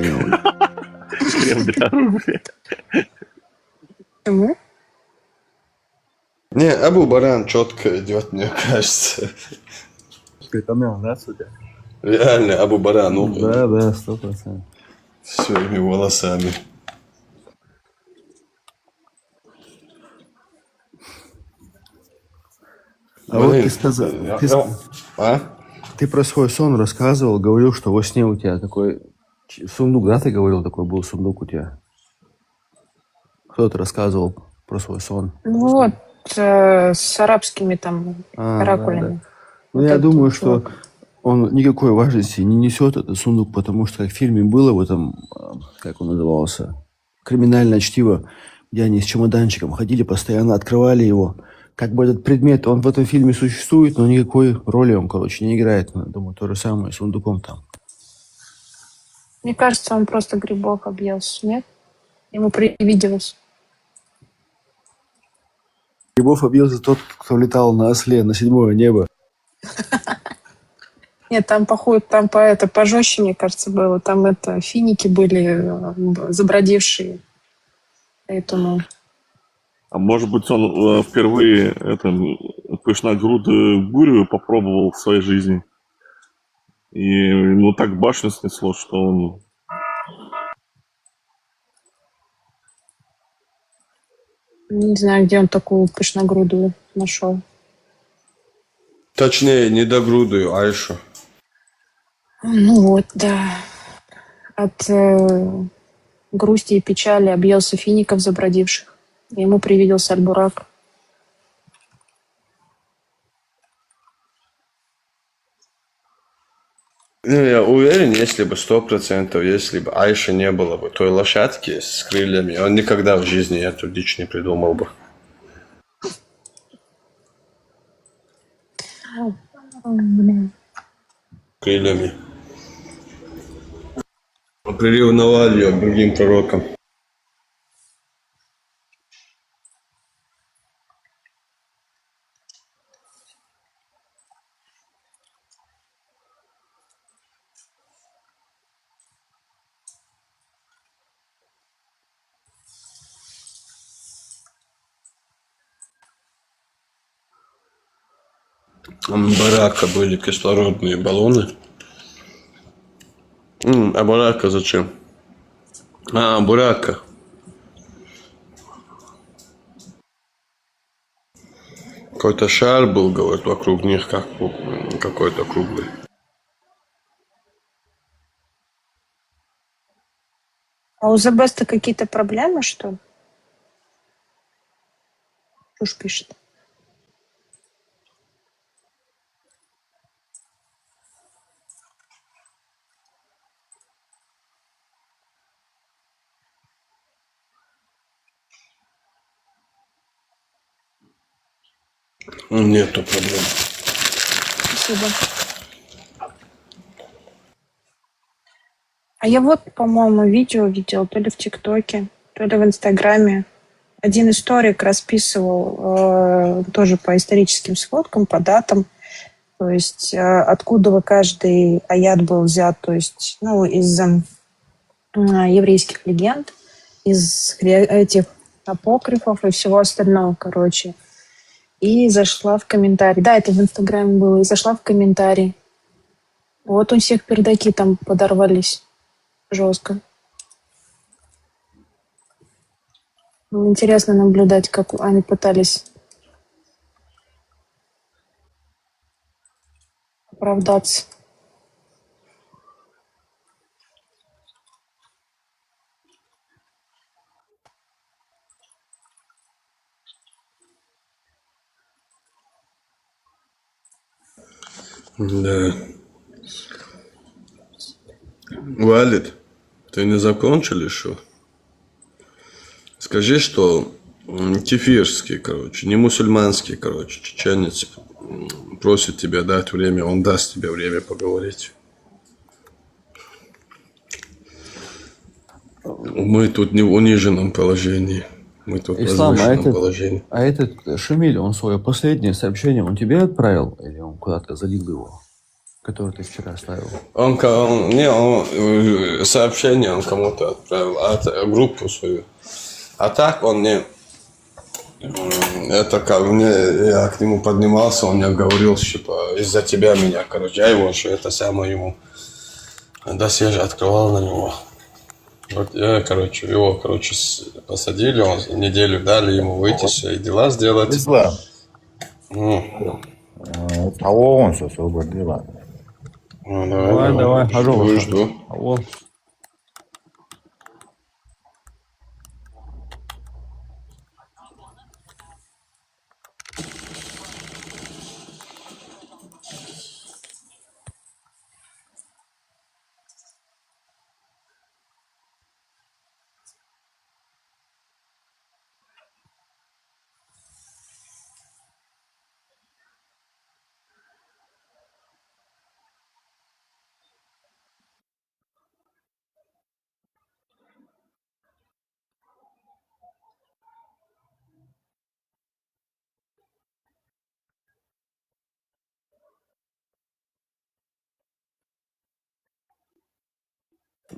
понял. Крем для рук, блядь. Почему? Не, Абу Баран четко идет, мне кажется. Притомил, да, судя? Реально, Абу Баран, ну, Да, 100%. своими волосами. А вот Блин, ты сказал, А? ты про свой сон рассказывал, говорил, что во сне у тебя такой сундук, да, ты говорил, такой был сундук у тебя? Кто-то рассказывал про свой сон. Ну вот, с арабскими там Да. каракулями. Ну, Вот я этот думаю, чувак. что он никакой важности не несет, этот сундук, потому что как в фильме было в этом, как он назывался, «Криминальное чтиво», где они с чемоданчиком ходили, постоянно открывали его. Как бы этот предмет, он в этом фильме существует, но никакой роли он, короче, не играет. Ну, думаю, то же самое с сундуком там. Мне кажется, он просто грибов объелся, нет? Ему привиделось. Грибов объелся тот, кто летал на осле на 7-е небо. Нет, там пожестче, мне кажется, было. Там финики были забродившие. Поэтому... А может быть, он впервые пышногрудую бурю попробовал в своей жизни. И ему так башню снесло, что он... Не знаю, где он такую пышногрудую нашел. Точнее, недогрудую Айшу. Ну вот, да. От грусти и печали объелся фиников забродивших. И ему привиделся Альбурак. Ну, я уверен, если бы 100%, если бы Айши не было бы той лошадки с крыльями, он никогда в жизни эту дичь не придумал бы. Крыльями. Приревновал ее к другим пророкам. У Барака были кислородные баллоны. А Барака зачем? Бурака. Какой-то шар был, говорят, вокруг них, как какой-то круглый. А у Забеста какие-то проблемы, что ли? Чушь пишет. Нету проблем. Спасибо. А я вот, по-моему, видео видела, то ли в ТикТоке, то ли в Инстаграме. Один историк расписывал тоже по историческим сводкам, по датам, то есть откуда каждый аят был взят, то есть из еврейских легенд, из этих апокрифов и всего остального, короче. И зашла в комментарий. Да, это в Инстаграме было. И зашла в комментарий. Вот у всех пердаки там подорвались. Жестко. Было интересно наблюдать, как они пытались оправдаться. Да. Валид, ты не закончил еще? Скажи, что кефирский, короче, не мусульманский, короче, чеченец просит тебя дать время, он даст тебе время поговорить. Мы тут не в униженном положении. Мы тут в Ислам, возвышенном положении. а этот Шамиль, он свое последнее сообщение, он тебе отправил? Или он куда-то залил его? который ты вчера оставил? Сообщение он кому-то отправил, группу свою. А так он мне, это как мне, я к нему поднимался, он мне говорил, типа, из-за тебя меня, короче, я его, что это самое ему, досье же открывал на него. Вот я, короче, его, посадили, он неделю дали ему выйти, все, и дела сделать. Ислам. Ну, Того он сейчас освободила. Давай, жду, пожалуйста. жду. Вот.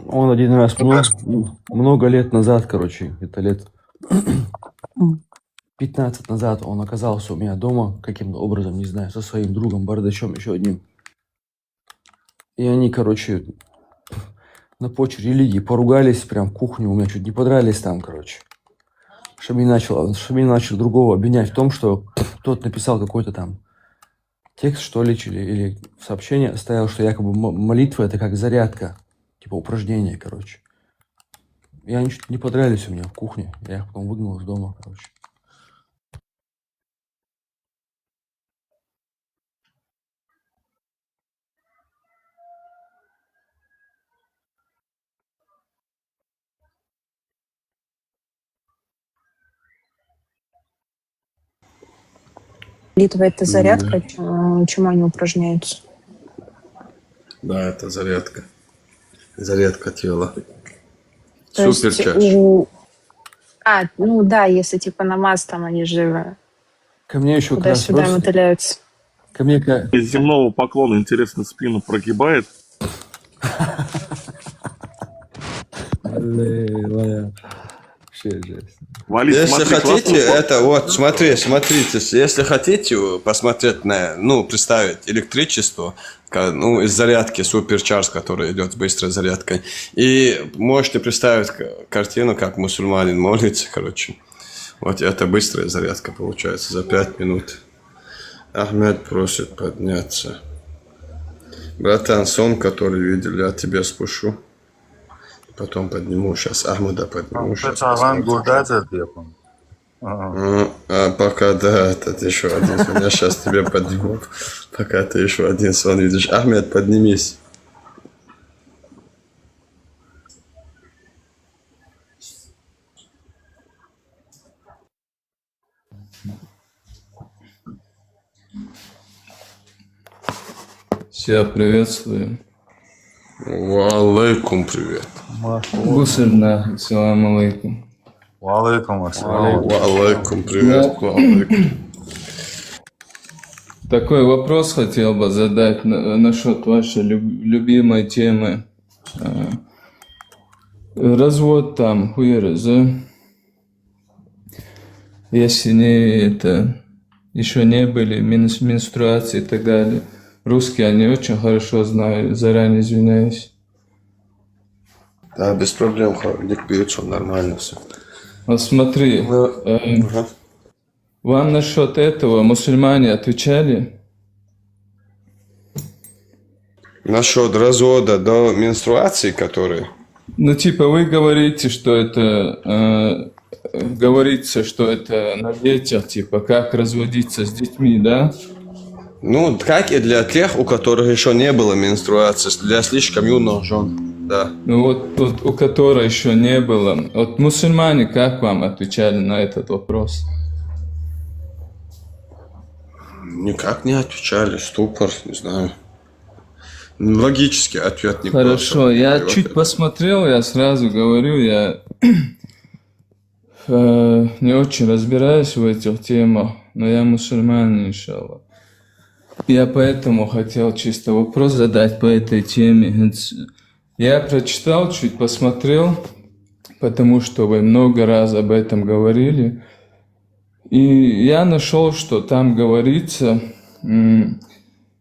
Он один раз много лет назад, короче, это лет 15 назад он оказался у меня дома каким-то образом, не знаю, со своим другом Бардачом, еще одним. И они, короче, на почве религии поругались прям в кухню, у меня чуть не подрались там, короче. Шамиль начал другого обвинять в том, что тот написал какой-то там текст, что ли, или сообщение оставил, что якобы молитва это как зарядка, типа упражнение, короче. И они чуть не подрались у меня в кухне, я их потом выгнал из дома, короче. Молитва — это зарядка, чему они упражняются? Да, это зарядка. Зарядка тела. То Супер есть чаш. ну да, если типа намаз, там они же Ко мне еще как раз туда-сюда мотыляются. ко мне Из земного поклона, интересно, спину прогибает. Вообще жесть. Вали, Если смотри, хотите, классный фото. это вот, смотрите, если хотите посмотреть на, представить электричество, из зарядки суперчарж, который идет с быстрой зарядкой, и можете представить картину, как мусульманин молится, короче. Вот это быстрая зарядка получается за 5 минут. Ахмед просит подняться. Братан, сон, который видел, я тебе спущу. Потом подниму, сейчас Ахмеда подниму. Сейчас пока, да, это еще один сон. Я сейчас тебе подниму, пока ты еще один сон видишь. Ахмед, поднимись. Всех приветствую. Алейкум, привет. Гусарна, салам алейкум. Алейкум ассалам. Алейкум, привет. Алейкум. Такой вопрос хотел бы задать насчет вашей любимой темы. Развод там, хуеры, если еще не были менструации и так далее. Русские, они очень хорошо знают, заранее извиняюсь. Да, без проблем, ликбез, все нормально все. Вот смотри, вам насчет этого мусульмане отвечали? Насчет развода до менструации, которые... Ну, типа, вы говорите, что это... говорится, что это на детях, типа, как разводиться с детьми, да? Ну, как и для тех, у которых еще не было менструации, для слишком юных жен, да. Ну, вот у которой еще не было. Вот мусульмане как вам отвечали на этот вопрос? Никак не отвечали, ступор, не знаю. Логический ответ не Хорошо, я чуть посмотрел, я сразу говорю, я не очень разбираюсь в этих темах, но я мусульманин, иншаллах. Я поэтому хотел чисто вопрос задать по этой теме. Я прочитал, чуть посмотрел, потому что вы много раз об этом говорили. И я нашел, что там говорится,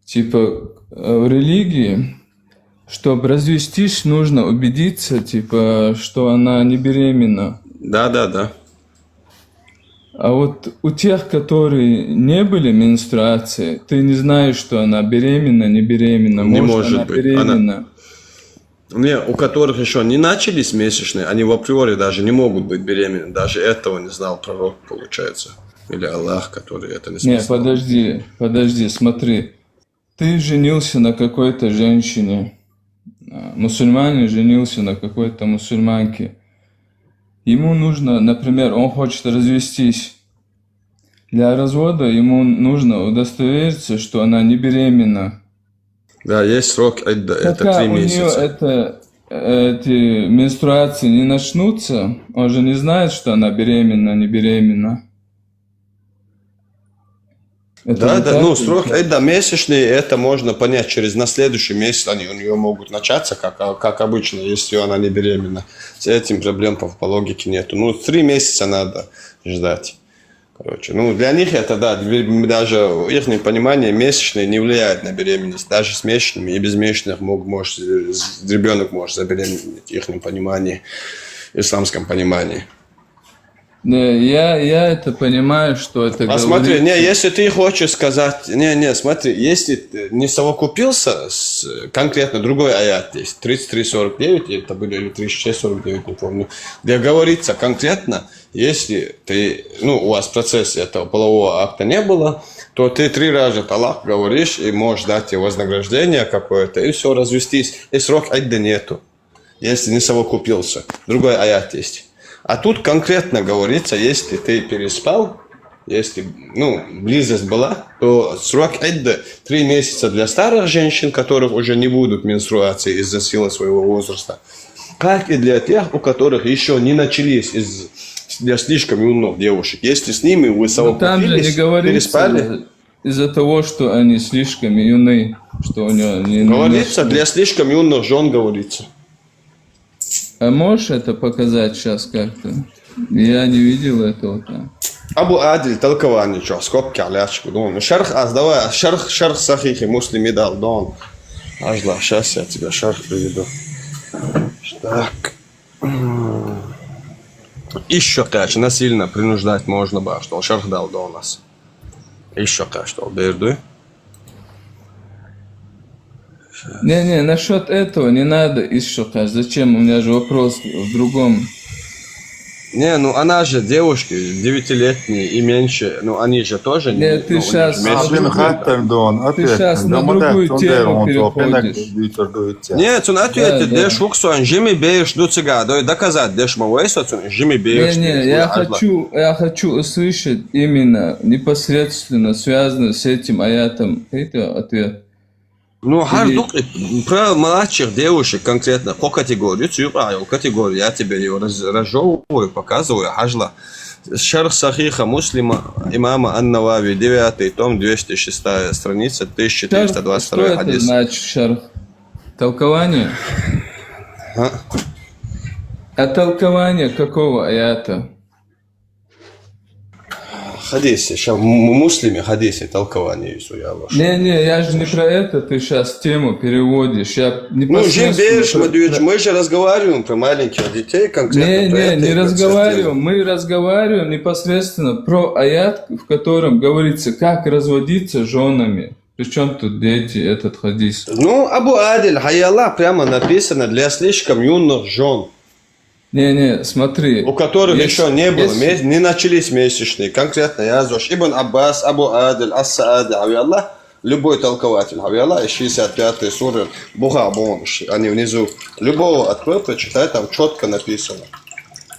типа, в религии, чтобы развестись, нужно убедиться, типа, что она не беременна. Да. А вот у тех, которые не были менструации, ты не знаешь, что она беременна, не беременна. Не Может, может она быть. беременна. Не, у которых еще не начались месячные, они в априори даже не могут быть беременны. Даже этого не знал пророк, получается. Или Аллах, который это не Не, спасал. подожди, смотри. Ты женился на какой-то женщине. Мусульманин женился на какой-то мусульманке. Ему нужно, например, он хочет развестись. Для развода ему нужно удостовериться, что она не беременна. Да, есть срок, это Пока 3 у нее месяца. эти менструации не начнутся, он же не знает, что она беременна, не беременна. Это Да, не да, так ну ли? срок, это месячные, это можно понять, на следующий месяц они у нее могут начаться, как обычно, если она не беременна. С этим проблем по логике нету. Ну, 3 месяца надо ждать. Короче, ну, для них это, да, даже их понимание месячные не влияет на беременность. Даже с месячными и без месячных ребенок может забеременеть, в их понимании, в исламском понимании. Да, я это понимаю, что это А говорит. смотри, если ты хочешь сказать, смотри, если ты не совокупился с конкретно другой аят есть, 33:49, это были или 36:49, не помню, где говорится конкретно, если ты, у вас в процессе этого полового акта не было, то ты 3 раза талак говоришь и можешь дать ей вознаграждение какое-то, и все, развестись, и срок айда нету, если не совокупился. Другой аят есть. А тут конкретно говорится, если ты переспал, если, близость была, то срок идда 3 месяца для старых женщин, которых уже не будут менструации из-за силы своего возраста, как и для тех, у которых еще не начались для слишком юных девушек. Если с ними вы Но там же не совокупились, говорится переспали, из-за того, что они слишком юны, что у него не говорится, для слишком юных жен говорится. А можешь это показать сейчас как-то? Я не видел этого там. Абу Адиль толкование, что, скобки, алячку, дон. Шарх сахихи, муслими дал, дон. Ажла, сейчас я тебе шарх приведу. Так. Еще кач, насильно принуждать можно бы, что шарх дал до нас. Еще кач, что, берду. Не, насчет этого не надо еще, зачем? У меня же вопрос в другом. Не, она же девушки 9-летние и меньше, они же тоже Не, ты сейчас... Abin hattem don, Ты сейчас на другую тему переходишь. Нет, он ответит, Да. деш уксон, жими беешь, дуцига, доказать, деш мавайсацун, жими беешь. Не, я хочу услышать именно непосредственно связано с этим аятом. Это ответ. Хардук, про младших девушек конкретно, по категории, категорию, я тебе ее разжевываю, показываю, хажла. Шарх Сахиха Муслима, имама Ан-Навави, 9 том, 206 страница, 1422 Что это хадис. значит, шарх? Толкование? А? А толкование какого аята? Хадисы, сейчас в муслиме хадисы, толкование Иисуя Аллаха. Не, я же не про это, ты сейчас тему переводишь. Я Жим Береш, мы же разговариваем про маленьких детей конкретно. Не разговариваем. Мы разговариваем непосредственно про аят, в котором говорится, как разводиться женами. Причем тут дети, этот хадис? Абу Адиль, хайялла, прямо написано для слишком юных жен. Не, смотри. У которых еще не было, не начались месячные. Конкретно я Зош Ибн Аббас, Абу Адиль, Ас-Саади, Авиаллах, любой толкователь Авиаллах, 65-й суры, Бухабон, они внизу. Любого открой, прочитай, там четко написано.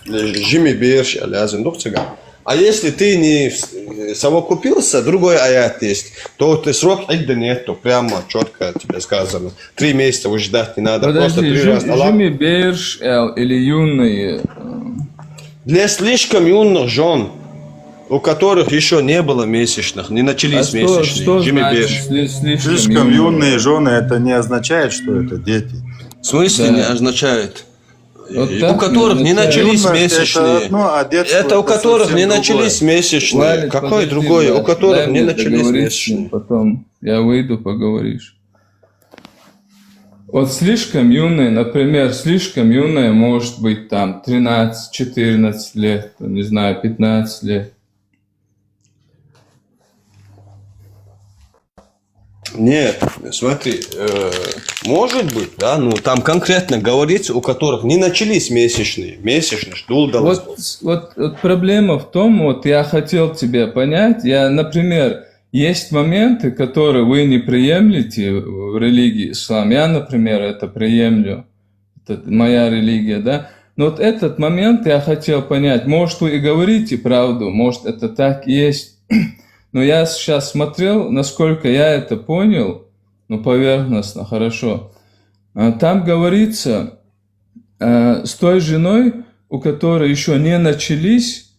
Жими Берш, Алязин, Духциган. А если ты не совокупился, другой аят есть, то ты срок идда нету, прямо четко тебе сказано. 3 месяца уже ждать не надо, просто 3 раза. Жими Берш или юные. Для слишком юных жен. у которых еще не было месячных, не А начались что месячные. Джимми значит Беш. слишком Слишком юный? юные жены, это не означает, что это дети. В смысле Да. не означает? Вот И так у которых не означает. начались Юность месячные. это одно, а детство Это у это которых совсем не другое. начались месячные. Валик, Какое подожди, другое? Влад, У которых дай не мне начались договорить с ним, месячные. потом я выйду, поговоришь. Вот слишком юный, например, слишком юная может быть там 13-14 лет, не знаю, 15 лет. Нет, смотри, может быть, да, ну там конкретно говорится, у которых не начались месячные, что удалось. Вот проблема в том, вот я хотел тебя понять, например, есть моменты, которые вы не приемлете в религии ислам. Я, например, это приемлю. Это моя религия, да. Но вот этот момент я хотел понять. Может, вы и говорите правду, может, это так и есть. Но я сейчас смотрел, насколько я это понял, ну, поверхностно, хорошо. Там говорится, с той женой, у которой еще не начались,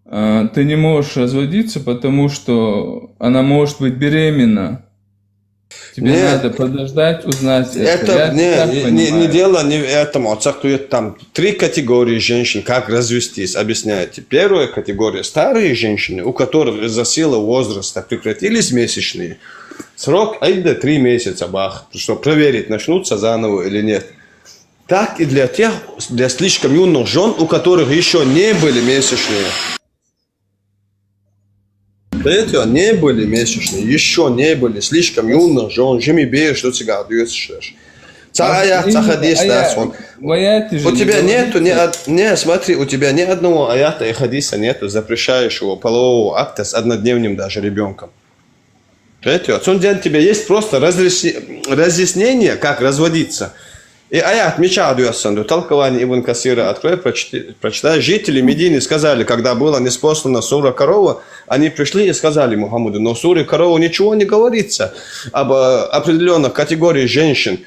ты не можешь разводиться, потому что она может быть беременна. Тебе Нет. надо подождать, узнать Это Я так не понимаю. дело не в этом. Отсутствует там 3 категории женщин, как развестись, объясняете. Первая категория – старые женщины, у которых из-за силы возраста прекратились месячные. Срок айда 3 месяца, бах, чтобы проверить, начнутся заново или нет. Так и для слишком юных жен, у которых еще не были месячные. Tretjo, не были месячные, еще не были, слишком юных жен, Джимми Беш, что тебя ответишь? Хадис, да, у тебя нету, не, смотри, у тебя ни одного аята и хадиса нету, запрещающего полового акта с однодневным даже ребенком. Третье, отсюда тебе есть просто разъяснение, как разводиться. И аят меча Адуясанду, толкование Ибн Касира, открой, прочитай. Жители Медины сказали, когда была неспослана сура корова, они пришли и сказали Мухаммаду, но в суре корова ничего не говорится об определенных категориях женщин.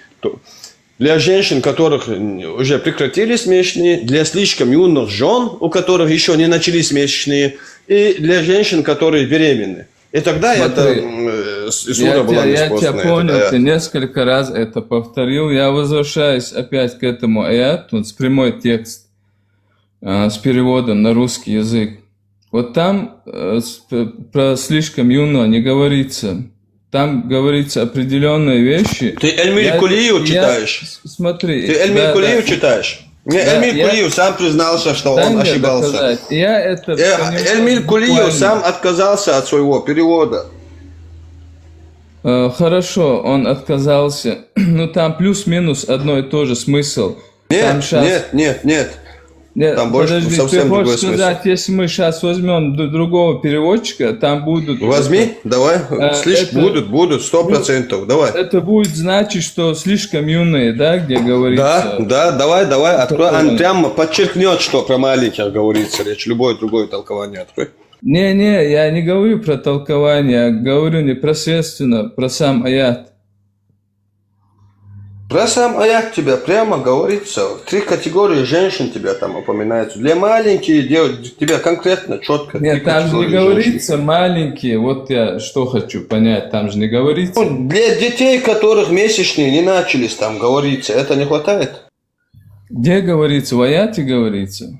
Для женщин, которых уже прекратились месячные, для слишком юных жен, у которых еще не начались месячные, и для женщин, которые беременны. И тогда Смотри, это сура была я неспослана. тебя понял, ты несколько раз это повторил. Я возвращаюсь опять к этому аяту, с прямой текст, с переводом на русский язык. Вот там про слишком юного не говорится. Там говорится определенные вещи. Ты Эльмиль Кулию читаешь? Смотри. Ты Эльмиль Кулию читаешь? Эльмиль Кулию сам признался, что он ошибался. Эльмиль Кулию сам отказался от своего перевода. Хорошо, он отказался. Но там плюс-минус одно и то же смысл. Нет. Там больше подожди, совсем ты другой хочешь смысл. сказать, если мы сейчас возьмем другого переводчика, там будут... Возьми, давай. Будут, 100%. Давай. Это будет значить, что слишком юные, да, где говорится... Да, давай, открой. Он прямо подчеркнет, что про маленьких говорится речь. Любое другое толкование открой. Не, я не говорю про толкование, я говорю непосредственно про сам аят. Про сам аят тебя прямо говорится. 3 категории женщин тебя там упоминаются. Для маленьких тебя конкретно, четко. Нет, там же не говорится маленькие, вот я что хочу понять, там же не говорится. Ну, для детей, которых месячные не начались, там говорится, это не хватает? Где говорится? В аяте говорится?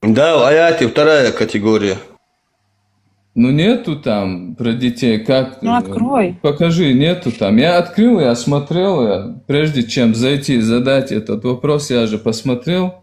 Да, в аяте 2 категория. Ну, нету там про детей, как... Ну, открой. Покажи, нету там. Я открыл, я осмотрел, прежде чем зайти и задать этот вопрос, я же посмотрел.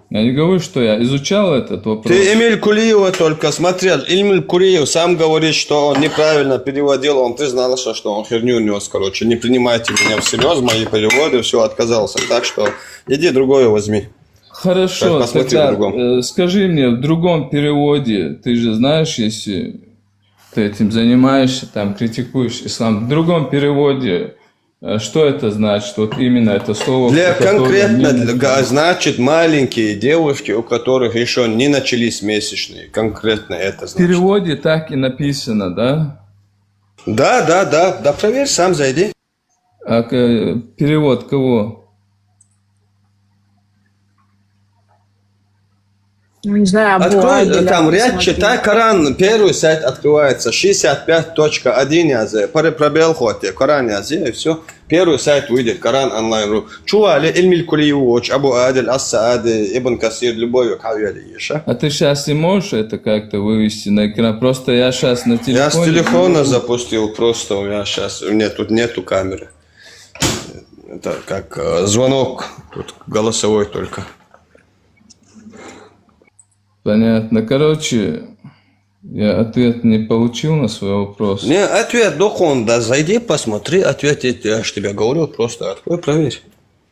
Я не говорю, что я изучал этот вопрос. Ты Эмиль Кулиева только смотрел. Эмиль Кулиев сам говорит, что он неправильно переводил, он признался, что он херню нес, короче. Не принимайте меня всерьез, мои переводы, все, отказался. Так что иди другое возьми. Хорошо, тогда скажи мне, в другом переводе, ты же знаешь, если ты этим занимаешься, там критикуешь ислам, в другом переводе, что это значит? Вот именно это слово... Для конкретно значит маленькие девушки, у которых еще не начались месячные. Конкретно это значит. В переводе так и написано, да? Да, проверь, сам зайди. А перевод кого? Ну, не знаю, Абу Открой Аделя там ряд, посмотри. читай Коран, первый сайт открывается, 65.1 язи, пробел хоти, Коран язи, и все. Первый сайт выйдет, Коран онлайн. Чували, Илмиль Кулиевич, Абу Адель, Ас-Саади, Ибн Касир, любовью к Хавьяли Иша. А ты сейчас не можешь это как-то вывести на экран? Просто я сейчас на телефоне... Я с телефона запустил просто, у меня сейчас, тут нету камеры. Это как звонок, тут голосовой только. Понятно. Короче, я ответ не получил на свой вопрос. Не, ответ дохон, да, зайди, посмотри, ответить, я же тебе говорил, просто открой, проверь.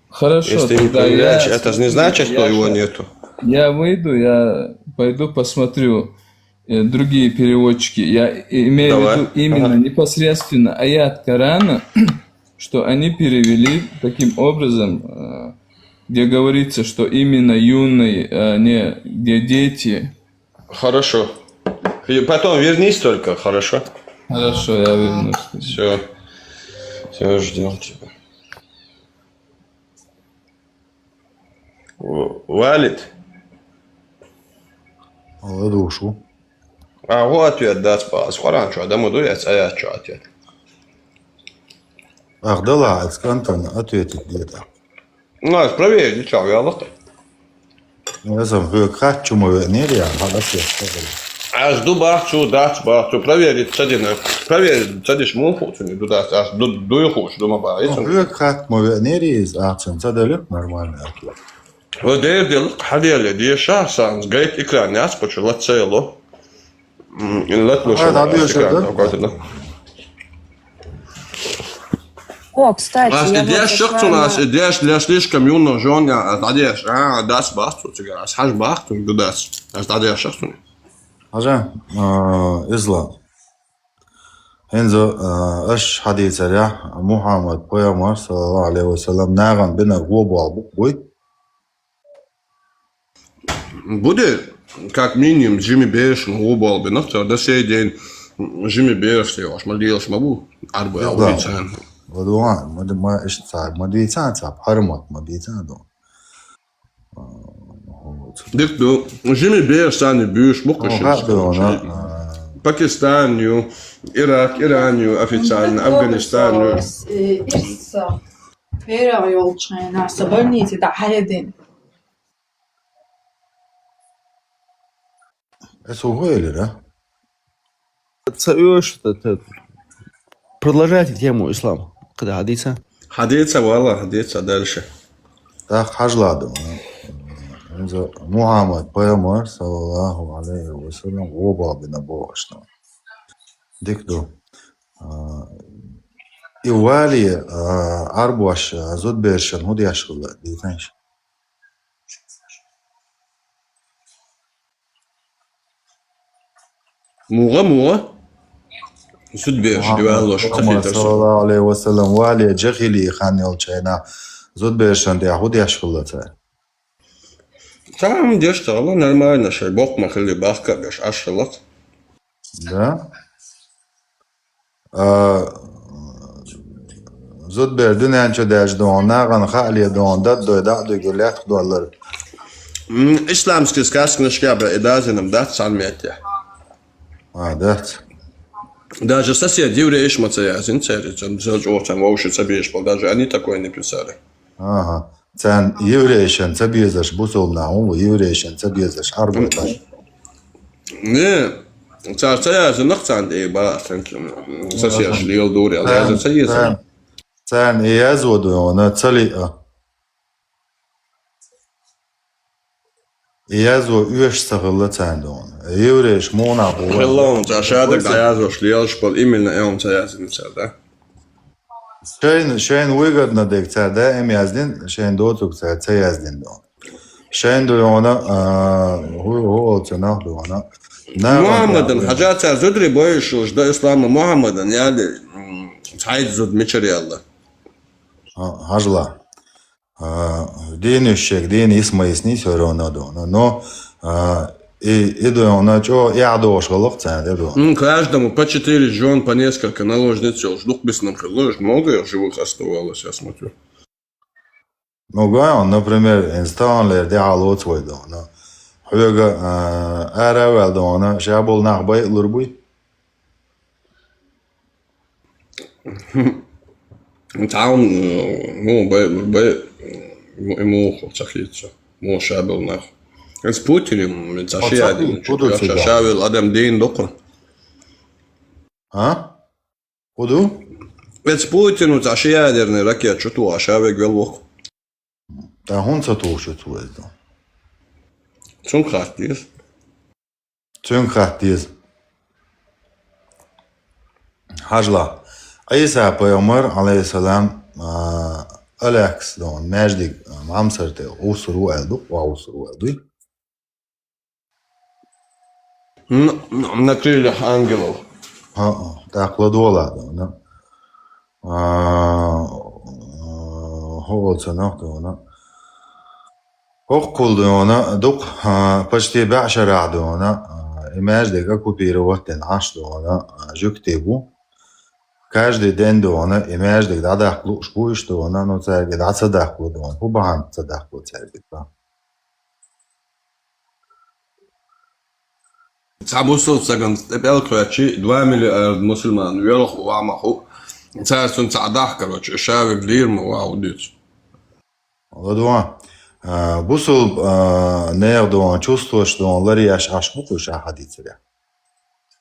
Хорошо, Если ты не тогда проверяешь, я... это же не значит, что я его щас- нету. Я выйду, я пойду посмотрю другие переводчики. Я имею Давай. в виду именно непосредственно аят Корана, что они перевели таким образом, где говорится, что именно юные, а не где дети. Хорошо. И потом вернись только, хорошо? Хорошо, я вернусь. Все, ждем тебя. Валит. душу. А вот ответ, да, спас. Хорошо, да, мы дуется, а я что ответ? Ах, да ладно, скантон ответить где-то. Ну, проверь, что, я лохта. Я сам как чему не я, хорошо. А жду бахчу, проверить, садина. Проверить, садишь муху, не туда, аж дую хуш, дома ба. Как мы не из акцент, это нормально. Вот это дело, ходили, диша, сам, сгорит экран, я спочу, лацело. Латло, да, бьешь, да? О, кстати, Als я idee вот schucht und als буквально- idee слишком юно жонja, als idee, das bachst du, als hast Beachtung, du das. Als idee schucht du. Хажа, изла. Энзо аш حديث يا محمد پیامبر صلی الله علیه و سلم ناغن بنا глобал бой. Будет, как минимум, Jimmy Bears, глобал бы, но до сей день Jimmy Bears, я ваш молился, могу, арбу, я убийцан. ودوان ما ايش صار ما ديتان صار حرمت ما ديتان دو. Дик, ну, Jimmy Bears, сами бьешь, мог Пакистан, Ирак, Иран, официально, Афганистан. İrsa. Pera yolçayna. Sabarniti da hayadin. Это угоили, да? Продолжайте тему ислам. Когда хадиса. Хадица, вала, хадица дальше. Так хажладу. Энзо Мухаммад پیامبر صلی الله علیه و سلم глобал بنا بوشنا. ديكدو إيوالي أربوش زود بيرشن هودي أشغل ديتنش. Муга. Суд беш, дюалош, محمد صلی الله علیه و سلم والي جخيلي خاني الچينا زود بيرشن دي هودي أشغل تاع. Там где что, Allah нормально, что Бог махали бахка, беш, ашалат. Да? زود بردن انچه داش دون ناغن خالی دون داد دو داد دو گلیت خدوالر. Исламский сказка шкаба и даже нам дать санметья. دات. Даже соседи евреи шмацая, зинцери, там воушится бешпал, даже они такое не писали. Ага. Sen еврейшен цабезаш бусолна, он еврейшен цабезаш арбуташ. Не, царцая за нахцан и баратен, сосед шлил дури, а я за союзом. Sen язоду она цали. Язо üyeş sağılı sen de onu. Еврейш мона bu. Хеллоун, за шадок, да я за шлил шпал, именно он царязин, да? Şeyin выгодно dekçer de em yazdın, şeyin doğtukça çay yazdın da. Şeyin de ona hu olçana ona. Muhammed'in hacatı zödri boyuşu, da İslam'ı Muhammed'in yani sayed zöd meçeriyallah. Hajla. Dini şek, dini ismi isni söyle ona da ona. No и до она что я дошел ловца да до. Каждому по 4 жен, по несколько наложниц, ждух без нам предложишь, много живых оставалось, я смотрю. Ну, он, например, инстанлер де алот свой да. Höge evvel de ona şey bol nahbay lurbuy. تعاون مو بي مو تخيتش مو شابل ناخ اس بوتين تشاشي هذه تشاشاوي الادم دين دقر Ha? Kudu? اس بوتين وتشاشي هذه ركيا شتو عشاوي قلوق Da hun sattu şu da. شون خاطيس Çönkrattiyiz. Hacla. İsa Peygamber aleyhisselam Alex don mecdik mamserte usuru eldu ve usuru eldu. на крыльях ангелов Ha, takla ona. Hovolca nokta ona. Okkuldu ona duk почти بعشرة ona. Междик оккупировать наш ona жуктебу. Каждый день ona междик да дахлу шпуй что ona но церги да цадахлу дон. Хубахан цадахлу церги. تعبوسو سكن بيلكواتشي 2 مليار مسلمان يلخ وعمخو تاسون تعداح كروتش شاب كبير وعوديت Ладуа. Бусул нердуан чувствуешь, что он ларияш аш букуш ахадицеля.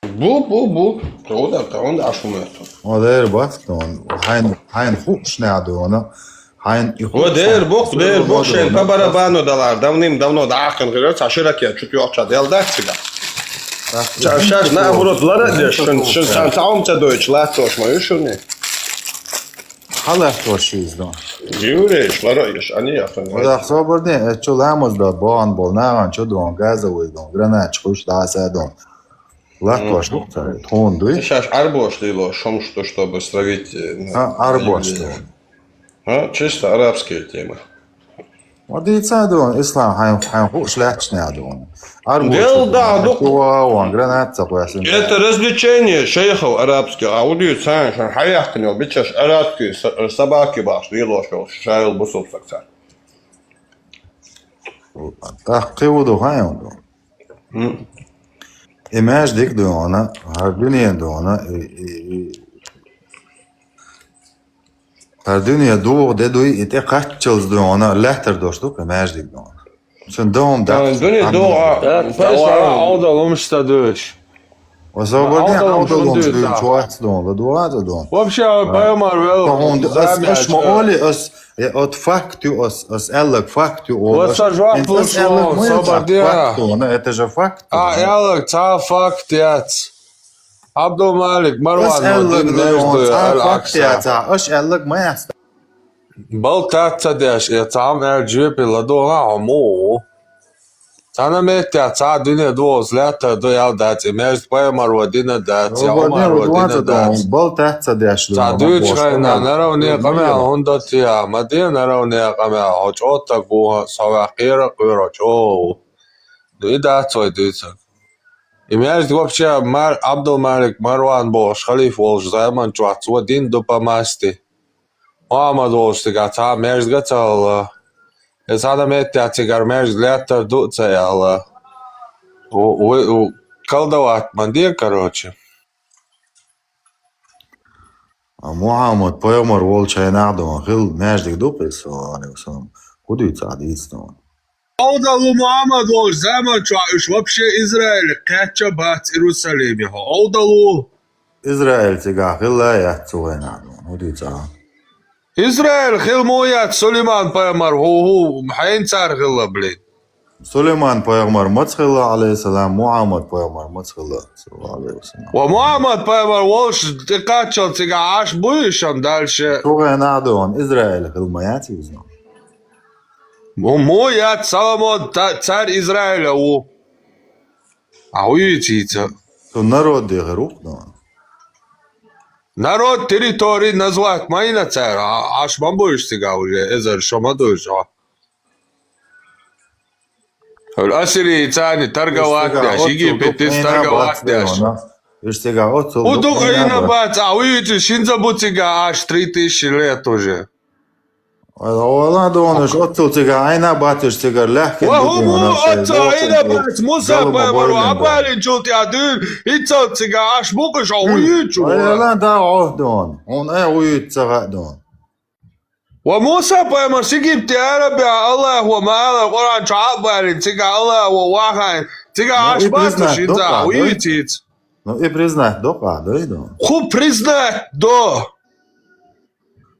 بو تعود عشومات هو داير بس دون هاين خوش نادونا هاين هو داير بوك شين بابارابانو دولار давным-давно дахкан гырыц аширакия чуть ёча делдаксига чашаш наоборот лара шын таумца дойч латош моюшуни халах торшиз дон. юреш лароиш они яхан ودا خبرني اتشو لامز دا بان بولناغان چو دون газовый дон гранач хуш да садон. Латош бухтар тон дуй. сейчас арбош лило шом чтобы стравить Арбош. чисто арабские темы ودي تساعدون إسلام هاين خوش لاتش نادون. Дел, да, وان гранат цапуясин. это развлечение шейхов арабских, а удивит сам, что хаяхтанил, бичаш арабские собаки баш, лилошел, шайл бусул саксар. تحقيقه هاين دون. إيماج ديك دونا هردوني دونا هردوني دو ددوي إتى قتشلز دونا لهتر دوشتوك إيماج ديك دونا شن دوم ده الدنيا دو عوضة مش تدوش وصابرني عوضة عوضة مش دون دون. شوات دون لدوات دون وبشي بايمر هون أس ويل مش مقولي أس أت فاكتو أس قالك فاكتو وصجوا بلوس صبر دي فاكتو أنا إتجا فاكتو يالك تعال فاكت يات عبد الملك بس مروان قالك ودين دون نجد فاكتو يا الأقصى تا أش قالك ما يست بل تاتدش يتعام ارجيبي لدونا عمو أنا ميت يا تا دنيا دوز لا تدو يا دات إماج بايمر ودين دات يا عمر ودين دات بل تحت صديش تعدوش خينا نروني قمع هندتيا مدينة نروني قمع هجوتا قوها سواقير قيرجو دويدا توي دويتا إمياج دوبشا عبد الملك مروان بوش خليف والش زيمان جوات ودين دوبا ماستي محمد والش تقاطع ميرز قتل إذا هذا ميت تيجار ميرز لاتر دوتا يالا وكالدوات مندية كروتشي محمد بايمر والشاي نعدو خل ماجدك دوبس عليه السلام خدو يتساعد يستون Ovdalo Muhammed Walsh zaman çağış вообще İsrail kaça bat Jerusalem'e ha ovdalo إسرائيل تيجا خل لا يحتوي نعدو خدو يتساعد İsrail xil moyat Süleyman Paymar hu hayin çar xilla blin سليمان بايمر متخل عليه السلام محمد بايمر متخل صلى الله عليه وسلم Wa Muhammed Paymar Walsh kaçal tiga aş bu işam dalşe شو نعدو إسرائيل خل ما ياتي وزنو moyat Salamon çar İsrail u Ауючиться. تو народ دي غروق دون Народ территории назвать майна царь, аж бамбуешь сега уже, эзер шамадуешь. الأسري تاني торговать داش Египет торговать дاش. إشتيجا أوتو Удука и на бац, а уйти шинза бутига аж 3000 лет уже. والله دونش أطلع تيجا عينا باتش تيجا لحكي وهو أتا إلى بات موسى بامرو عبالي جوتي عدل إتا تيجا عش بوكش عويتشو لا دا عهدون هون أي ويت تغادون وموسى بامر سيجيب تيارا بيا الله وما القرآن شعبالي تيجا الله وواحد تيجا عش باتش إتا عويتيت Ну и признать, да, идем. Ху признать, да.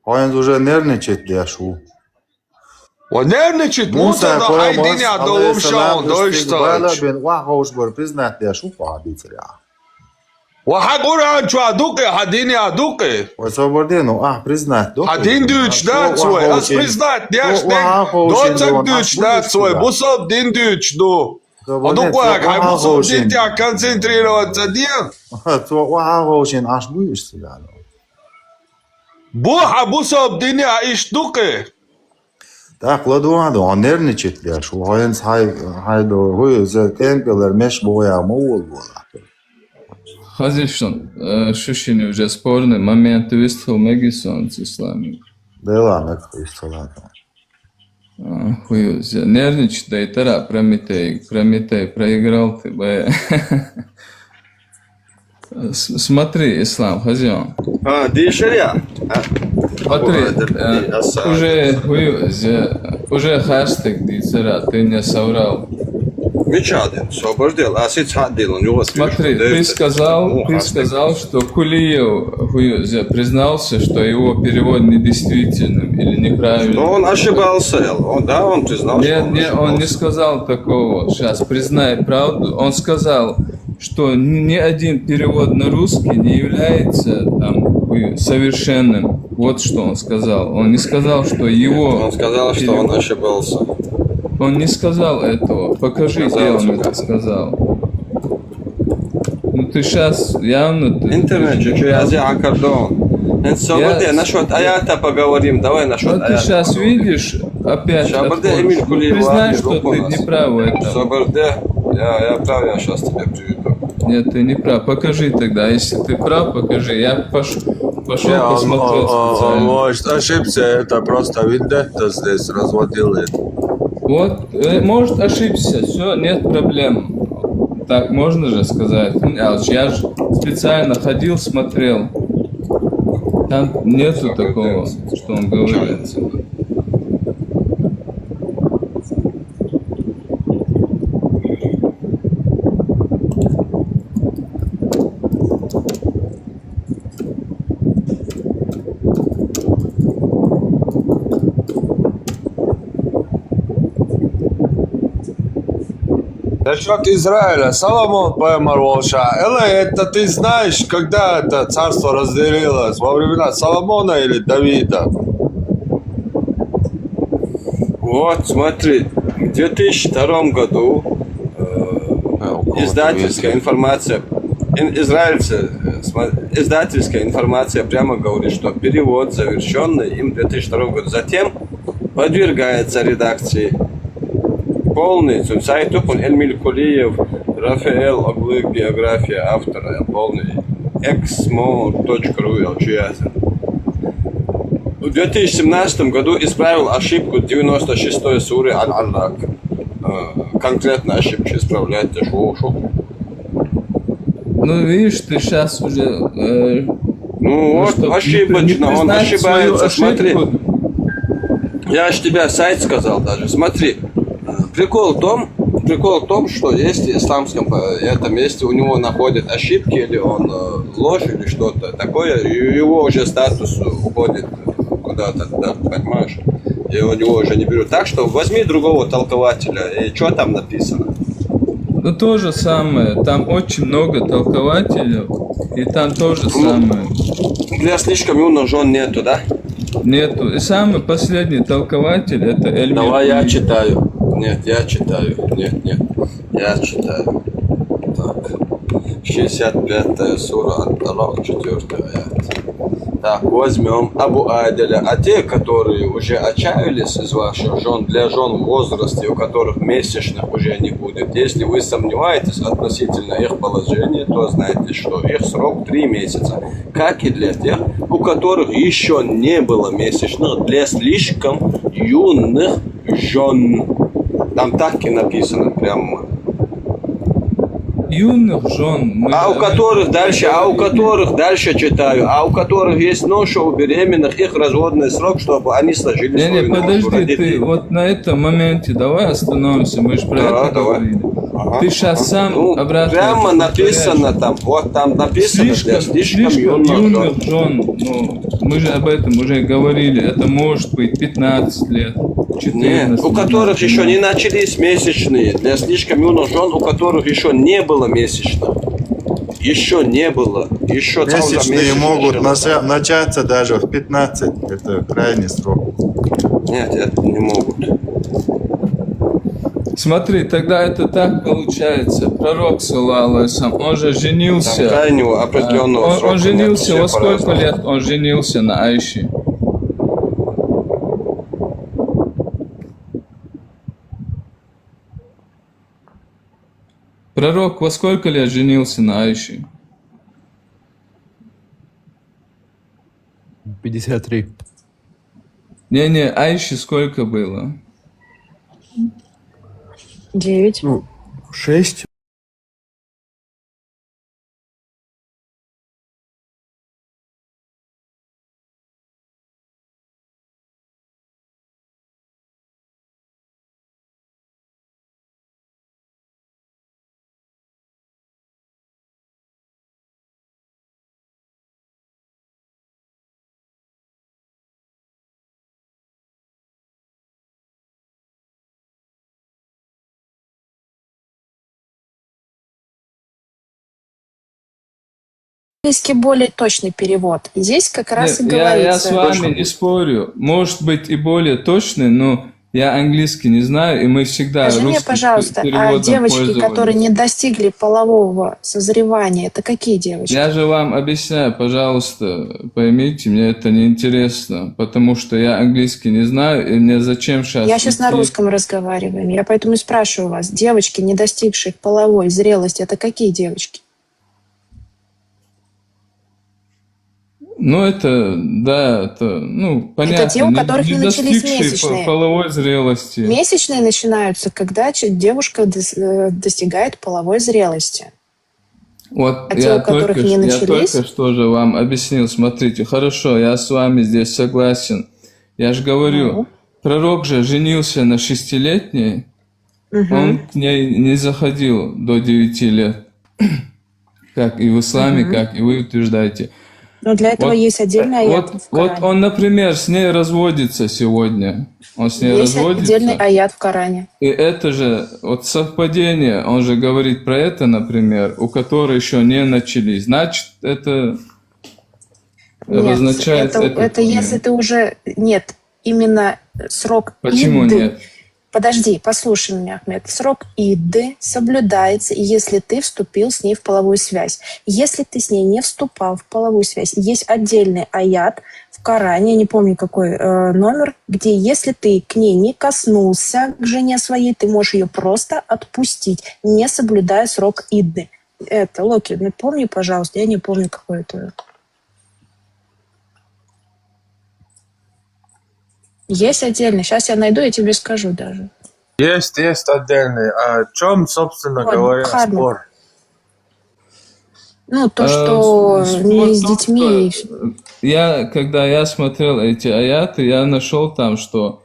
Он уже нервничает, я шу. Он нервничает, Муса да хайдиня до умшаун, до ишталач. بين واحد بر признать, я шу فادي تريا. وحق قرآن شو عدوكي حديني عدوكي. وصبردين, признать, да. Один дюч, да, свой, ас признать, няш, доцак дюч, да, свой, бусоб дин дюч, да. А ну как, хай бусоб дин тебя концентрироваться дел. واحد очень аж боишься, да. Буха бусоб диня иштуки. Так, ладно, он нервничает, я шу. Он хай до, хуй за темпелер меш боя мол была. Хазишон, шушини уже спорные моменты выступил Мегисон с исламом. Да ладно, как истолата. Хуй, нервничает, да и тара, Прометей, проиграл ты, б. Смотри, Ислам, Хазион. Дишеря. Смотри, уже хэштег дицера, ты не соврал. Мечадин, освобождил, а сейчас делал, него Смотри, ты сказал, что Кулиев признался, что его перевод недействительным или неправильным. Но он ошибался, он признал. Нет, он не сказал такого. Сейчас, признай правду. Он сказал, что ни один перевод на русский не является там совершенным. Вот что он сказал. Он не сказал, что его... Он сказал, что он ошибался. Он не сказал этого. Покажи, где он это сказал. Ну ты сейчас явно... Интернет, чуть-чуть, Аккордон. Насчет аята поговорим, давай насчет аята. Ты сейчас видишь, опять признай, что ты не прав в этом. Я прав, я сейчас тебя приведу. Нет, ты не прав. Покажи тогда. Если ты прав, покажи. Я пошел посмотрел специально. Может, ошибся, это просто Вендетта здесь разводил это. Вот, может, ошибся, все, нет проблем. Так можно же сказать. Я же специально ходил, смотрел. Там нету такого, что он говорит. Насчет Израиля, Соломон поймал это ты знаешь, когда это царство разделилось? Во времена Соломона или Давида? Вот, смотри, в 2002 году издательская информация, издательская информация прямо говорит, что перевод, завершенный им в 2002 году, затем подвергается редакции. Полный сайт Эльмиль Кулиев, Рафаэл Оглык, биография автора, полный xmo.ru. В 2017 году исправил ошибку 96-й суры Аль-Аллак. Конкретно ошибки исправляйте. Ну, видишь, ты сейчас уже... вот ошибочно, он ошибается, смотри. Я же тебе сайт сказал даже, смотри. Прикол в том, что если в исламском этом месте у него находят ошибки, или он ложь, или что-то такое, его уже статус уходит куда-то, да, понимаешь? И у него уже не берут. Так что возьми другого толкователя, и что там написано? Ну, то же самое. Там очень много толкователей, и там то же самое. Для слишком юных жен нету, да? Нету. И самый последний толкователь это Эльмир. Давай я читаю. Нет, я читаю. Нет, я читаю. Так. 65-я сура Ат-Талак, 4-й аят. Так, возьмем Абу Аделя. А те, которые уже отчаялись из ваших жен, для жен в возрасте, у которых месячных уже не будет, если вы сомневаетесь относительно их положения, то знайте, что их срок 3 месяца. Как и для тех, у которых еще не было месячных, для слишком юных жен. Там так и написано прямо. Юных жен. Мы А у которых дальше читаю, а у которых есть ноша у беременных, их разводный срок, чтобы они сложили Не, свою ношу. подожди, родители. ты вот на этом моменте давай остановимся, мы же про Да, это давай. говорили. Ага, Ты сейчас сам Ну, обратно прямо повторяешь. написано там, вот там написано для слишком юных жен. юных жен, ну, мы же об этом уже говорили, это может быть 15 лет, 14 Нет, у которых 15, еще не начались месячные, для слишком юных жен, у которых еще не было месячных. Еще не было. Еще там за Месячные месяц могут начало. начаться даже в 15. Это крайний срок. Нет, это не могут. Смотри, тогда это так получается. Пророк, саллаллаху алейхи, он же Там женился. крайнего определенного Он срока женился, нет, во все сколько по-разному. лет он женился на Айше? Пророк во сколько лет женился на Айше? 53. Не-не, Айше сколько было? 9. Ну, 6. Английский более точный перевод. Здесь как раз и Я с говорится. вами не спорю. Может быть и более точный, но я английский не знаю, и мы всегда Скажи мне, русским пожалуйста, а переводом девочки, пользовались. которые не достигли полового созревания, это какие девочки? Я же вам объясняю, пожалуйста, поймите, мне это не интересно, потому что я английский не знаю, и мне зачем сейчас... Я сейчас на русском разговариваю. Я поэтому и спрашиваю вас. Девочки, не достигшие половой зрелости, это какие девочки? Ну, это, да, это, ну, понятно. те, у которых не начались достигшие месячные. половой зрелости. Месячные начинаются, когда девушка достигает половой зрелости. Вот А те, у которых не я начались? только что же вам объяснил, смотрите, хорошо, я с вами здесь согласен. Я же говорю, Ну. пророк же женился на 6-летней, он к ней не заходил до 9 лет, как и в исламе, как и вы утверждаете. Но для этого Вот- есть отдельный аят в Коране. Вот он, например, с ней разводится сегодня. Он с ней Есть разводится. отдельный аят в Коране. И это же вот совпадение, он же говорит про это, например, у которой еще не начались. Значит, это обозначает... это если ты уже... Нет, именно срок Почему Идды. нет? Подожди, послушай меня, Ахмед. Срок Идды соблюдается, если ты вступил с ней в половую связь. Если ты с ней не вступал в половую связь, есть отдельный аят в Коране, я не помню какой номер, где если ты к ней не коснулся, к жене своей, ты можешь ее просто отпустить, не соблюдая срок Идды. Это, Локи, напомни, пожалуйста, я не помню, какой это. Есть отдельно. Сейчас я найду, я тебе скажу даже. Есть отдельный. О чем, собственно Ладно, говоря, ладно. спор? Ну, то, что Спор не в с том, детьми. Когда я смотрел эти аяты, я нашел там, что,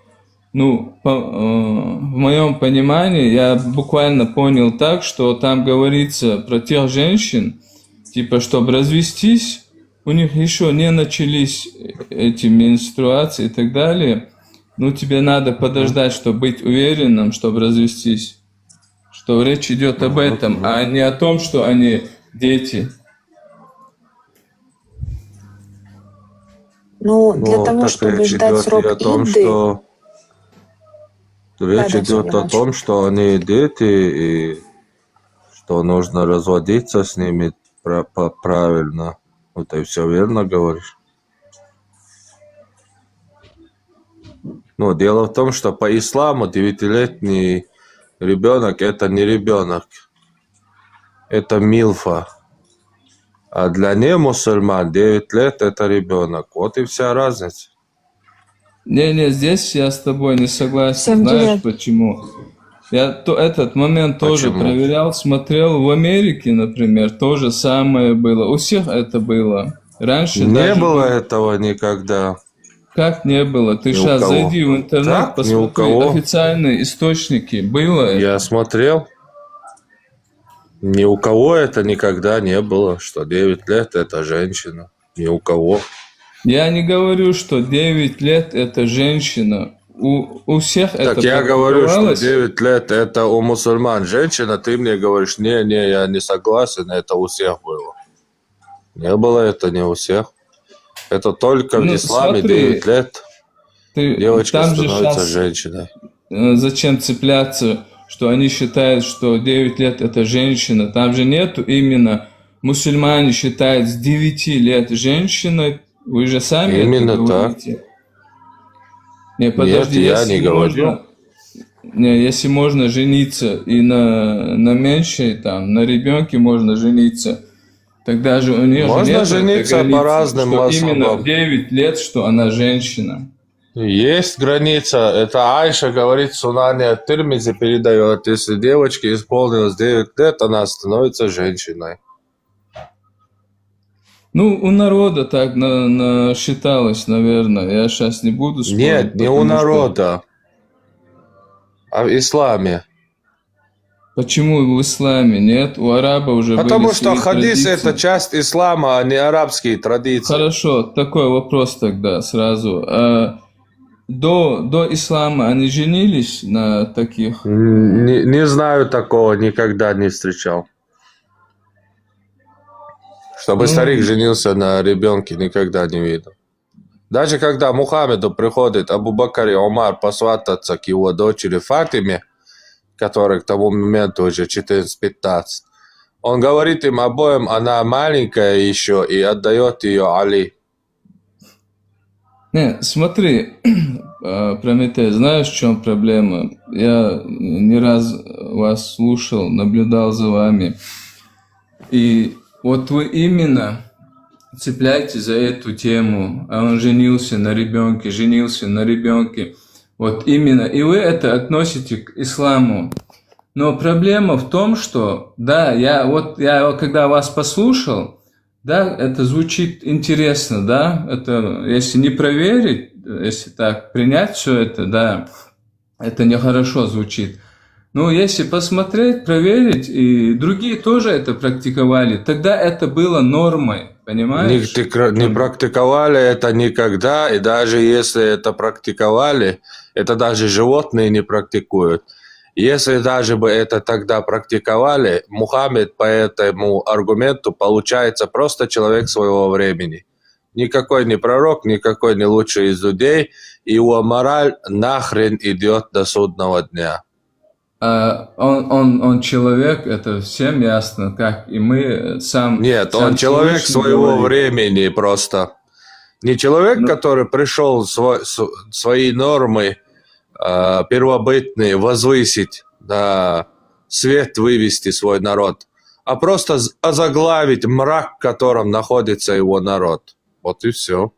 ну, в моем понимании, я буквально понял так, что там говорится про тех женщин, типа, чтобы развестись, у них еще не начались эти менструации и так далее. Ну, тебе надо подождать, чтобы быть уверенным, чтобы развестись. Что речь идет об этом, а не о том, что они дети. Ну, для того, так чтобы речь ждать идет срок и о том, Идды. что... Речь Да, идет Сергей о том, что они дети, и что нужно разводиться с ними правильно. Вот и все верно говоришь. Но дело в том, что по исламу 9-летний ребенок это не ребенок, это милфа. А для немусульман 9 лет это ребенок. Вот и вся разница. Не, здесь я с тобой не согласен. Всем Знаешь привет. почему? Я этот момент тоже Почему? проверял, смотрел. В Америке, например, то же самое было. У всех это было. Раньше Не даже было этого никогда. Как не было? Ты Ни у сейчас кого. зайди в интернет, Так, ни у посмотри кого. официальные источники. Было это? Я смотрел. Ни у кого это никогда не было, что 9 лет это женщина. Ни у кого. Я не говорю, что 9 лет это женщина. У всех это Так я говорю, что практиковалось. 9 лет это у мусульман женщина, ты мне говоришь, не, я не согласен, это у всех было. Не было это не у всех. Это только в Ну, исламе смотри, 9 лет девочка там же становится щас, женщиной. зачем цепляться, что они считают, что 9 лет это женщина. Там же нету именно мусульмане считают с 9 лет женщиной. Вы же сами Именно это так. говорите. Не, подожди, я если не говорю. можно, если можно жениться и на меньшей, там, на ребенке можно жениться, тогда же у нее Можно же нет жениться этой по границы, разным что именно способам. в 9 лет, что она женщина. Есть граница. Это Айша говорит, Сунани от-Тирмизи передает, если девочке исполнилось 9 лет, она становится женщиной. Ну, у народа так считалось, наверное. Я сейчас не буду спорить. Нет, не у потому что- народа, а в исламе. Почему в исламе нет? У арабов уже Потому были что свои хадис традиции. это часть ислама, а не арабские традиции. Хорошо, такой вопрос тогда сразу. До ислама они женились на таких? Не знаю такого, никогда не встречал. Чтобы старик женился на ребенке, никогда не видел. Даже когда Мухаммеду приходит Абу Бакр и Умар посвататься к его дочери Фатиме, которой к тому моменту уже 14-15, он говорит им обоим, она маленькая еще, и отдает ее Али. Не, смотри, Прометей, знаешь, в чем проблема? Я не раз вас слушал, наблюдал за вами. И вот вы именно цепляйтесь за эту тему. А он женился на ребенке. Вот именно. И вы это относите к исламу. Но проблема в том, что, да, я когда вас послушал, да, это звучит интересно, да, это, если не проверить, если так принять все это, да, это нехорошо звучит. Но если посмотреть, проверить, и другие тоже это практиковали, тогда это было нормой, понимаешь? Не практиковали это никогда, и даже если это практиковали, это даже животные не практикуют. Если даже бы это тогда практиковали, Мухаммед по этому аргументу получается просто человек своего времени. Никакой не пророк, никакой не лучший из людей, и его мораль нахрен идет до судного дня. Он человек, это всем ясно, как и мы сам. Нет, сам он человек Всевышний своего говорит. времени просто. Не человек, который пришел свои нормы первобытные возвысить, да, свет вывести свой народ, а просто озаглавить мрак, в котором находится его народ. Вот и все.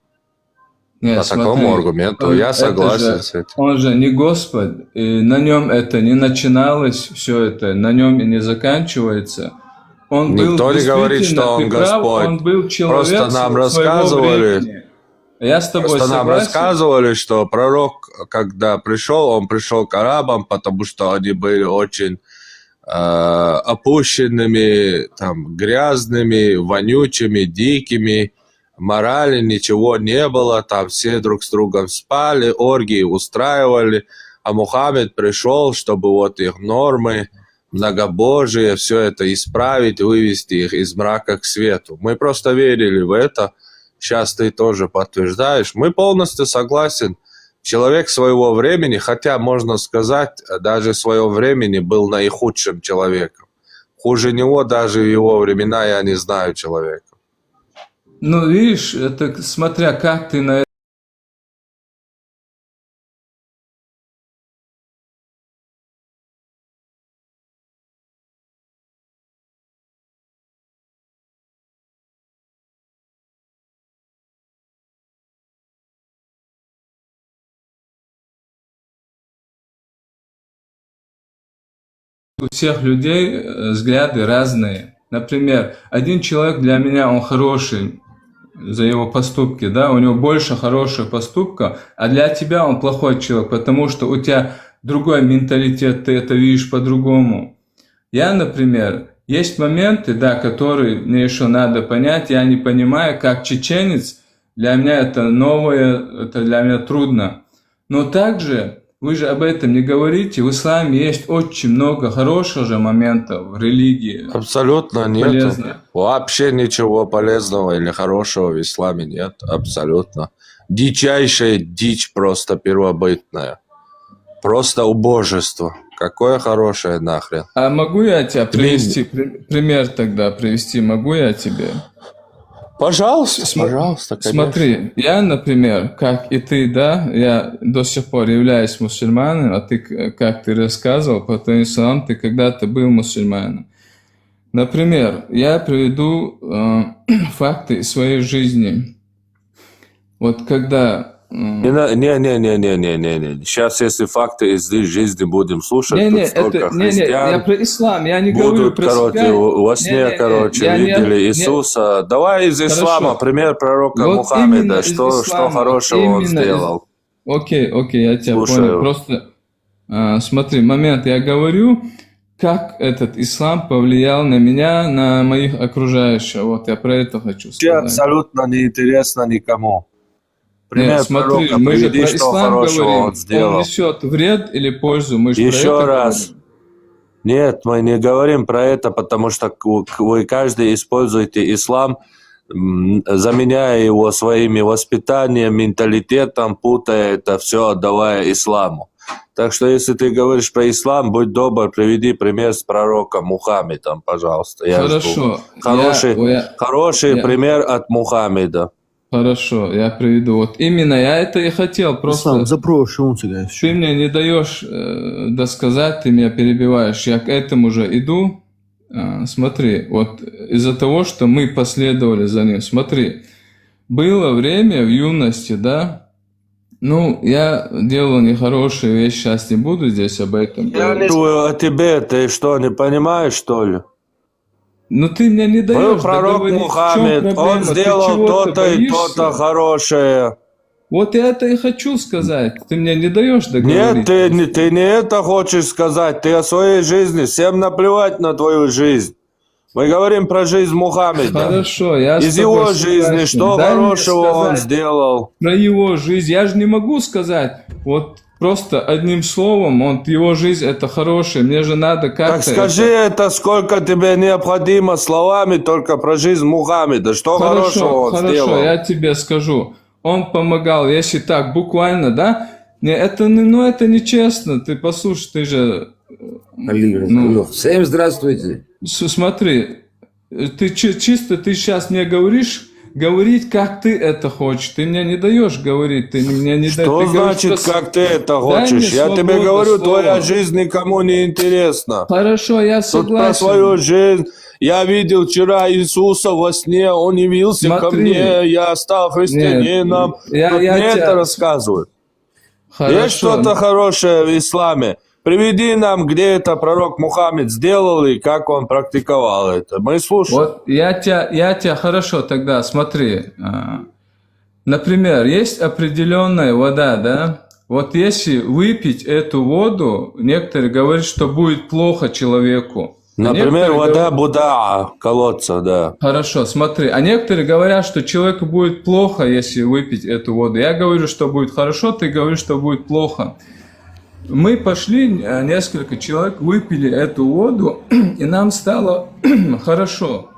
Нет, По такому аргументу я согласен с этим. Он же не Господь, и на нем это не начиналось, все это, на нем и не заканчивается. Он Никто был не говорит, действительно, что он ты прав, Господь. он был человек Просто нам своего рассказывали. времени. Я с тобой Просто нам согласен. рассказывали, что пророк, когда пришел, он пришел к арабам, потому что они были очень опущенными, там, грязными, вонючими, дикими. Морали ничего не было, там все друг с другом спали, оргии устраивали, а Мухаммед пришел, чтобы вот их нормы, многобожие, все это исправить, вывести их из мрака к свету. Мы просто верили в это. Сейчас ты тоже подтверждаешь. Мы полностью согласен. Человек своего времени, хотя, можно сказать, даже своего времени был наихудшим человеком. Хуже него даже в его времена я не знаю человека. Ну, видишь, это смотря как ты на у всех людей взгляды разные. Например, один человек для меня, он хороший за его поступки, да, у него больше хороших поступков, а для тебя он плохой человек, потому что у тебя другой менталитет, ты это видишь по-другому. Я, например, есть моменты, да, которые мне еще надо понять, я не понимаю, как чеченец, для меня это новое, это для меня трудно. Но также, вы же об этом не говорите, в исламе есть очень много хороших же моментов в религии. Абсолютно нет. Полезно. Вообще ничего полезного или хорошего в исламе нет. Абсолютно. Дичайшая дичь просто первобытная. Просто убожество. Какое хорошее нахрен. А могу я тебя привести, пример тогда привести, могу я тебе? Пожалуйста, пожалуйста, конечно. Смотри, я, например, как и ты, да, я до сих пор являюсь мусульманином, а ты, как ты рассказывал, по твоим словам, ты когда-то был мусульманином. Например, я приведу факты из своей жизни. Вот когда... Не. Сейчас, если факты из жизни будем слушать, тут столько христиан. Я про ислам, я не говорю про себя. Во сне, видели Иисуса. Давай из ислама, пример пророка вот Мухаммеда, что хорошего он сделал. Окей, я тебя Слушаю. понял. Просто смотри, момент, я говорю, как этот ислам повлиял на меня, на моих окружающих. Вот я про это хочу сказать. Абсолютно неинтересно никому. Пример Нет, смотри, пророка, мы же приведи, про что ислам хорошего говорим, он сделал. он несет вред или пользу, мы же про Еще это раз. говорим. Нет, мы не говорим про это, потому что вы каждый используете ислам, заменяя его своими воспитанием, менталитетом, путая это все, отдавая исламу. Так что, если ты говоришь про ислам, будь добр, приведи пример с пророком Мухаммедом, пожалуйста. Я жду. Хорошо. Хороший пример от Мухаммеда. Хорошо, я приведу. Вот именно я это и хотел. Просто Ислам, запрошую, ты мне не даешь досказать, ты меня перебиваешь. Я к этому же иду. Смотри, вот из-за того, что мы последовали за ним. Смотри, было время в юности, да? Ну, я делал нехорошие вещи, сейчас не буду здесь об этом Я говорить. говорю о тебе, ты что, не понимаешь, что ли? Ну ты мне не даешь Был пророк договорить. Мухаммед, В чем проблема? он Ты сделал чего-то то-то и боишься? то-то хорошее. Вот я это и хочу сказать. Ты мне не даешь договорить. Нет, ты не это хочешь сказать, ты о своей жизни, всем наплевать на твою жизнь. Мы говорим про жизнь Мухаммеда. Хорошо, я Из с тобой его жизни, согласен. что Дай мне хорошего он сказать сделал. про его жизнь. Я же не могу сказать, вот просто одним словом, его жизнь это хорошее. Мне же надо как-то... Так скажи это, сколько тебе необходимо словами только про жизнь Мухаммеда. Что хорошего он сделал? Хорошо, я тебе скажу. Он помогал, если так, буквально, да? Это нечестно. Ты послушай, ты же... Всем здравствуйте. Смотри, ты чисто ты сейчас мне говоришь, говорить, как ты это хочешь. Ты мне не даешь говорить, ты мне не даешь. Что значит, как ты это хочешь? Я тебе говорю, твоя жизнь никому не интересна. Хорошо, я Тут про согласен. свою жизнь. Я видел вчера Иисуса во сне, он явился ко Смотри. мне, я стал христианином. Нет, Тут я мне тебя- это рассказывают. Хорошо. Есть что-то хорошее в исламе? Приведи нам, где это пророк Мухаммед сделал и как он практиковал это. Мы слушаем. Вот я тебя хорошо тогда смотри. Например, есть определенная вода, да? Вот если выпить эту воду, некоторые говорят, что будет плохо человеку. А Например, некоторые вода говорят- Будда, колодца, да. Хорошо, смотри. А некоторые говорят, что человеку будет плохо, если выпить эту воду. Я говорю, что будет хорошо, ты говоришь, что будет плохо. Мы пошли, несколько человек выпили эту воду, и нам стало хорошо.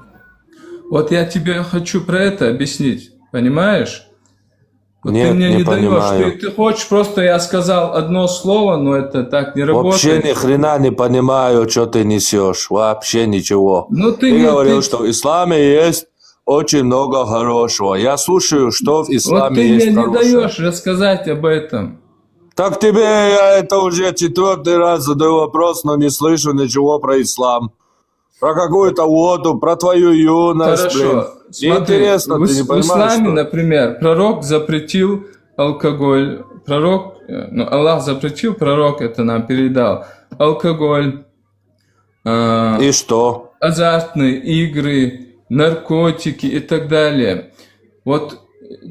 Вот я тебе хочу про это объяснить, понимаешь? Вот Нет, ты мне не не даешь, понимаю. ты хочешь, просто я сказал одно слово, но это так не Вообще работает. ни хрена не понимаю, что ты несешь. Вообще ничего. Ну, Ты говорил, что в исламе есть очень много хорошего. Я слушаю, что в Вот исламе ты есть мне не хорошее. даешь рассказать об этом. Так тебе я это уже 4-й раз задаю вопрос, но не слышу ничего про ислам. Про какую-то воду, про твою юность. блин. Хорошо. Смотри, Неинтересно, ты не в понимаешь, исламе, что? например, пророк запретил алкоголь. Аллах запретил, пророк это нам передал. Алкоголь, И что? азартные игры, наркотики и так далее. Вот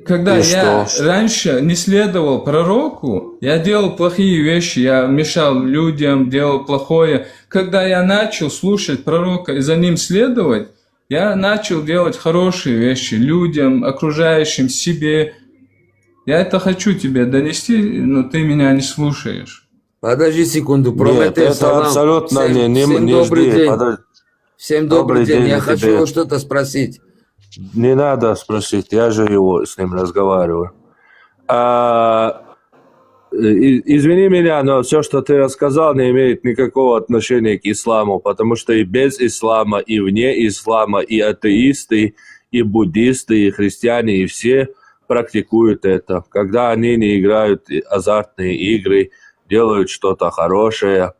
когда И я что? раньше не следовал пророку, я делал плохие вещи, я мешал людям, делал плохое. Когда я начал слушать пророка и за ним следовать, я начал делать хорошие вещи людям, окружающим, себе. Я это хочу тебе донести, но ты меня не слушаешь. Подожди секунду, Нет, Прометей, это салам. абсолютно Всем не добрый жди. день. Подожди. Всем Добрый добрый день. день Я и хочу тебе. его что-то спросить. Не надо спросить, я же его с ним разговариваю. Извини меня, но все, что ты рассказал, не имеет никакого отношения к исламу, потому что и без ислама, и вне ислама, и атеисты, и буддисты, и христиане, и все практикуют это. Когда они не играют азартные игры, делают что-то хорошее,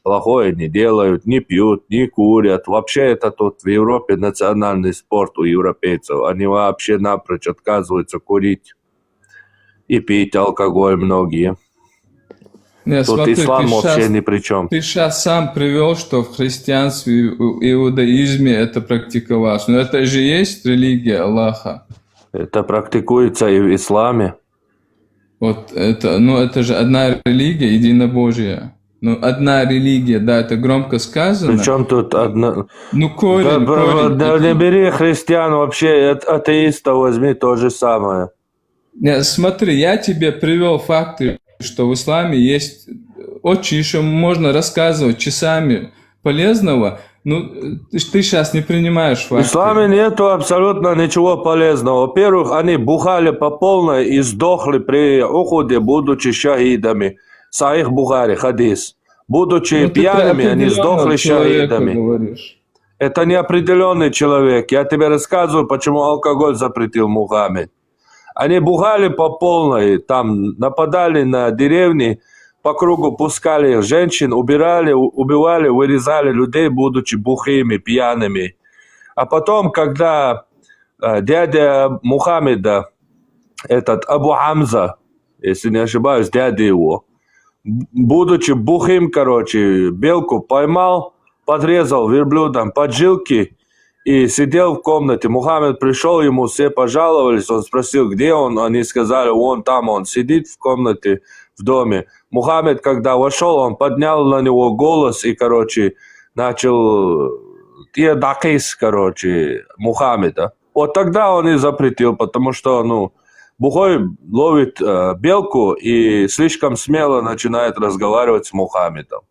плохое не делают, не пьют, не курят. Вообще это тут в Европе национальный спорт у европейцев. Они вообще напрочь отказываются курить и пить алкоголь многие. Нет, Тут смотри, ислам вообще ни при чем. ты сейчас сам привел, что в христианстве, в иудаизме это практиковалось. Но это же есть религия Аллаха. Это практикуется и в исламе. Вот это, ну это же одна религия, единобожие. Ну, одна религия, да, это громко сказано. Причем тут одна... Ну, корень. Не бери христиан, вообще атеистов возьми то же самое. Нет, смотри, я тебе привел факты, что в исламе есть очень еще можно рассказывать часами полезного. Ну, ты сейчас не принимаешь В факты. исламе нету абсолютно ничего полезного. Во-первых, они бухали по полной и сдохли при Ухуде, будучи шахидами. Саих Бухари, хадис. Будучи Ну, ты пьяными, про они сдохли определенного человека шахидами. говоришь. Это неопределенный человек. Я тебе рассказываю, почему алкоголь запретил Мухаммед. Они бухали по полной, там нападали на деревни, по кругу пускали женщин, убирали, убивали, вырезали людей, будучи бухими, пьяными. А потом, когда дядя Мухаммеда, этот Абу Хамза, если не ошибаюсь, дядя его, будучи бухим, короче, белку поймал, подрезал верблюдом поджилки и сидел в комнате. Мухаммед пришел, ему все пожаловались, он спросил, где он, они сказали, вон там он сидит в комнате, в доме. Мухаммед, когда вошел, он поднял на него голос и, короче, начал тиядакис, короче, Мухаммеда. Вот тогда он и запретил, потому что, ну, бухой ловит белку и слишком смело начинает разговаривать с Мухаммедом.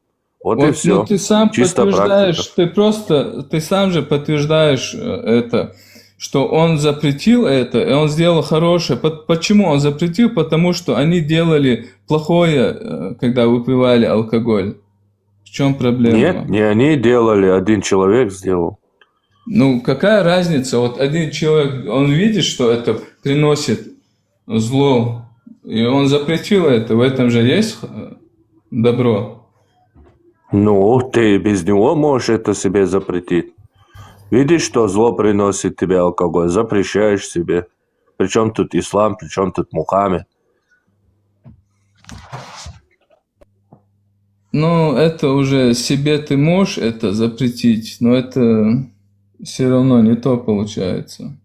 Вот и все. Ну, ты сам Чисто подтверждаешь, практика. ты сам же подтверждаешь это, что он запретил это, и он сделал хорошее. Почему он запретил? Потому что они делали плохое, когда выпивали алкоголь. В чем проблема? Нет, не они делали, один человек сделал. Ну, какая разница? Вот один человек, он видит, что это приносит зло, и он запретил это. В этом же есть добро. Ну, ты без него можешь это себе запретить. Видишь, что зло приносит тебе алкоголь, запрещаешь себе. Причем тут ислам, причем тут Мухаммед. Ну, это уже себе ты можешь это запретить, но это все равно не то получается.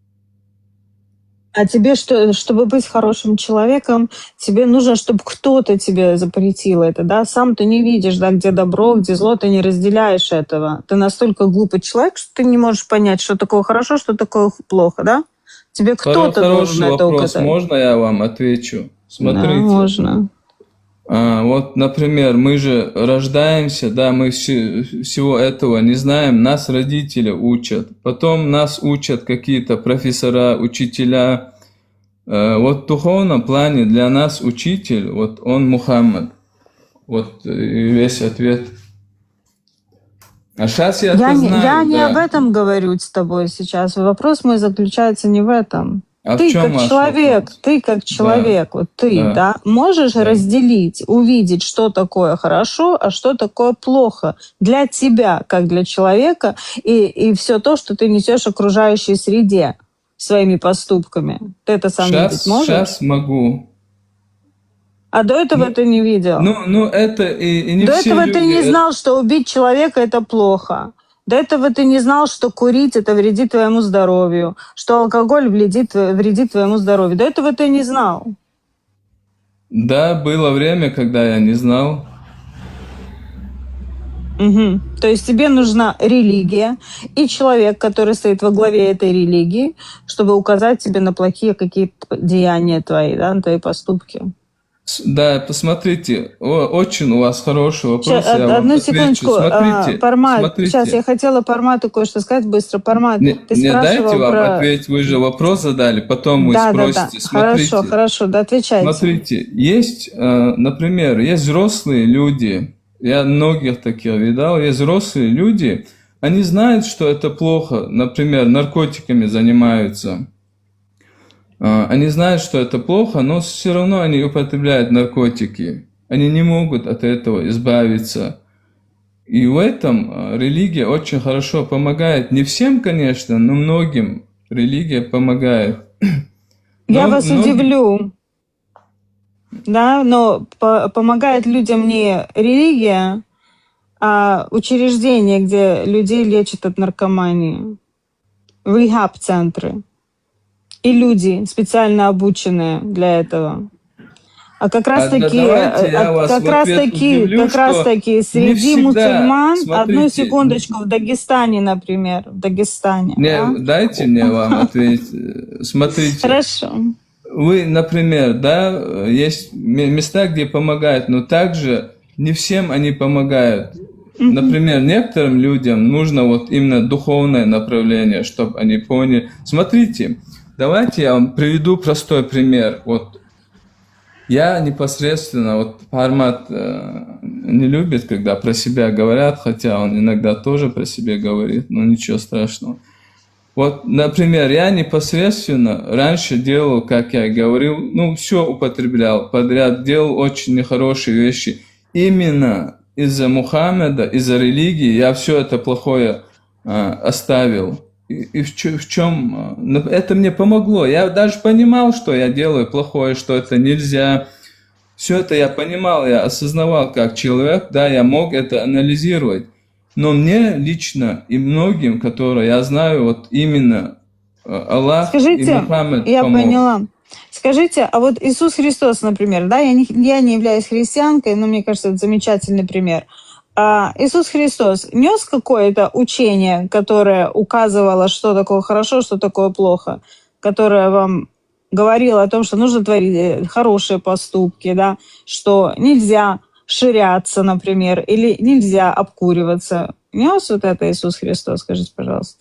А тебе, чтобы быть хорошим человеком, тебе нужно, чтобы кто-то тебе запретил это, да? Сам ты не видишь, да, где добро, где зло, ты не разделяешь этого. Ты настолько глупый человек, что ты не можешь понять, что такое хорошо, что такое плохо, да? Тебе кто-то должен это вопрос, указать. можно я вам отвечу? Смотрите. Да, можно. Вот, например, мы же рождаемся, да, мы всего этого не знаем, нас родители учат, потом нас учат какие-то профессора, учителя. Вот в духовном плане для нас учитель, вот он Мухаммад. Вот весь ответ. А сейчас я это знаю. Я не да. об этом говорю с тобой сейчас. Вопрос мой заключается не в этом. А ты в чем как человек, вопрос? ты как человек, Да. вот ты, Да. да, можешь разделить, увидеть, что такое хорошо, а что такое плохо для тебя, как для человека, и все то, что ты несешь окружающей среде своими поступками. Ты это сам видеть можешь? Сейчас могу. А до этого ты не видел? Ну, это и не До все этого люди... ты не знал, что убить человека – это плохо. До этого ты не знал, что курить – это вредит твоему здоровью, что алкоголь вредит твоему здоровью. До этого ты не знал. Да, было время, когда я не знал. Угу. То есть тебе нужна религия и человек, который стоит во главе этой религии, чтобы указать тебе на плохие какие-то деяния твои, да, на твои поступки. Да, посмотрите, очень у вас хороший вопрос. Сейчас, я вам одну отвечу. секундочку. Смотрите, Пармат, смотрите. сейчас я хотела Пармату кое-что сказать быстро. Пармат, Не ты дайте спрашивал вам про... ответить, вы же вопрос задали, потом вы Да. спросите. Смотрите, Хорошо, да, отвечайте. смотрите, есть, например, есть взрослые люди, я многих таких видал, есть взрослые люди, они знают, что это плохо, например, наркотиками занимаются. Они знают, что это плохо, но все равно они употребляют наркотики. Они не могут от этого избавиться. И в этом религия очень хорошо помогает. Не всем, конечно, но многим религия помогает. Я вас удивлю. Да, но помогает людям не религия, а учреждение, где людей лечат от наркомании. Рехаб-центры. И люди, специально обученные для этого. А как раз таки, среди мусульман, одну секундочку, в Дагестане, например, в Дагестане. Да? Дайте мне вам ответить. Смотрите. Хорошо. Вы, например, да, есть места, где помогают, но также не всем они помогают. Например, некоторым людям нужно вот именно духовное направление, чтобы они поняли. Смотрите, давайте я вам приведу простой пример. Вот я непосредственно, вот Пармат не любит, когда про себя говорят, хотя он иногда тоже про себя говорит, но ничего страшного. Вот, например, я непосредственно раньше делал, как я и говорил, ну, все употреблял подряд, делал очень нехорошие вещи. Именно из-за Мухаммеда, из-за религии я все это плохое оставил. И в чем это мне помогло. Я даже понимал, что я делаю плохое, что это нельзя. Все это я понимал, я осознавал как человек, да, я мог это анализировать. Но мне лично и многим, которые я знаю, вот именно Аллах и Мухаммед я помог. Поняла. Скажите, а вот Иисус Христос, например, да, я не являюсь христианкой, но мне кажется, это замечательный пример. Иисус Христос нес какое-то учение, которое указывало, что такое хорошо, что такое плохо, которое вам говорило о том, что нужно творить хорошие поступки, да, что нельзя ширяться, например, или нельзя обкуриваться. Нес вот это Иисус Христос, скажите, пожалуйста.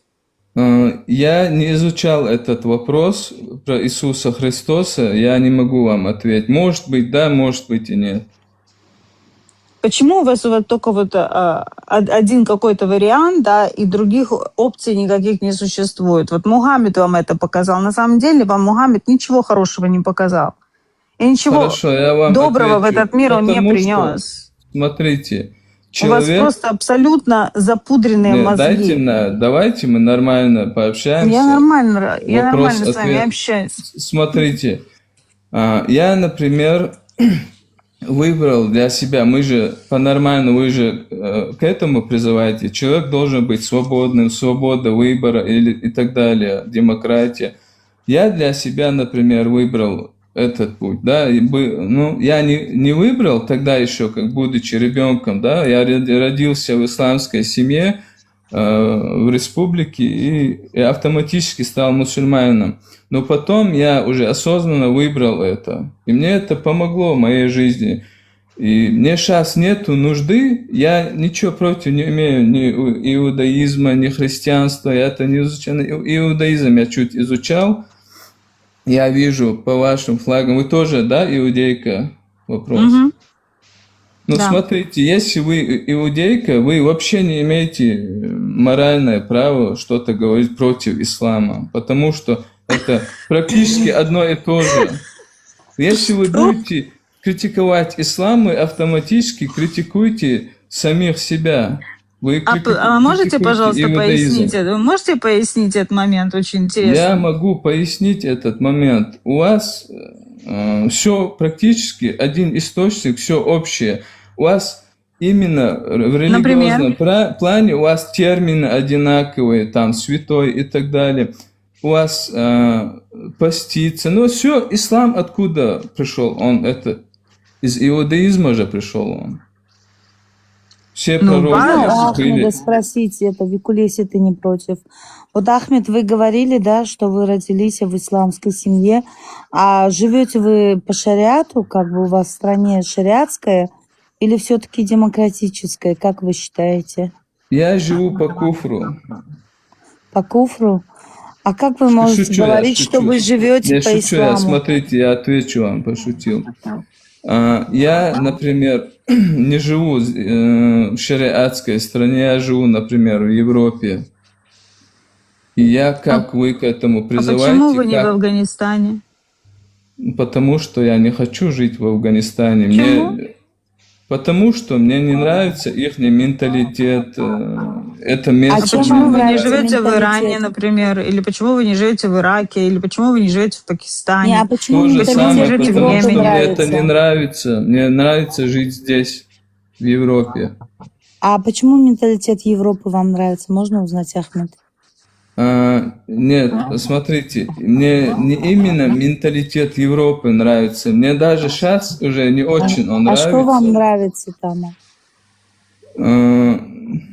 Я не изучал этот вопрос про Иисуса Христоса, я не могу вам ответить. Может быть, да, может быть и нет. Почему у вас только вот один какой-то вариант, да, и других опций никаких не существует? Вот Мухаммед вам это показал. На самом деле вам Мухаммед ничего хорошего не показал. И ничего доброго в этот мир он не принес. Смотрите, человек... У вас просто абсолютно запудренные мозги. Давайте мы нормально пообщаемся. Я нормально с вами общаюсь. Смотрите, я, например, выбрал для себя, мы же по-нормальному, вы же к этому призываете, человек должен быть свободным, свобода выбора и так далее, демократия. Я для себя, например, выбрал этот путь, да, я не выбрал тогда еще, как будучи ребенком, да, я родился в исламской семье, в республике и автоматически стал мусульманином. Но потом я уже осознанно выбрал это. И мне это помогло в моей жизни. И мне сейчас нету нужды, я ничего против не имею ни иудаизма, ни христианства, я это не изучал. Иудаизм я чуть изучал. Я вижу по вашим флагам, вы тоже, да, иудейка? Вопрос. Угу. Ну, да. Смотрите, если вы иудейка, вы вообще не имеете моральное право что-то говорить против ислама, потому что это практически одно и то же. Если вы будете критиковать ислам, вы автоматически критикуете самих себя. Вы можете, пожалуйста, пояснить это? Вы можете пояснить этот момент? Очень интересно. Я могу пояснить этот момент. У вас все практически один источник, все общее. У вас именно в религиозном плане у вас термины одинаковые, там святой и так далее. У вас поститься. Но все, ислам откуда пришел? Он это из иудаизма же пришел он. Все Ну, пророки Можно у были. Ахмеда спросить это, Викуле, если ты не против? Вот, Ахмед, вы говорили, да, что вы родились в исламской семье, а живете вы по шариату, как бы у вас в стране шариатская или все-таки демократическая, как вы считаете? Я живу по куфру. По куфру? А как вы можете Шучу, говорить, я что шучу. вы живете Я по шучу, исламу? смотрите, я отвечу вам, пошутил. Я, например, не живу в шариатской стране, я живу, например, в Европе. И я, как вы к этому А почему вы призываете, не в Афганистане? потому что я не хочу жить в Афганистане. Почему? Потому что мне не нравится их менталитет. Это место А чем мне почему вам вы не нравится живете в Иране, менталитет? например? Или почему вы не живете в Ираке? Или почему вы не живете в Не, а Пакистане? почему То же Почему вы не самое, менталитет живете в потому что Европы Йемене? мне это не нравится? нравится. Мне нравится жить здесь, в Европе. А почему менталитет Европы вам нравится? Можно узнать, Ахмед? Нет, смотрите, мне не именно менталитет Европы нравится, мне даже сейчас уже не очень он А что вам нравится. нравится там?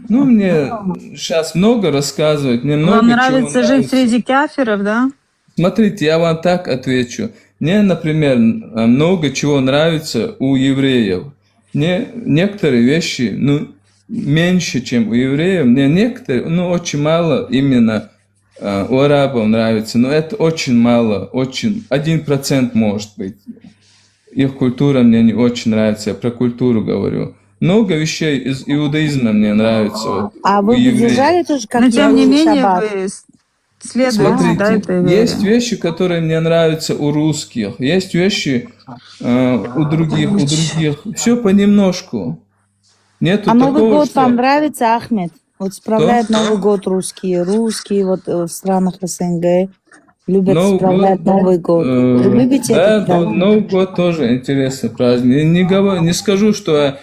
Ну, мне сейчас много рассказывать, мне Вам много чего нравится жить нравится. среди кафиров, да? Смотрите, я вам так отвечу. Мне, например, много чего нравится у евреев. Мне некоторые вещи, ну, меньше, чем у евреев. Мне некоторые, ну, очень мало именно у арабов нравится. Но это очень мало, очень, 1% может быть. Их культура мне не очень нравится, я про культуру говорю. Много вещей из иудаизма мне нравится вот, А у вы бы евреев. держали тоже, как Но тем не евреи, менее шаббат? вы следуете, да, Смотрите, этой есть вере. вещи, которые мне нравятся у русских, есть вещи у других. Все понемножку. Нету А Новый такого, год вам что... нравится, Ахмед? Вот Что? справляют Новый год русские. Русские вот в странах СНГ любят Новый справлять год, Новый год. Вы любите да, этот праздник? Новый год тоже интересный праздник. Не скажу, что я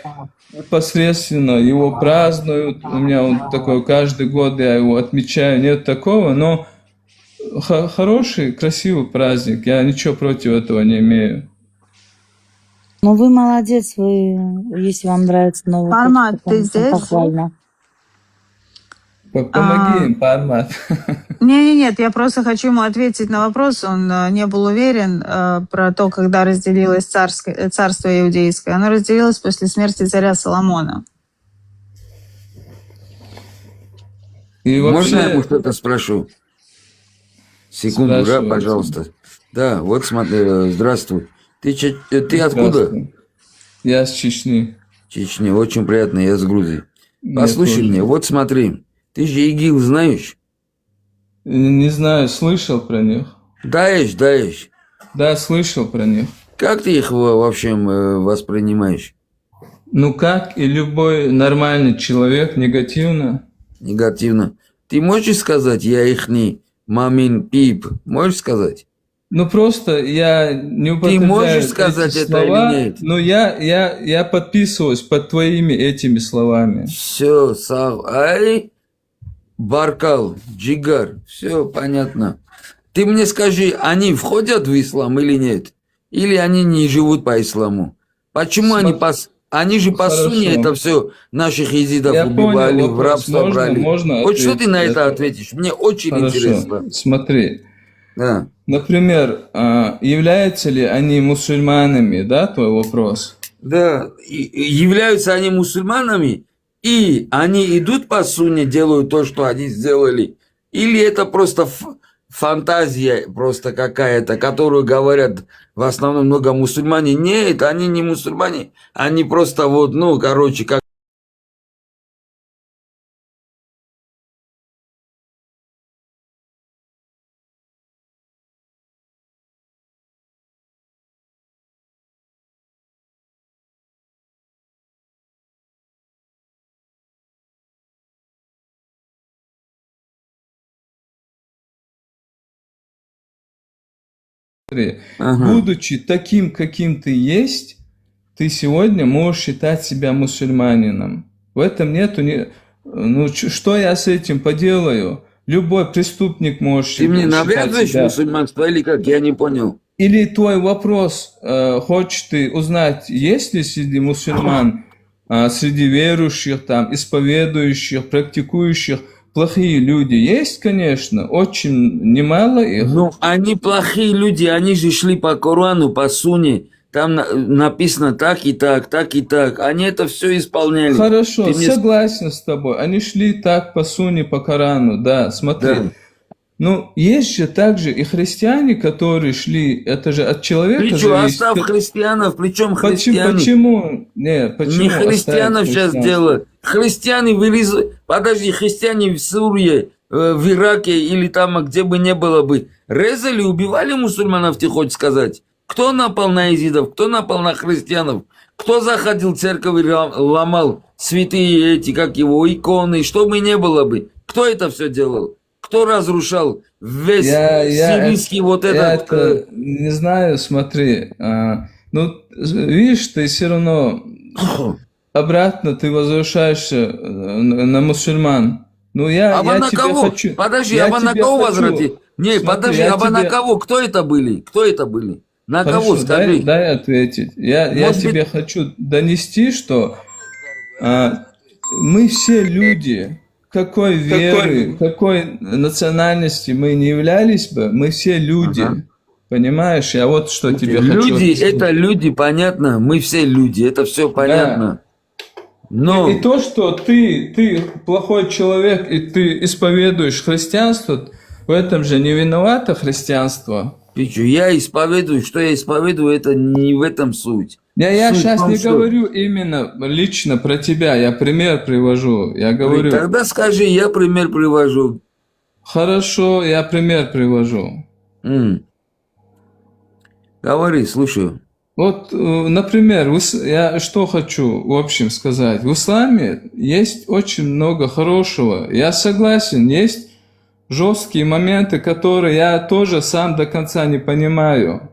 непосредственно его праздную. У меня он такой, каждый год я его отмечаю. Нет такого, но хороший, красивый праздник. Я ничего против этого не имею. Ну, вы молодец, вы, если вам нравится Новый год, Пармат, это, ты конечно, здесь? похвально. Помоги им, Пармат. Нет, я просто хочу ему ответить на вопрос. Он не был уверен про то, когда разделилось царство иудейское. Оно разделилось после смерти царя Соломона. И Можно я ему вообще, что-то спрошу? Секунду, да, спрашивайте. пожалуйста. Да, вот смотри, здравствуй. Ты откуда? Здравствуй. Я с Чечни. Чечня, очень приятно, я с Грузии. Мне Послушай тоже. меня, вот смотри. Ты же ИГИЛ знаешь? Не знаю, слышал про них. Даешь. Да, слышал про них. Как ты их вообще воспринимаешь? Ну, как и любой нормальный человек, негативно. Негативно. Ты можешь сказать, я их не мамин пип? Можешь сказать? Ну, просто я не Ты употребляю можешь сказать эти это слова, или нет? но я подписываюсь под твоими этими словами. Все, ай, Баркал, Джигар, все понятно. Ты мне скажи, они входят в ислам или нет? Или они не живут по исламу? Почему они же по сунне Хорошо. это все наших езидов Я убивали, понял в вопрос. рабство брали. Можно Вот что ты ответить? на это ответишь? Мне очень Хорошо. интересно. Смотри. Да. Например, являются ли они мусульманами, да, твой вопрос? Да, являются они мусульманами, и они идут по сунне, делают то, что они сделали, или это просто фантазия просто какая-то, которую говорят в основном много мусульмане. Нет, они не мусульмане, они просто вот, ну, короче, как Ага. Будучи таким, каким ты есть, ты сегодня можешь считать себя мусульманином. В этом нету... Ну, что я с этим поделаю? Любой преступник может Ты мне считать навязываешь себя... мусульманство или как? Я не понял. Или твой вопрос, хочешь ты узнать, есть ли среди мусульман, среди верующих, там, исповедующих, практикующих плохие люди? Есть, конечно, очень немало их. Ну, они плохие люди, они же шли по Корану, по Сунне. Там написано так и так, так и так. Они это все исполняли. Хорошо, Ты мне- согласен с тобой. Они шли так по Сунне, по Корану, да, смотри. Да. Ну, есть же также и христиане, которые шли, это же от человека Ты что, зависит. оставь христианов, причем христиане? Почему? Не, почему Не христианов оставить сейчас христианство? дело. Христиане вылезли. Подожди, христиане в Сирии, в Ираке или там, где бы не было бы, резали, убивали мусульманов, ты хочешь сказать? Кто напал на езидов? Кто напал на христианов? Кто заходил в церковь и ломал святые эти, как его, иконы? Что бы не было бы? Кто это все делал? Кто разрушал весь сирийский вот я этот... это не знаю, смотри. Ну, видишь, ты все равно обратно ты возвращаешься на мусульман. Ну, я на тебе кого? хочу... Подожди, я а на тебе кого хочу- возврати? Не, Смотри, подожди, я на тебе- кого? Кто это были? Кто это были? На Хорошо, кого, скажи? дай ответить. Я Может быть- тебе хочу донести, что мы все люди, какой веры, какой национальности мы не являлись бы, мы все люди. Ага. Понимаешь? Я вот что тебе хочу Люди, объяснить. это люди, понятно. Мы все люди, это все понятно. Но И то, что ты плохой человек, и ты исповедуешь христианство, в этом же не виновато христианство. ты чё, я исповедую, что я исповедую, это не в этом суть. Я Суть в сейчас том, не что- говорю именно лично про тебя, я пример привожу. Я говорю, Тогда скажи, я пример привожу. хорошо, я пример привожу. Говори, слушаю. Вот, например, я что хочу в общем сказать. В исламе есть очень много хорошего. Я согласен, есть жесткие моменты, которые я тоже сам до конца не понимаю.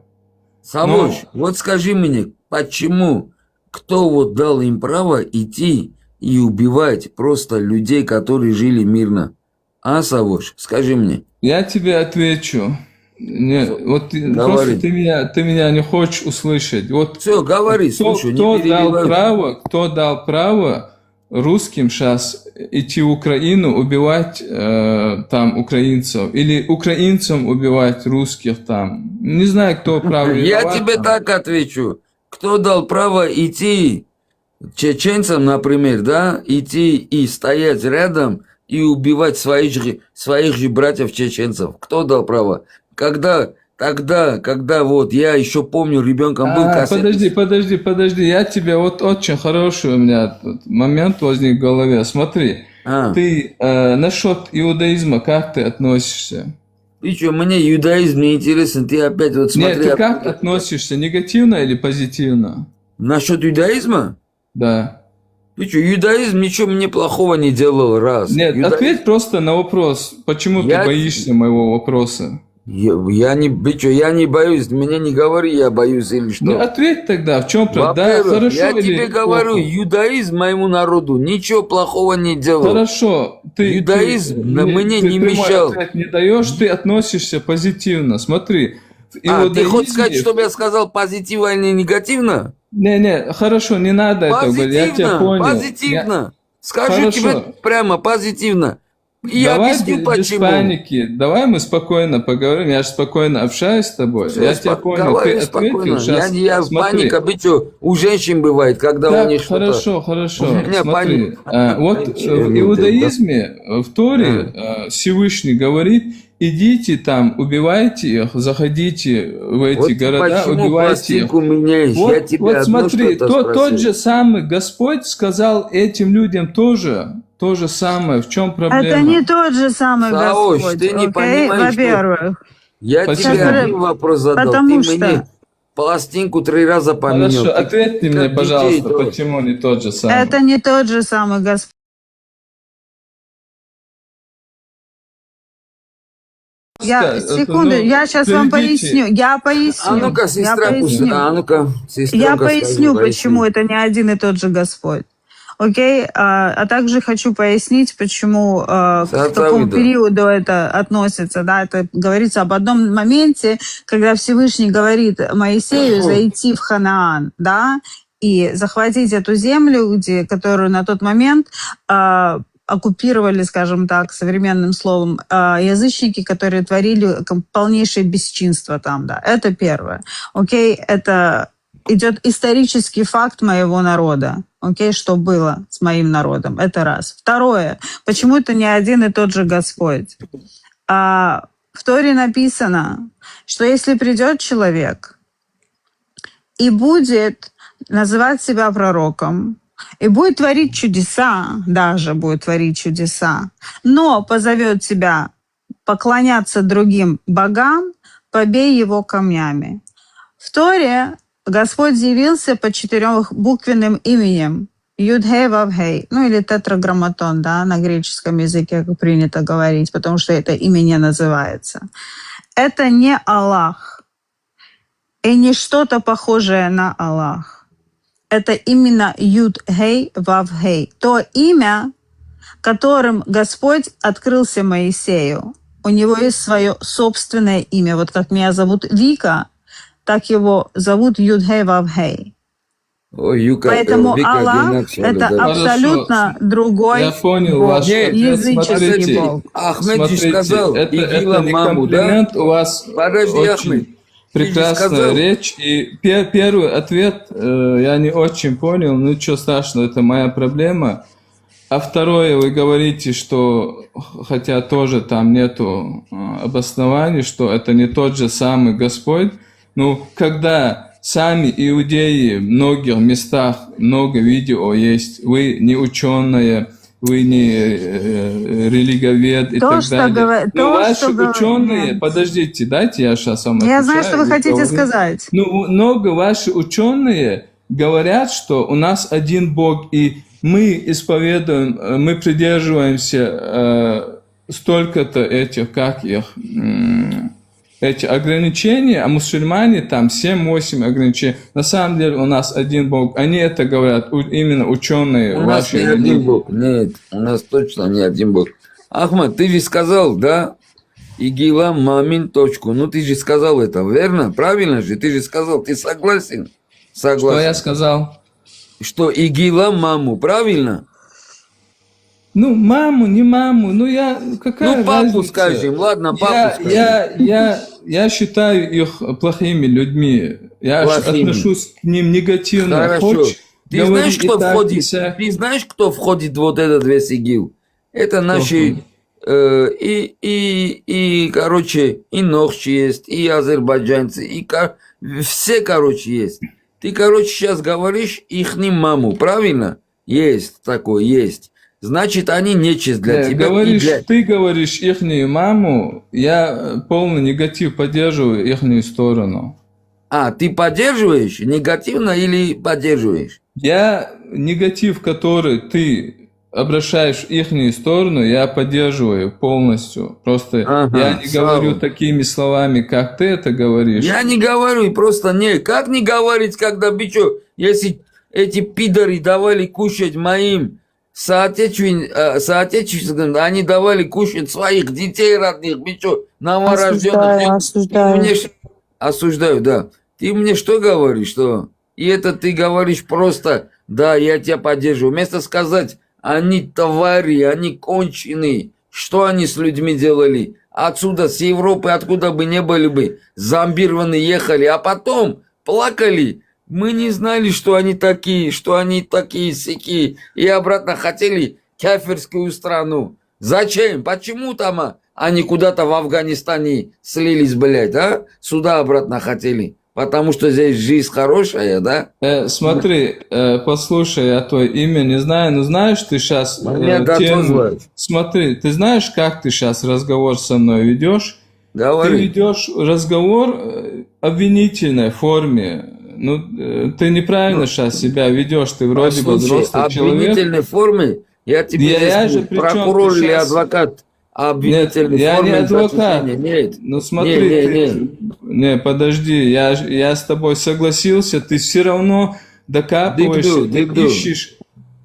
Савош, вот скажи мне, почему, кто вот дал им право идти и убивать просто людей, которые жили мирно? А, Савош, скажи мне. Я тебе отвечу. Не, вот Говори. просто ты меня не хочешь услышать. Вот Все, говори, слушай, кто не перебивай. кто дал право русским сейчас идти в Украину убивать там украинцев или украинцам убивать русских там? Не знаю, кто право. Я виноват тебе там. так отвечу. Кто дал право идти чеченцам, например, да, идти и стоять рядом и убивать своих же братьев чеченцев? Кто дал право? Когда вот я еще помню, ребенком был Подожди, я тебе вот очень хороший у меня тут момент возник в голове. Смотри, ты насчет иудаизма как ты относишься? Ты что, мне иудаизм не интересен, ты опять вот смотри. Нет, ты как относишься, негативно или позитивно? Насчет иудаизма? Да. Ты что, иудаизм ничего мне плохого не делал, раз. Нет, ответь просто на вопрос, почему ты боишься моего вопроса? Я не боюсь, мне не говори, я боюсь или что. Ну, ответь тогда, в чем правда? Да, Во-первых, хорошо я или тебе говорю, плохо? иудаизм моему народу ничего плохого не делал. Хорошо, Иудаизм мне не прямой мешал. ответ не даешь, ты относишься позитивно. Смотри, в Ты хочешь сказать, иудаизме- чтобы я сказал позитивно, а не негативно? Не, хорошо, не надо этого говорить, я тебя понял. Позитивно. Скажу Хорошо. тебе прямо, позитивно. И я Давай объясню, без почему. паники, давай мы спокойно поговорим, я же спокойно общаюсь с тобой. Всё, Я тебя понял, говори ты спокойно. ответил сейчас. Я паника, быть что, у женщин бывает, когда у Так, них что-то... хорошо. У меня Смотри, паника. вот в иудаизме, в Торе Всевышний говорит, идите там, убивайте их, заходите в эти Вот города, почему убивайте их. пластинку меняешь? Вот, Я тебя вот одно смотри, что-то тот спросил. же самый Господь сказал этим людям тоже то же самое. В чем проблема? Это не тот же самый Саош, Господь, ты не окей? понимаешь, что- Во-первых. Я Почему? тебе один вопрос задал, Потому ты что- мне пластинку 3 раза поменял. Хорошо, Ты ответьте мне, как пожалуйста, детей, то- почему не тот же самый? Это не тот же самый Господь. Секунду, я сейчас вам поясню. Я поясню. А ну-ка, Я сестра, поясню. а ну-ка, Я сестренка, поясню, скажи, почему это не один и тот же Господь. Окей? А также хочу пояснить, почему к какому Давида. периоду это относится. Да? Это говорится об одном моменте, когда Всевышний говорит Моисею зайти в Ханаан, да, и захватить эту землю, которую на тот момент оккупировали, скажем так, современным словом, язычники, которые творили полнейшее бесчинство там, да. Это первое. Окей? Это идет исторический факт моего народа. Окей? Что было с моим народом. Это раз. Второе. Почему это не один и тот же Господь? В Торе написано, что если придет человек и будет называть себя пророком, и будет творить чудеса, даже будет творить чудеса, но позовет себя поклоняться другим богам, побей его камнями. В Торе Господь явился под 4-буквенным именем Юд-Хей Вав-Хей, ну или тетраграмматон, да, на греческом языке, как принято говорить, потому что это имя не называется. Это не Аллах и не что-то похожее на Аллах. Это именно Юд-Хей Вав-Хей, то имя, которым Господь открылся Моисею. У него есть свое собственное имя. Вот как меня зовут Вика, так его зовут Юд-Хей Вав-Хей. Ой, Юка, Поэтому Вика, Аллах Геннадьевна, — это да. абсолютно другой Я понял Бог, ваш ответ. языческий Смотрите, Бог. Ахмед же сказал, это Игила не маму, да? комплимент, у вас Подожди, Ахмед. очень Ты же прекрасная сказал. речь. И первый ответ я не очень понял, ну ничего страшного, это моя проблема. А второе, вы говорите, что, хотя тоже там нету обоснований, что это не тот же самый Господь, но когда сами иудеи в многих местах, много видео есть, вы не ученые, вы не религовед и То, так что далее. Но ваши говорят, ученые, нет. подождите, дайте я сейчас вам Я отвечаю, знаю, что вы хотите говорю. сказать. Ну, много ваши ученые говорят, что у нас один Бог, и мы исповедуем, мы придерживаемся столько-то этих, как их, эти ограничения, а мусульмане там 7-8 ограничений. На самом деле у нас один Бог. Они это говорят, именно ученые. У нас не один Бог. Нет, у нас точно не один Бог. Ахмад, ты же сказал, да? Игила мамин точку. Ну ты же сказал это, верно? Правильно же? Ты же сказал, ты согласен? Согласен. Что я сказал? Что Игила маму, правильно? Ну, маму, не маму, ну я, какая Ну, папу разница? скажем, ладно, папу скажем. Я считаю их плохими людьми. Я Плохими. отношусь к ним негативно. Хорошо. Хочешь, Ты говори знаешь, и кто так, и входит? сяк. Ты знаешь, кто входит в вот этот весь ИГИЛ? Это наши короче, и нохчи есть, и азербайджанцы, все, короче, есть. Ты, короче, сейчас говоришь ихним маму, правильно? Есть такое, есть. Значит, они нечисть для тебя. Говоришь, и для... Ты говоришь ихнюю маму, я полный негатив поддерживаю ихнюю сторону. А, ты поддерживаешь? Негативно или поддерживаешь? Я негатив, который ты обращаешь в ихнюю сторону, я поддерживаю полностью. Просто я не говорю такими словами, как ты это говоришь. Я не говорю, просто не. Как не говорить, когда, бичо, если эти пидоры давали кушать моим соотечественникам, они давали кушать своих детей родных, бичо, новорожденных. Осуждаю. Осуждаю, да. Ты мне что говоришь, что? И это ты говоришь просто, да, я тебя поддерживаю. Вместо сказать, они твари, они конченые. Что они с людьми делали? Отсюда, с Европы, откуда бы не были бы, зомбированы ехали, а потом плакали. Мы не знали, что они такие сякие. И обратно хотели кафирскую страну. Зачем? Почему там они куда-то в Афганистане слились, блядь, а? Сюда обратно хотели. Потому что здесь жизнь хорошая, да? Смотри, послушай, я твое имя не знаю, но знаешь, ты сейчас смотри, ты знаешь, как ты сейчас разговор со мной ведешь? Говори. Ты ведешь разговор в обвинительной форме. Ну, ты неправильно сейчас себя ведешь, ты вроде бы взрослый человек. В обвинительной форме я тебе же прокурор или адвокат. обвинительной я не форме адвокат. защищения. Нет. Ну смотри, Не. подожди, я с тобой согласился, ты все равно докапываешься, ты Дык-ду. ищешь.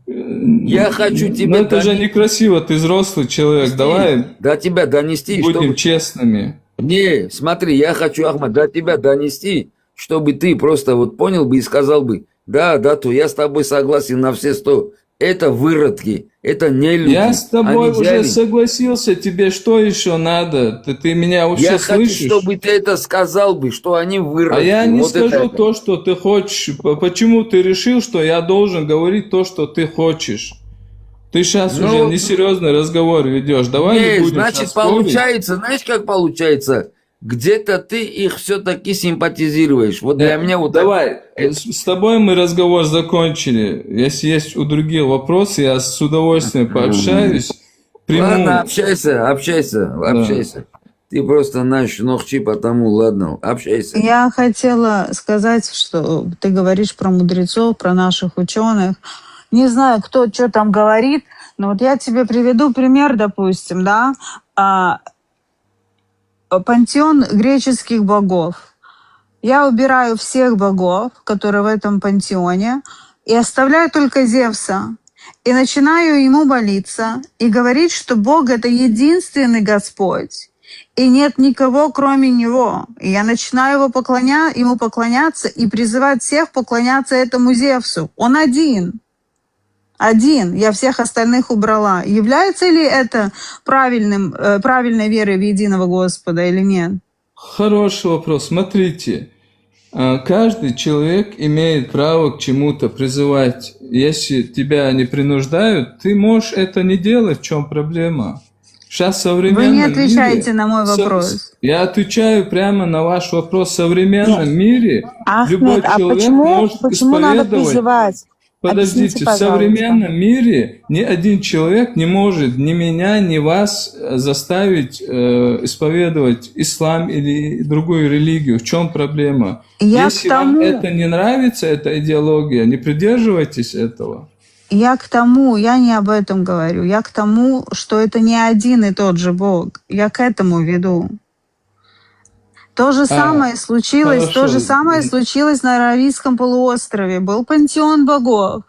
Я хочу тебе Ну это же донести. некрасиво, ты взрослый человек, давай До тебя донести, будем чтобы... честными. Не, смотри, я хочу, Ахмад, до тебя донести, чтобы ты просто вот понял бы и сказал бы, да, то я с тобой согласен на все 100. Это выродки, это не люди. Я с тобой Они уже взяли. согласился, тебе что еще надо? Ты меня вообще Я хочу, слышишь? чтобы ты это сказал бы, что они выродки. А я не Вот скажу это. то, что ты хочешь. Почему ты решил, что я должен говорить то, что ты хочешь? Ты сейчас Ну, уже несерьезный разговор ведешь. Давай не Не, будем значит, сейчас спорить. получается, знаешь, как получается? Где-то ты их все-таки симпатизируешь. Вот для меня вот Давай, с тобой мы разговор закончили. Если есть у других вопросы, я с удовольствием пообщаюсь. Ладно, общайся. Ты просто наш ногчи, потому ладно, общайся. Я хотела сказать, что ты говоришь про мудрецов, про наших ученых. Не знаю, кто что там говорит, но вот я тебе приведу пример, допустим, да, пантеон греческих богов. Я убираю всех богов, которые в этом пантеоне, и оставляю только Зевса. И начинаю ему молиться и говорить, что Бог — это единственный Господь. И нет никого, кроме Него. И я начинаю ему поклоняться и призывать всех поклоняться этому Зевсу. Он один. Я всех остальных убрала. Является ли это правильной верой в единого Господа или нет? Хороший вопрос. Смотрите, каждый человек имеет право к чему-то призывать. Если тебя не принуждают, ты можешь это не делать. В чем проблема? Сейчас в современном Вы не мире... отвечаете на мой вопрос. Я отвечаю прямо на ваш вопрос. В современном мире любой Ахмед, а человек может почему надо исповедовать... призывать? Подождите, Объясните, в пожалуйста. современном мире ни один человек не может ни меня, ни вас заставить исповедовать ислам или другую религию. В чем проблема? Если вам это не нравится, эта идеология, не придерживайтесь этого. Я не об этом говорю. Я к тому, что это не один и тот же Бог. Я к этому веду. То же самое случилось на Аравийском полуострове. Был пантеон богов,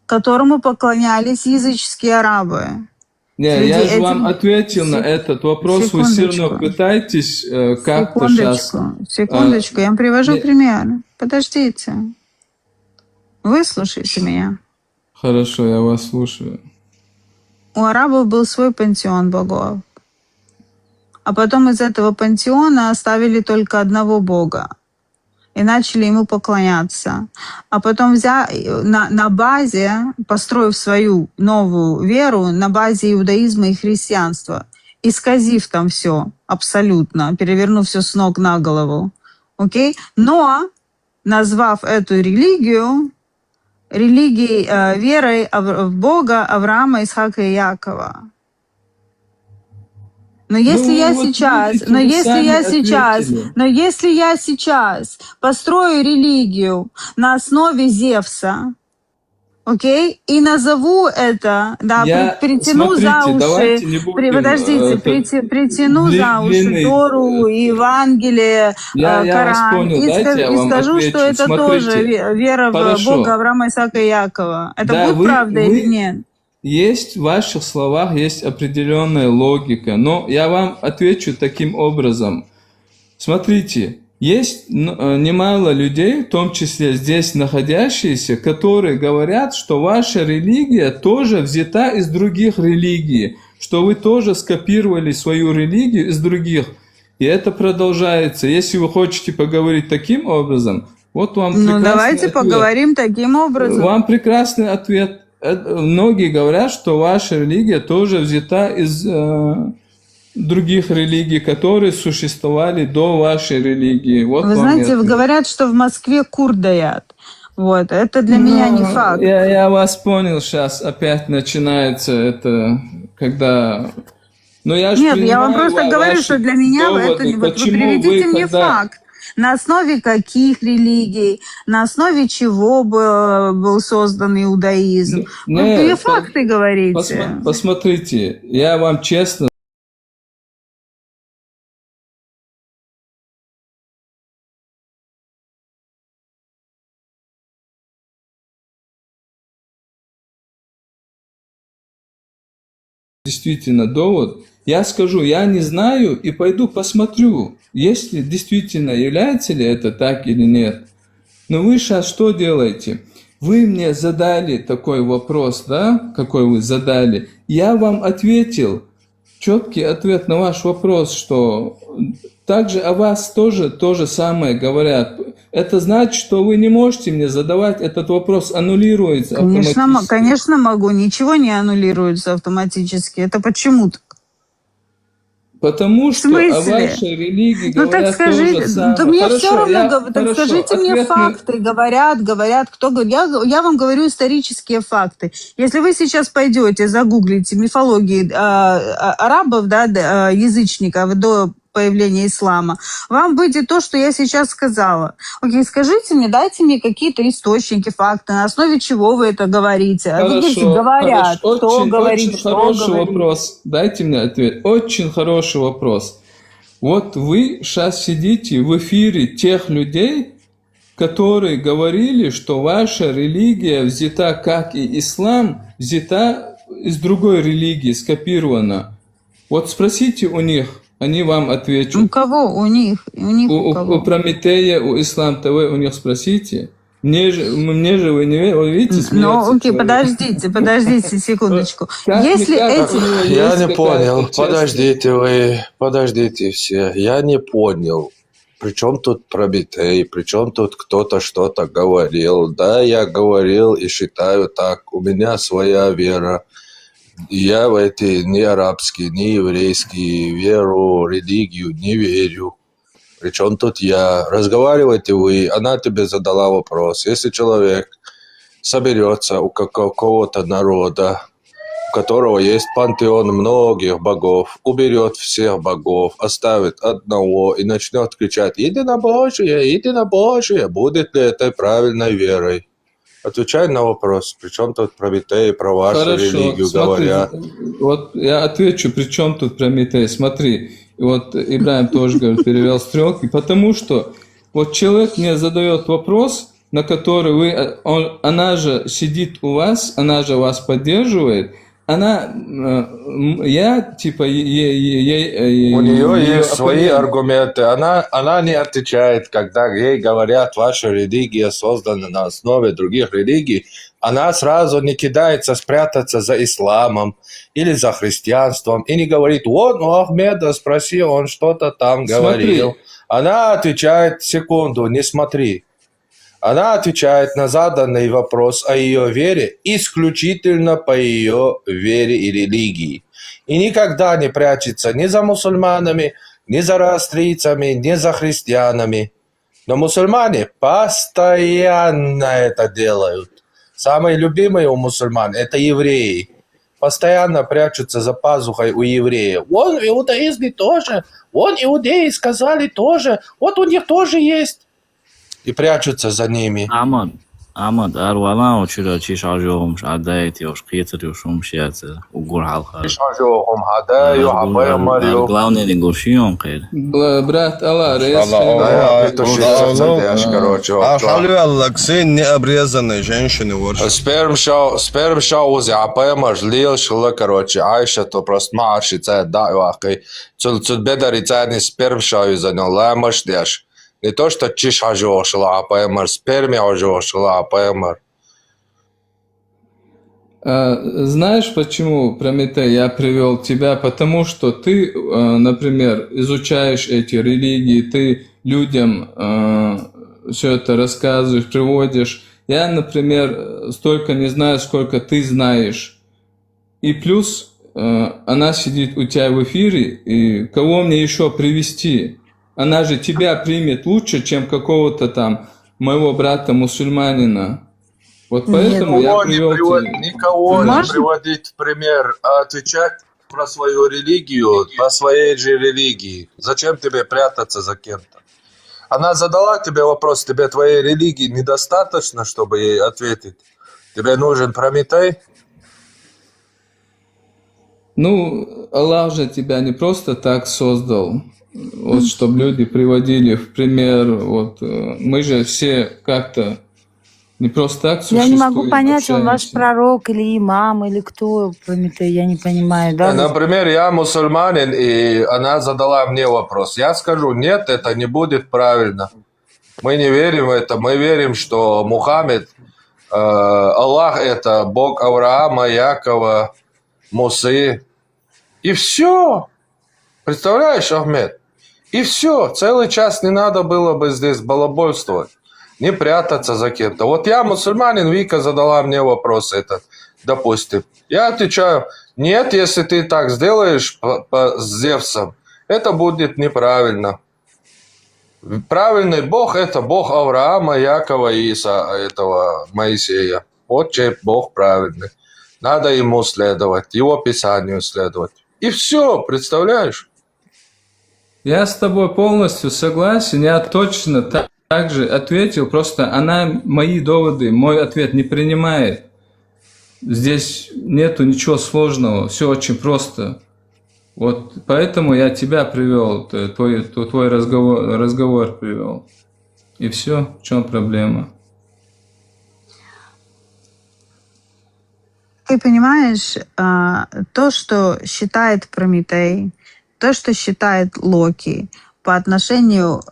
которому поклонялись языческие арабы. Я же вам ответил на этот вопрос. Вы все равно пытаетесь как-то сейчас... Секундочку, я вам привожу пример. Подождите. Выслушайте меня. Хорошо, я вас слушаю. У арабов был свой пантеон богов. А потом из этого пантеона оставили только одного бога и начали ему поклоняться. А потом на базе, построив свою новую веру, на базе иудаизма и христианства, исказив там все абсолютно, перевернув все с ног на голову. Окей? Но назвав эту религию верой в Бога Авраама, Исхака и Якова. Но если я сейчас построю религию на основе Зевса, окей, и назову это, притяну за уши, притяну за уши Тору, Евангелие, Коран, и скажу, что это тоже вера в Бога Авраама, Исаака и Якова. Это будет правда или нет? Есть в ваших словах есть определенная логика, но я вам отвечу таким образом. Смотрите, есть немало людей, в том числе здесь находящиеся, которые говорят, что ваша религия тоже взята из других религий, что вы тоже скопировали свою религию из других. И это продолжается. Если вы хотите поговорить таким образом, вот вам прекрасный ответ. Давайте поговорим таким образом. Вам прекрасный ответ. Многие говорят, что ваша религия тоже взята из других религий, которые существовали до вашей религии. Вот вы знаете, говорят, что в Москве кур доят. Вот, это для меня не факт. Я вас понял, сейчас опять начинается это, когда... Нет, я вам просто говорю, что для меня это не... Вот вы приведите мне факт. На основе каких религий, на основе чего был создан иудаизм? Вы факты говорите. Посмотрите, я вам честно действительно довод, я скажу, я не знаю и пойду посмотрю, если действительно является ли это так или нет. Но вы сейчас что делаете? Вы мне задали такой вопрос, да, какой вы задали. Я вам ответил, четкий ответ на ваш вопрос, что также о вас тоже то же самое говорят. Это значит, что вы не можете мне задавать этот вопрос, аннулируется автоматически. Конечно могу. Ничего не аннулируется автоматически. Это почему так? Потому В что о смысле? вашей религии Ну так говорят то же скажите, самое. то мне все Хорошо, равно, так скажите мне ответный- факты, говорят, кто говорит. Я вам говорю исторические факты. Если вы сейчас пойдете, загуглите мифологии арабов, да, язычников до появления ислама, вам выйдет то, что я сейчас сказала. Окей, скажите мне, дайте мне какие-то источники, факты, на основе чего вы это говорите. А вы говорите, говорят, хорошо. кто говорит, очень что хороший говорит. вопрос. Дайте мне ответ. Очень хороший вопрос. Вот вы сейчас сидите в эфире тех людей, которые говорили, что ваша религия взята, как и ислам, взята из другой религии, скопирована. Вот спросите у них, они вам У ответят. кого? У них у кого? У Прометея, у Ислам ТВ у них спросите. Мне же вы не верите, вы видите, Ну, смеется окей, человек. подождите секундочку. Как Если никак, эти... у него Я есть не понял. какая-то Подождите все. Я не понял. При чем тут Прометей? При чем тут кто-то что-то говорил? Да, я говорил и считаю так. У меня своя вера. Я в эти ни арабские, ни еврейские веру, религию не верю. Причем тут я? Разговариваете вы, она тебе задала вопрос. Если человек соберется у какого-то народа, у которого есть пантеон многих богов, уберет всех богов, оставит одного и начнет кричать «Единобожие, единобожие», будет ли это правильной верой? Отвечай на вопрос, при чем тут Прометей, про вашу религию смотри, говорят. вот я отвечу, при чем тут Прометей. Смотри, вот Ибрахим тоже говорит, перевел стрелки, потому что вот человек мне задает вопрос, на который она же сидит у вас, она же вас поддерживает, я типа У нее есть свои аргументы. Она не отвечает, когда ей говорят, ваша религия создана на основе других религий. Она сразу не кидается спрятаться за исламом или за христианством и не говорит, вот у Ахмеда спроси, он что-то там говорил. Она отвечает, секунду, не смотри. Она отвечает на заданный вопрос о ее вере исключительно по ее вере и религии. И никогда не прячется ни за мусульманами, ни за зороастрийцами, ни за христианами. Но мусульмане постоянно это делают. Самые любимые у мусульман – это евреи. Постоянно прячутся за пазухой у евреев. Вон в иудаизме тоже, вон иудеи сказали тоже, вот у них тоже есть. И прячутся за ними. Ahmad, أروى وشرا تشيش عجوهم عدايتي وش قيتر وشوم شيات وقول حلقة. Шажохом гадаю, апаямарю. Главное не гуршион قيل. Брат Аллах, Это короче. Аллаксын необрезанной женщины воршат. Сперм шау узи апаямар жлил шла, короче, Айша то просто марши цает да вахкой. Цуд бедари цает не сперм шау занял, ламаш дяш. Не то, что чиш ажошла апаямар, сперми ажошла апаямар. Знаешь, почему, Прометей, я привел тебя? Потому что ты, например, изучаешь эти религии, ты людям все это рассказываешь, приводишь. Я, например, столько не знаю, сколько ты знаешь. И плюс она сидит у тебя в эфире, и кого мне еще привести? Она же тебя примет лучше, чем какого-то там моего брата-мусульманина. Вот поэтому я привел тебя. Никого не приводить в пример, а отвечать про свою религию, по своей же религии. Зачем тебе прятаться за кем-то? Она задала тебе вопрос, тебе твоей религии недостаточно, чтобы ей ответить? Тебе нужен Прометей? Ну, Аллах же тебя не просто так создал, вот, чтобы люди приводили в пример. Вот, мы же все как-то Не просто так Я существует. не могу понять, он ваш общаемся. пророк или имам, или кто, Прометей, я не понимаю, да? Например, я мусульманин, и она задала мне вопрос. Я скажу, нет, это не будет правильно. Мы не верим в это. Мы верим, что Мухаммед, Аллах – это Бог Авраама, Якова, Мусы. И все. Представляешь, Ахмед? И все. Целый час не надо было бы здесь балабольствовать, не прятаться за кем-то. Вот я мусульманин, Вика задала мне вопрос этот, допустим. Я отвечаю, нет, если ты так сделаешь с Зевсом, это будет неправильно. Правильный Бог – это Бог Авраама, Якова и этого Моисея. Вот чей Бог правильный. Надо ему следовать, его писанию следовать. И все, представляешь? Я с тобой полностью согласен. Я точно так же ответил. Просто она мои доводы, мой ответ не принимает. Здесь нету ничего сложного. Все очень просто. Вот поэтому я тебя привел, твой разговор привел. И все, в чем проблема? Ты понимаешь, то, что считает Прометей, то, что считает Локи по отношению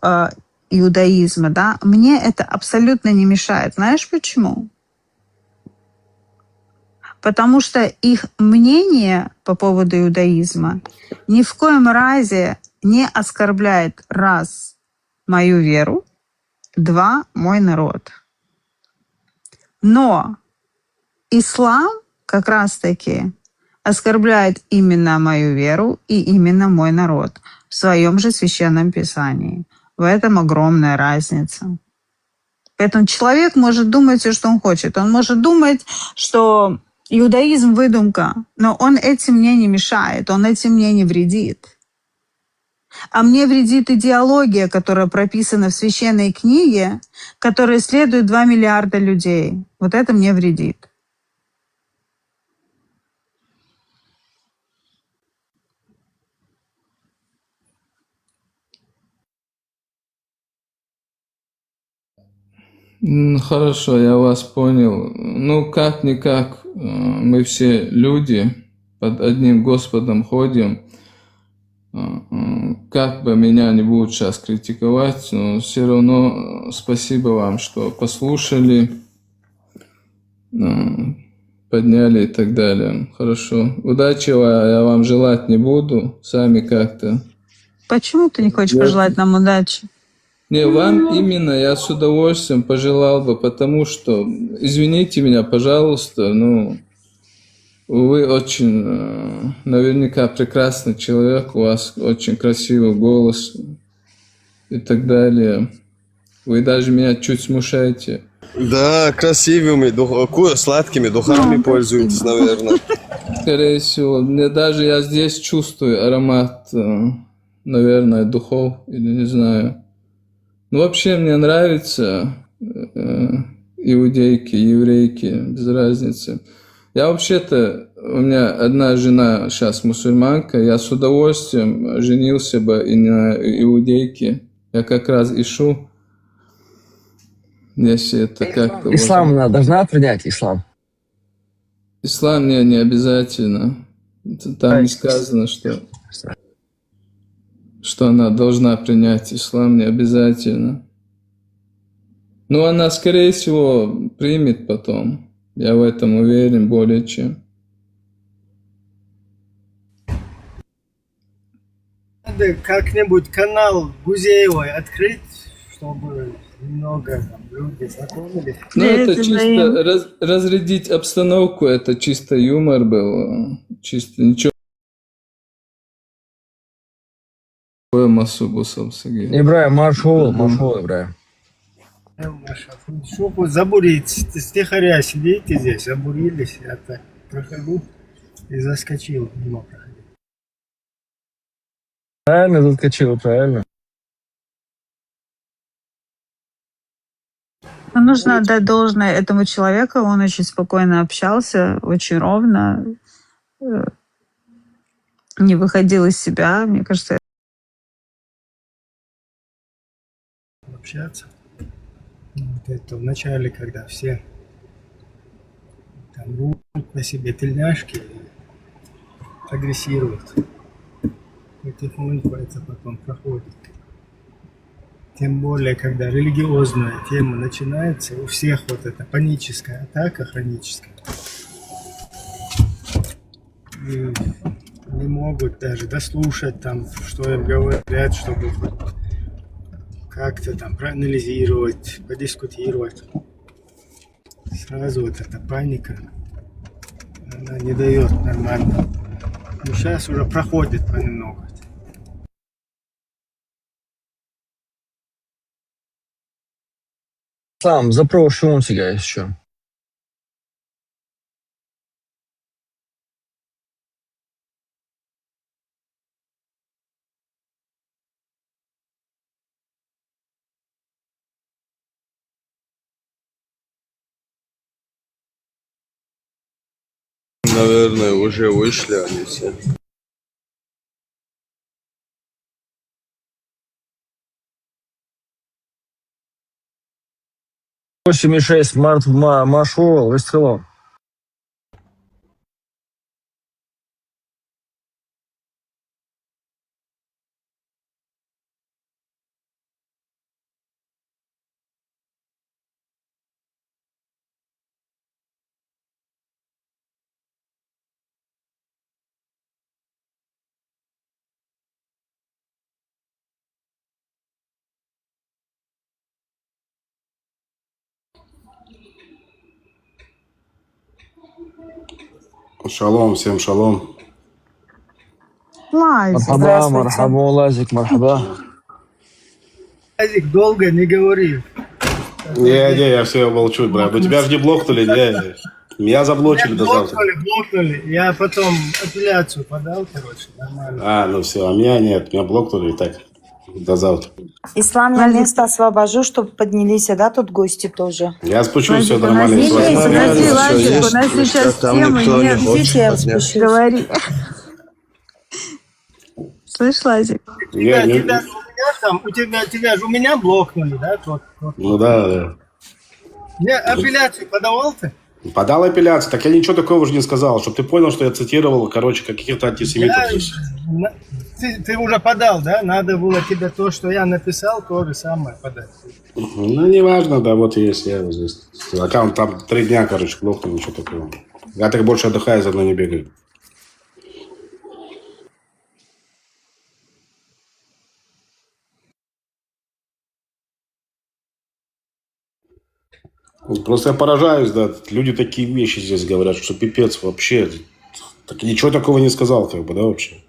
иудаизма, да, мне это абсолютно не мешает. Знаешь почему? Потому что их мнение по поводу иудаизма ни в коем разе не оскорбляет, раз, мою веру, два, мой народ. Но ислам как раз-таки оскорбляет именно мою веру и именно мой народ в своем же священном писании. В этом огромная разница. Поэтому человек может думать все, что он хочет. Он может думать, что иудаизм – выдумка, но он этим мне не мешает, он этим мне не вредит. А мне вредит идеология, которая прописана в священной книге, которой следует 2 миллиарда людей. Вот это мне вредит. Хорошо, я вас понял. Ну, как-никак, мы все люди, под одним Господом ходим. Как бы меня не будут сейчас критиковать, но все равно спасибо вам, что послушали, подняли и так далее. Хорошо. Удачи я вам желать не буду, сами как-то. Почему ты не хочешь пожелать нам удачи? Не, вам именно я с удовольствием пожелал бы, потому что, извините меня, пожалуйста, ну, вы очень, наверняка, прекрасный человек, у вас очень красивый голос и так далее. Вы даже меня чуть смущаете. Да, красивыми, сладкими духами пользуетесь, наверное. Скорее всего, мне даже я здесь чувствую аромат, наверное, духов, или не знаю. Ну, вообще, мне нравятся иудейки, еврейки, без разницы. Я вообще-то, у меня одна жена сейчас мусульманка, я с удовольствием женился бы и на иудейке. Я как раз ищу, если это как-то... Ислам она должна принять, ислам? Ислам не обязательно. Там не сказано, что она должна принять ислам, не обязательно. Но она, скорее всего, примет потом. Я в этом уверен более чем. Надо как-нибудь канал Гузеевой открыть, чтобы немного там, люди знакомились. Ну, это чисто разрядить обстановку, это чисто юмор был. Чисто ничего. Ибраим, маршал, Ибраим. Чтобы забурить, стихаря сидите здесь, забурились, я так прохожу и заскочил, не мог проходить. Правильно заскочил, правильно. Но нужно отдать должное этому человеку, он очень спокойно общался, очень ровно, не выходил из себя, мне кажется. Общаться. Вот это в начале, когда все там рвут на себе тельняшки и агрессируют. Потихоньку это потом проходит. Тем более, когда религиозная тема начинается, у всех вот эта паническая атака хроническая. И не могут даже дослушать там, что им говорят, чтобы как-то там проанализировать, подискутировать. Сразу вот эта паника, она не дает нормально. Но сейчас уже проходит понемногу. Ислам, запрошую тебя еще. Наверное, уже вышли они все. Восемь шесть март Машул, выстрелом. Шалом, всем шалом. Лазик. Мархаба, мархаба, Лазик, мархаба. Азик, долго не говори. Не, я все молчу, брат. Ну тебя же не блокнули, не. Меня заблочили до завтра. Блокнули. Я потом апелляцию подал, короче, нормально. А, ну все, а меня нет, меня блокнули и так. До завтра. Ислам, я место освобожу, чтобы поднялись, да, тут гости тоже. Я спущусь, все Лазик, нормально. у нас с вами. есть, Лазик, у нас сейчас темы нет. Идите, я спущусь. Говори. Слышь, Лазик? Не, не- Тебя же у меня там, тебя же у меня блокнули, да? Тот. Ну да. Не, апелляцию подавал ты? Подал апелляцию, так я ничего такого же не сказал, чтобы ты понял, что я цитировал, короче, каких-то антисемитов. Ты уже подал, да? Надо было тебе то, что я написал, то же самое подать. Ну, неважно, да, вот есть я вот здесь. Аккаунт там 3 дня, короче, блокнул, ничего такого. Я так больше отдыхаю, заодно не бегаю. Просто я поражаюсь, да, люди такие вещи здесь говорят, что пипец вообще. Так ничего такого не сказал, как бы, да, вообще.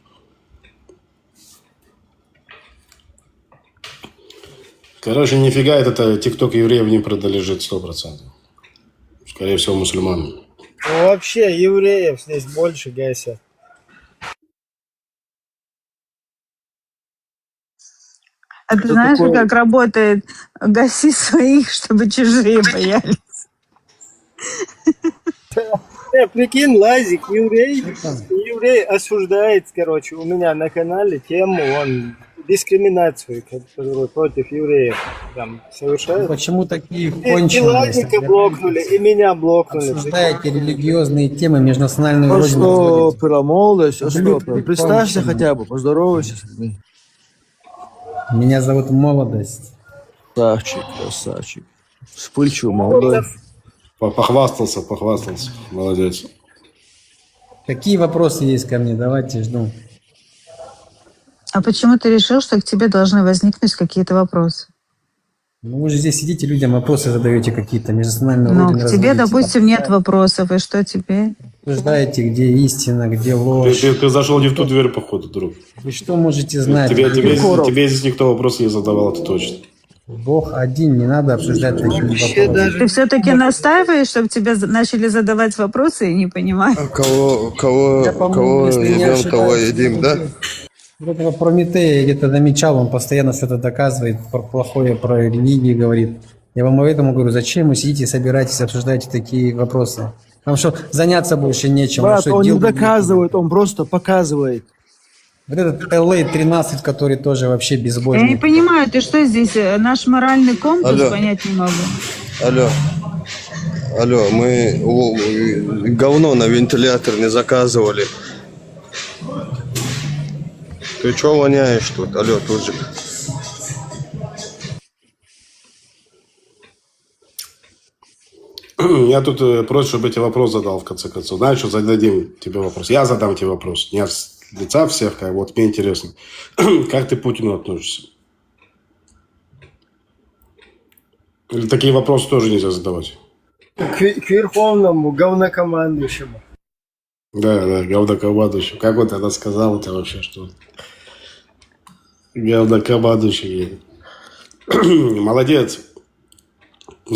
Короче, нифига это ТикТок евреев не принадлежит 100%. Скорее всего, мусульманам. Ну, вообще, евреев здесь больше, Гайся. А ты знаешь, как работает «гаси своих, чтобы чужие боялись»? Прикинь, Лазик, еврей осуждает, короче, у меня на канале тему, он дискриминацию, которую против евреев там совершает. Почему такие И конченые? Лазика блокнули, и меня блокнули. Обсуждаете религиозные темы, межнациональную А родину что, разводите. про молодость? А что, Ублюдки представься конченые. хотя бы, поздоровайся с людьми. Меня зовут Молодость. Красавчик. Вспыльчивый, молодой. Похвастался. Молодец. Какие вопросы есть ко мне? Давайте, жду. А почему ты решил, что к тебе должны возникнуть какие-то вопросы? Ну, вы же здесь сидите, людям вопросы задаете какие-то, межнациональную Ну, родину к тебе, разводите. допустим, нет вопросов, и что тебе? Обсуждаете, где истина, где ложь. Ты зашел не в ту дверь, походу, друг. Вы что можете знать? Тебе здесь никто вопрос не задавал, это точно. Бог один, не надо обсуждать такие вопросы. Ты все-таки настаиваешь, чтобы тебе начали задавать вопросы и не понимаешь? Кого едим, кого едим, да? Вот этого Прометея я где-то замечал, он постоянно что-то доказывает, плохое про религию говорит. Я вам поэтому говорю, зачем вы сидите, собираетесь, обсуждаете такие вопросы? Потому что заняться больше нечем. Брат, Что, он не дел- доказывает, он просто показывает. Вот этот LA-13, который тоже вообще Я не безбожный. понимаю, ты что здесь, наш моральный компас Алло. понять не могу. Алло, мы говно на вентилятор не заказывали. Ты чё воняешь тут? Алло, тут же. Я тут просят, чтобы я тебе вопрос задал, в конце концов. Знаешь, что зададим тебе вопрос? Я задам тебе вопрос. Не от лица всех, как вот мне интересно. Как ты к Путину относишься? Или такие вопросы тоже нельзя задавать? К верховному говнокомандующему. Да, говнокомандующий. Как он тогда сказал это вообще, что? Говнокомандующий. Молодец.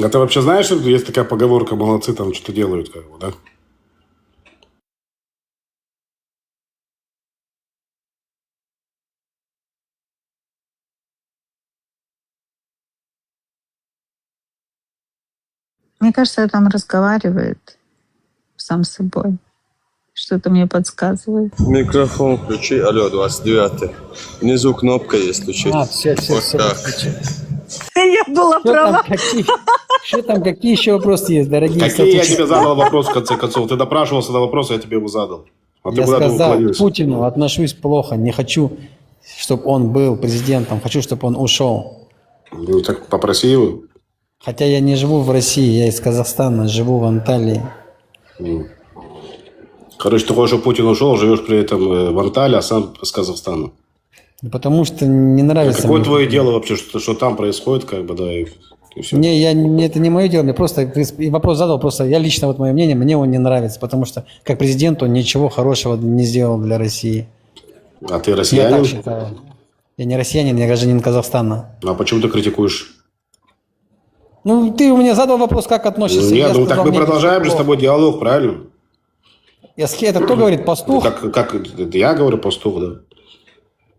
А ты вообще знаешь, что есть такая поговорка, молодцы там что-то делают, как бы, да? Мне кажется, я там разговаривает сам с собой. Что-то мне подсказывает. Микрофон включи. Алло, 29. Внизу кнопка есть включить. Все, Вот так. Я была права. Что там, какие еще вопросы есть, дорогие Какие я соотечественники? тебе задал вопрос, в конце концов? Ты допрашивался на вопрос, я тебе его задал. А ты Я куда-то сказал, к уклонился. Путину отношусь плохо, не хочу, чтобы он был президентом, хочу, чтобы он ушел. Ну так попроси его. Хотя я не живу в России, я из Казахстана, живу в Анталии. Короче, ты хочешь, чтобы Путин ушел, живешь при этом в Анталии, а сам с Казахстана. Потому что не нравится Какое мне. твое дело вообще, что там происходит, как бы, да, и все. Это не мое дело, мне просто и вопрос задал, просто я лично, вот мое мнение, мне он не нравится, потому что как президент он ничего хорошего не сделал для России. А ты Я так россиянин? считаю. Я не россиянин, я гражданин Казахстана. А почему ты критикуешь? Ну, ты у меня задал вопрос, как относишься. Нет, Я ну сказал, так мы мне продолжаем же с плохо. тобой диалог, правильно? Это кто говорит, пастух? Как я говорю, пастух, да.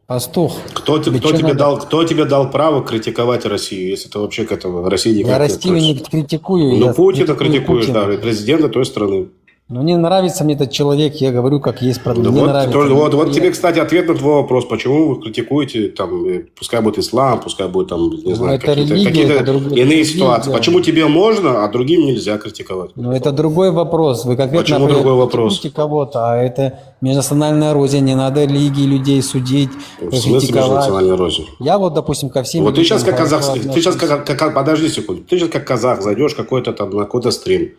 Пастух. Кто тебе дал право критиковать Россию, если ты вообще к этому России никак Я не Россию не относишься? критикую. Ну, я Путина критикуешь, Путина. да, и президента той страны. Ну, не нравится мне этот человек, я говорю, как есть проблема. Ну, Не вот, нравится. вот тебе, кстати, ответ на твой вопрос. Почему вы критикуете, там, пускай будет ислам, пускай будет, там, не знаю, это религия, какие-то это другое. иные Религия. ситуации. Почему тебе можно, а другим нельзя критиковать? Ну, это другой вопрос. Вы конкретно Почему другой вопрос? критикуете кого-то, а это межнациональная эрозия. Не надо религии людей судить, В смысле критиковать. межнациональной эрозии? Я вот, допустим, ко всем... Вот ты сейчас людям как казах, хорошо ты сейчас отношусь. подожди секунду, ты сейчас как казах зайдешь какой-то там на какой-то стрим,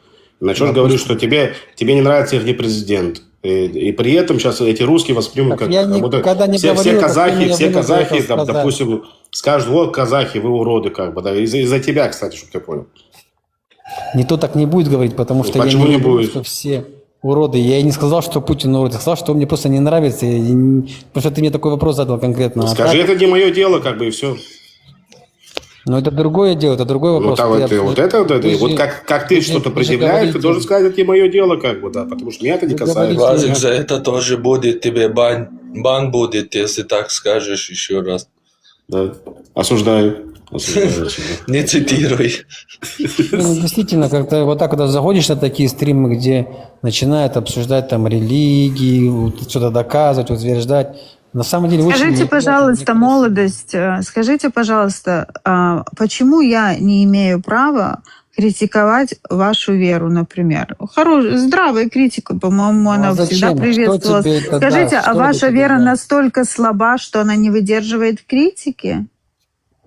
начнешь говорить, что тебе не нравится их президент. И при этом сейчас эти русские воспримут, Так как я никогда не все говорил, казахи, как ты меня вынудил это там, сказать. допустим, скажут, вот казахи, вы уроды, как бы, да, из-за тебя, кстати, чтобы ты понял. Никто так не будет говорить, потому что Почему я не не говорю, будет? что все уроды. Я и не сказал, что Путин урод. Я сказал, что он мне просто не нравится. Потому что ты мне такой вопрос задал конкретно. А Скажи, так- это не мое дело, как бы, и все. Но это другое дело, это другой Ну, вопрос. там, Ты вот абсолютно- это, Вы вот же- как ты что-то вы же предъявляешь, ты говорите- должен сказать, это не мое дело, как бы, да, потому что меня это не Вы касается. говорите- Владик, за это тоже будет тебе бан будет, если так скажешь еще раз. Да. Осуждаю. Не цитируй. Ну, действительно, как-то вот так, когда заходишь на такие стримы, где начинают обсуждать там религии, вот что-то доказывать, утверждать, на самом деле очень... Скажите, пожалуйста, молодость, скажите, пожалуйста, почему я не имею права критиковать вашу веру, например? Здравая критика, по-моему, она зачем? всегда Что приветствовалась. тебе это Скажите, даст? а Что ваша это тебе вера даст? настолько слаба, что она не выдерживает критики?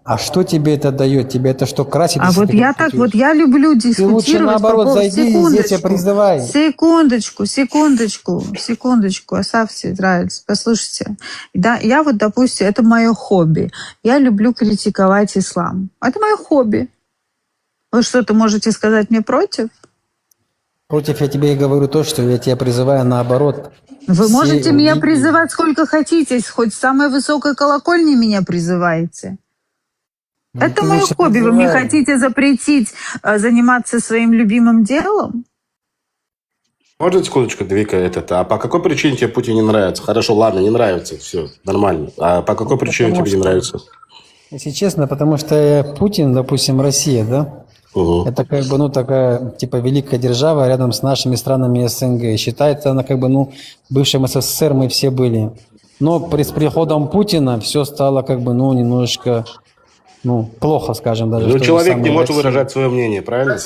А что тебе это дает? Тебе это что, красит? А если вот ты я так, вот я люблю Ты дискутировать. лучше наоборот по поводу- зайди и здесь я призывай. Секундочку, оставьте Израиль, послушайте. Да, я вот, допустим, это мое хобби. Я люблю критиковать ислам. Это мое хобби. Вы что-то можете сказать мне против? Против я тебе и говорю то, что я тебя призываю наоборот. Вы Все можете меня религии- призывать сколько хотите, хоть с самой высокой колокольни меня призываете. Ну, Это ты мое лучше хобби. Вы мне призывай. хотите запретить заниматься своим любимым делом? Можно секундочку, двигай а по какой причине тебе Путин не нравится? Хорошо, ладно, не нравится, все, нормально. А по какой причине Потому тебе не что- нравится? Если честно, потому что Путин, допустим, Россия, да? Это как бы, ну, такая, типа, великая держава рядом с нашими странами СНГ. Считается она как бы, ну, бывшим СССР мы все были. Но с приходом Путина все стало как бы, ну, немножечко, ну, плохо, скажем, даже. в Ну, той же человек самой не может России. выражать свое мнение, правильно?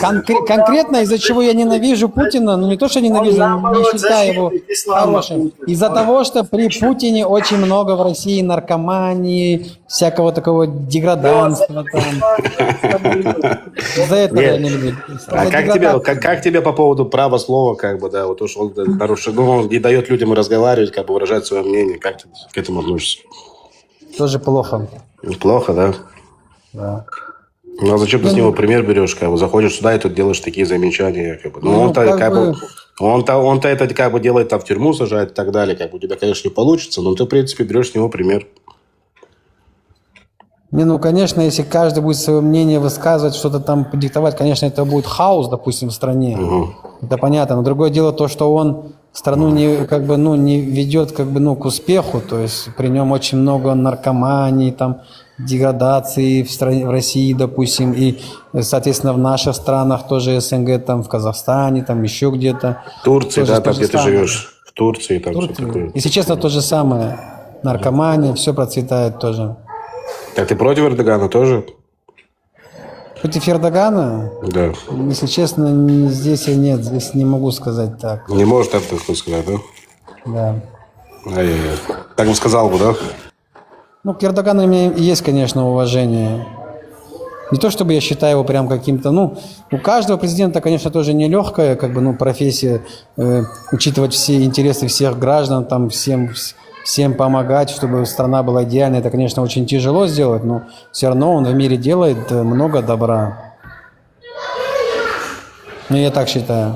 Конкретно из-за чего я ненавижу Путина, ну не то, что ненавижу, не считаю его хорошим. Из-за того, что при Путине очень много в России наркомании, всякого такого деграданства там. Из-за этого я не люблю. А как тебе по поводу права слова, как бы, да, вот то, что он нарушил, ну, он не дает людям разговаривать, как бы выражать свое мнение, как ты к этому относишься? Тоже плохо. Плохо, да? Да. Ну, а зачем ты с него пример берешь, как бы, заходишь сюда и тут делаешь такие замечания, как бы. Ну, он-то, как бы, он-то это, как бы, делает, там, в тюрьму сажает и так далее, как бы, у тебя, конечно, не получится, но ты, в принципе, берешь с него пример. Не, ну, конечно, если каждый будет свое мнение высказывать, что-то там диктовать, конечно, это будет хаос, допустим, в стране. Это понятно. Но другое дело то, что он страну не, как бы, ну, не ведет, как бы, ну, к успеху. То есть при нем очень много наркомании, там, деградации в стране, в России, допустим, и, соответственно, в наших странах тоже СНГ, там, в Казахстане, там, еще где-то. В Турции, тоже да, там, где ты самое. живешь. В Турции, там, все такое. Если честно, то же самое. Наркомания, все процветает тоже. Так ты против Эрдогана тоже? Против Эрдогана? Да. Если честно, здесь я нет, здесь не могу сказать так. Не может так сказать, да? Да. Ай-яй-яй. Так бы сказал бы, да? Ну, к Эрдогану у меня есть, конечно, уважение. Не то, чтобы я считаю его прям каким-то, ну, у каждого президента, конечно, тоже нелегкая, как бы, ну, профессия, учитывать все интересы всех граждан, там, всем помогать, чтобы страна была идеальной. Это, конечно, очень тяжело сделать, но все равно он в мире делает много добра. Ну, я так считаю.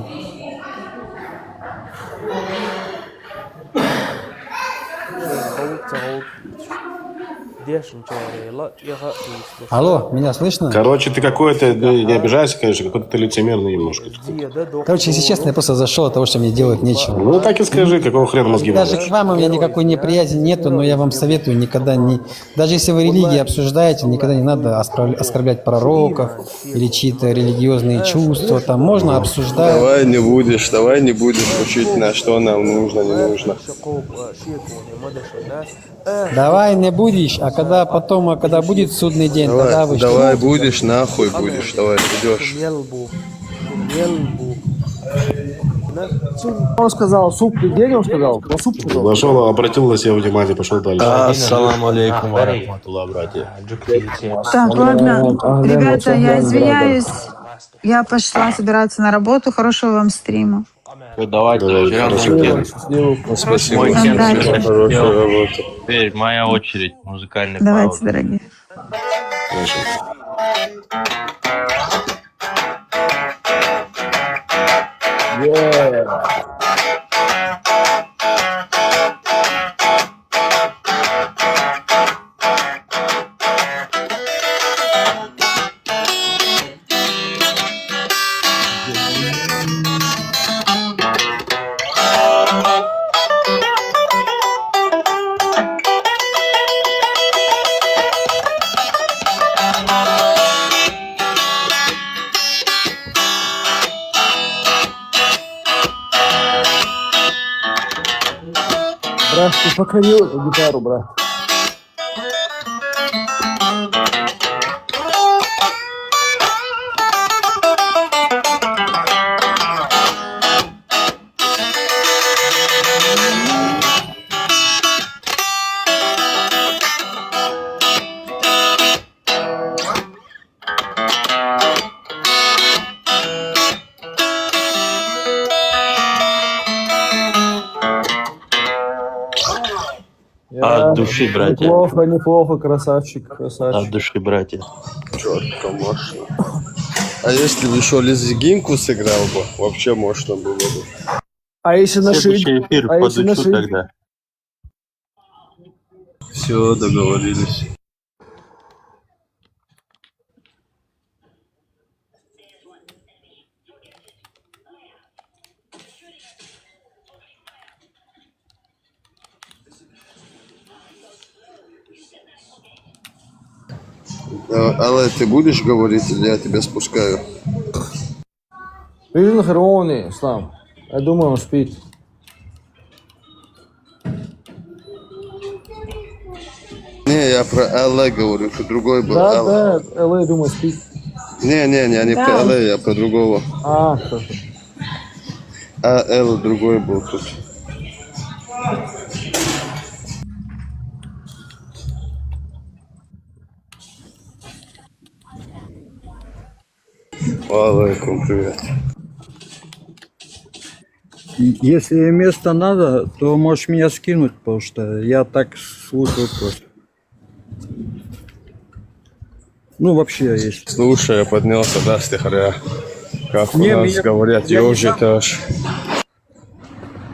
Алло, меня слышно? Короче, ты какой-то, не обижайся, конечно, какой-то ты лицемерный немножко. Короче, если честно, я просто зашел от того, что мне делать нечего. Ну, так и скажи, какого хрена мозги Даже мозжишь? к вам у меня никакой неприязни нету, но я вам советую никогда не... Даже если вы религии обсуждаете, никогда не надо оскорблять пророков или чьи-то религиозные чувства. Там можно обсуждать. Давай не будешь учить, на что нам нужно, не нужно. Давай не будешь, а когда будет судный день, тогда вы Давай что? будешь, нахуй будешь, давай идешь. Он сказал, суп где он сказал? Про суп сказал. Зашел, обратил на себя внимание, пошел дальше. Ассаламу алейкум ва рахматуллах, братья. Так, ладно. Ребята, я извиняюсь. Я пошла собираться на работу. Хорошего вам стрима. Давайте, Спасибо. Мой Кен, Теперь моя очередь, музыкальный Давайте, дорогие. Брат, ты покорил эту гитару, брат. От души, братья. Неплохо, неплохо, красавчик, красавчик. От души, братья. Четко, мощно. А если бы еще лезгинку сыграл бы, вообще мощно было бы. А если нашить? Следующий эфир А если подучу нашить? тогда. Все, договорились. Алле, ты будешь говорить или я тебя спускаю? Видно, Херони, Ислам. Я думаю, он спит. Не, я про LA говорю, что другой был. Да, Л. да, LA, думаю, спит. Не, не Да. про LA, я про другого. Хорошо. А Л другой был тут. Алейкум, привет. Если место надо, то можешь меня скинуть, потому что я так слушаю просто. Ну, вообще, есть. Слушай, я поднялся, да, стихаря. Как у Не, нас меня- говорят, я не ёжи знаю. тоже.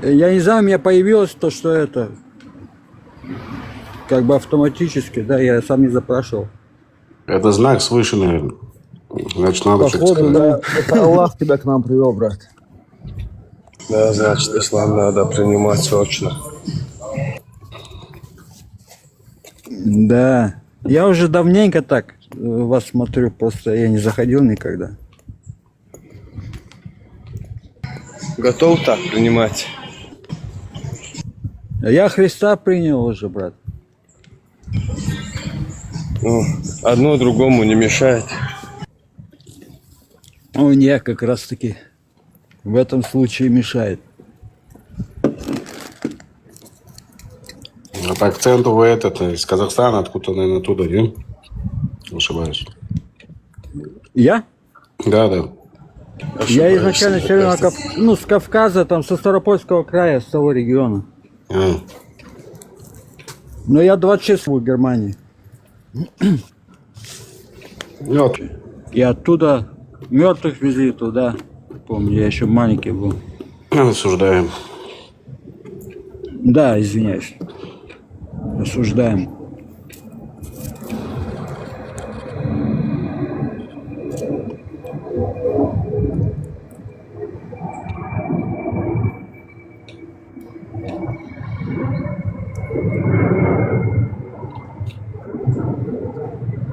Я не знаю, у меня появилось то, что это как бы автоматически, да, я сам не запрашивал. Это знак свыше, наверное. Значит, надо что-то Походу, сказать. да, это Аллах тебя к нам привел, брат. Да, значит, ислам надо принимать срочно. Да. Я уже давненько так вас смотрю, просто я не заходил никогда. Готов так принимать? Я Христа принял уже, брат. Ну, одно другому не мешает. Ой, не, как раз таки в этом случае мешает. А по акценту вы из Казахстана, откуда-то, наверное, оттуда, не? Ошибаюсь. Я? Да, да. Я изначально все равно с Кавказа, там со Ставропольского края, с того региона. Но я 26 в Германии. И оттуда мертвых везли туда. Помню, я еще маленький был. Осуждаем. Да, извиняюсь. Осуждаем.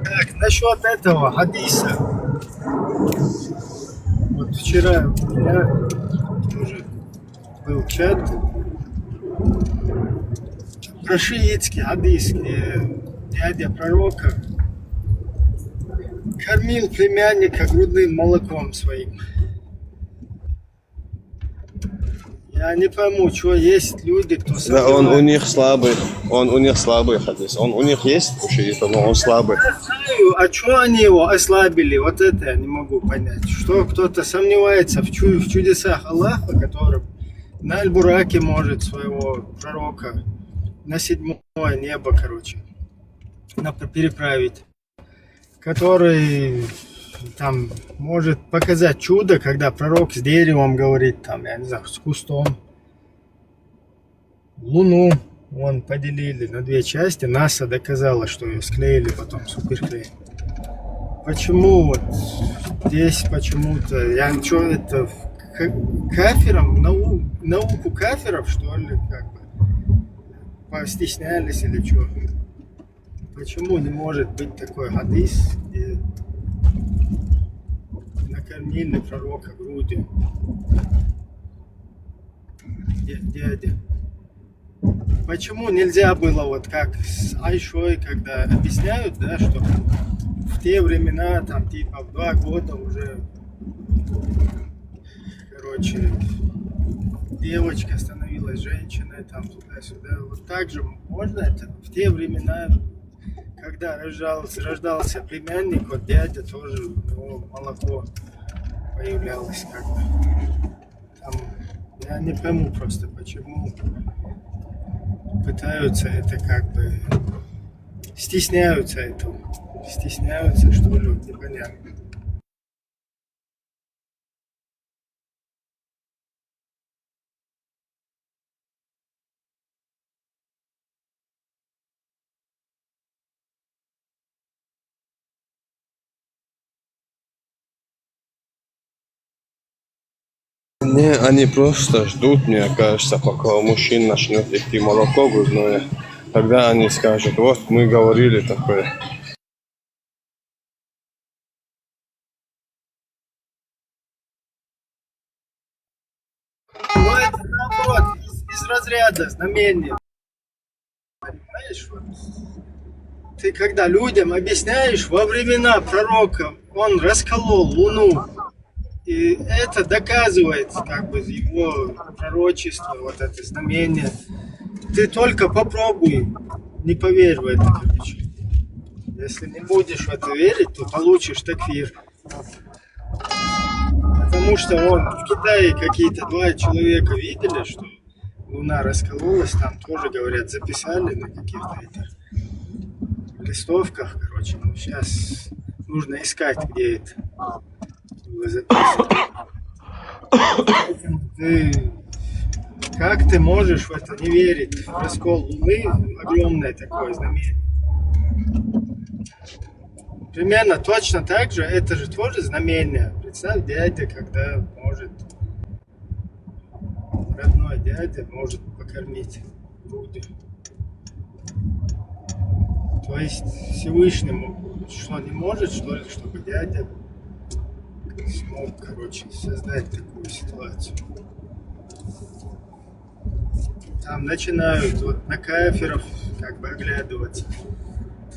Так, насчет этого хадиса. Вот вчера у меня тоже был чат про шиитский хадис, где дядя пророка кормил племянника грудным молоком своим. Я не пойму, что есть люди, кто Да, он у них слабый. Он у них слабый хадис. Он у них есть у шиитов, но он слабый. А что они его ослабили? Вот это я не могу понять. Что кто-то сомневается в чудесах Аллаха, который на Аль-Бураке может своего пророка на 7-е небо, переправить. Который там может показать чудо, когда пророк с деревом говорит, там, я не знаю, с кустом. Луну вон поделили на 2 части. НАСА доказала, что ее склеили потом суперклей. Почему вот здесь почему-то, я ничего это кафирам, науку кафиров, что ли, как бы постеснялись или что? Почему не может быть такой хадис, где накормили пророка грудью? Дядя. Почему нельзя было вот как с Айшой, когда объясняют, да, что в те времена, там, типа, в 2 года уже, девочка становилась женщиной, там, туда-сюда. Вот так же можно это в те времена, когда рождался племянник, вот дядя тоже, у него молоко появлялось как-то. Там, я не пойму просто, почему пытаются это как бы стесняются этого. Стесняются, что ли, непонятно. Не, они просто ждут, мне кажется, пока у мужчин начнет идти молоко грудное. Тогда они скажут, вот мы говорили такое. Ну это наоборот, из разряда знамения. Понимаешь, вот. ты когда людям объясняешь, во времена пророка он расколол Луну, и это доказывает как бы его пророчество, вот это знамение. Ты только попробуй, не поверь в это, короче. Если не будешь в это верить, то получишь такфир. Потому что в Китае какие-то два человека видели, что Луна раскололась, там тоже, говорят, записали на каких-то этих листовках, короче. Ну, сейчас нужно искать, где это было записано. Как ты можешь в это не верить? Раскол Луны огромное такое знамение. Примерно точно так же, это же тоже знамение. Представь, дядя, когда может, родной дядя может покормить грудью. То есть Всевышнему что не может, что ли, чтобы дядя смог, короче, создать такую ситуацию. Там начинают вот на кафиров как бы оглядываться.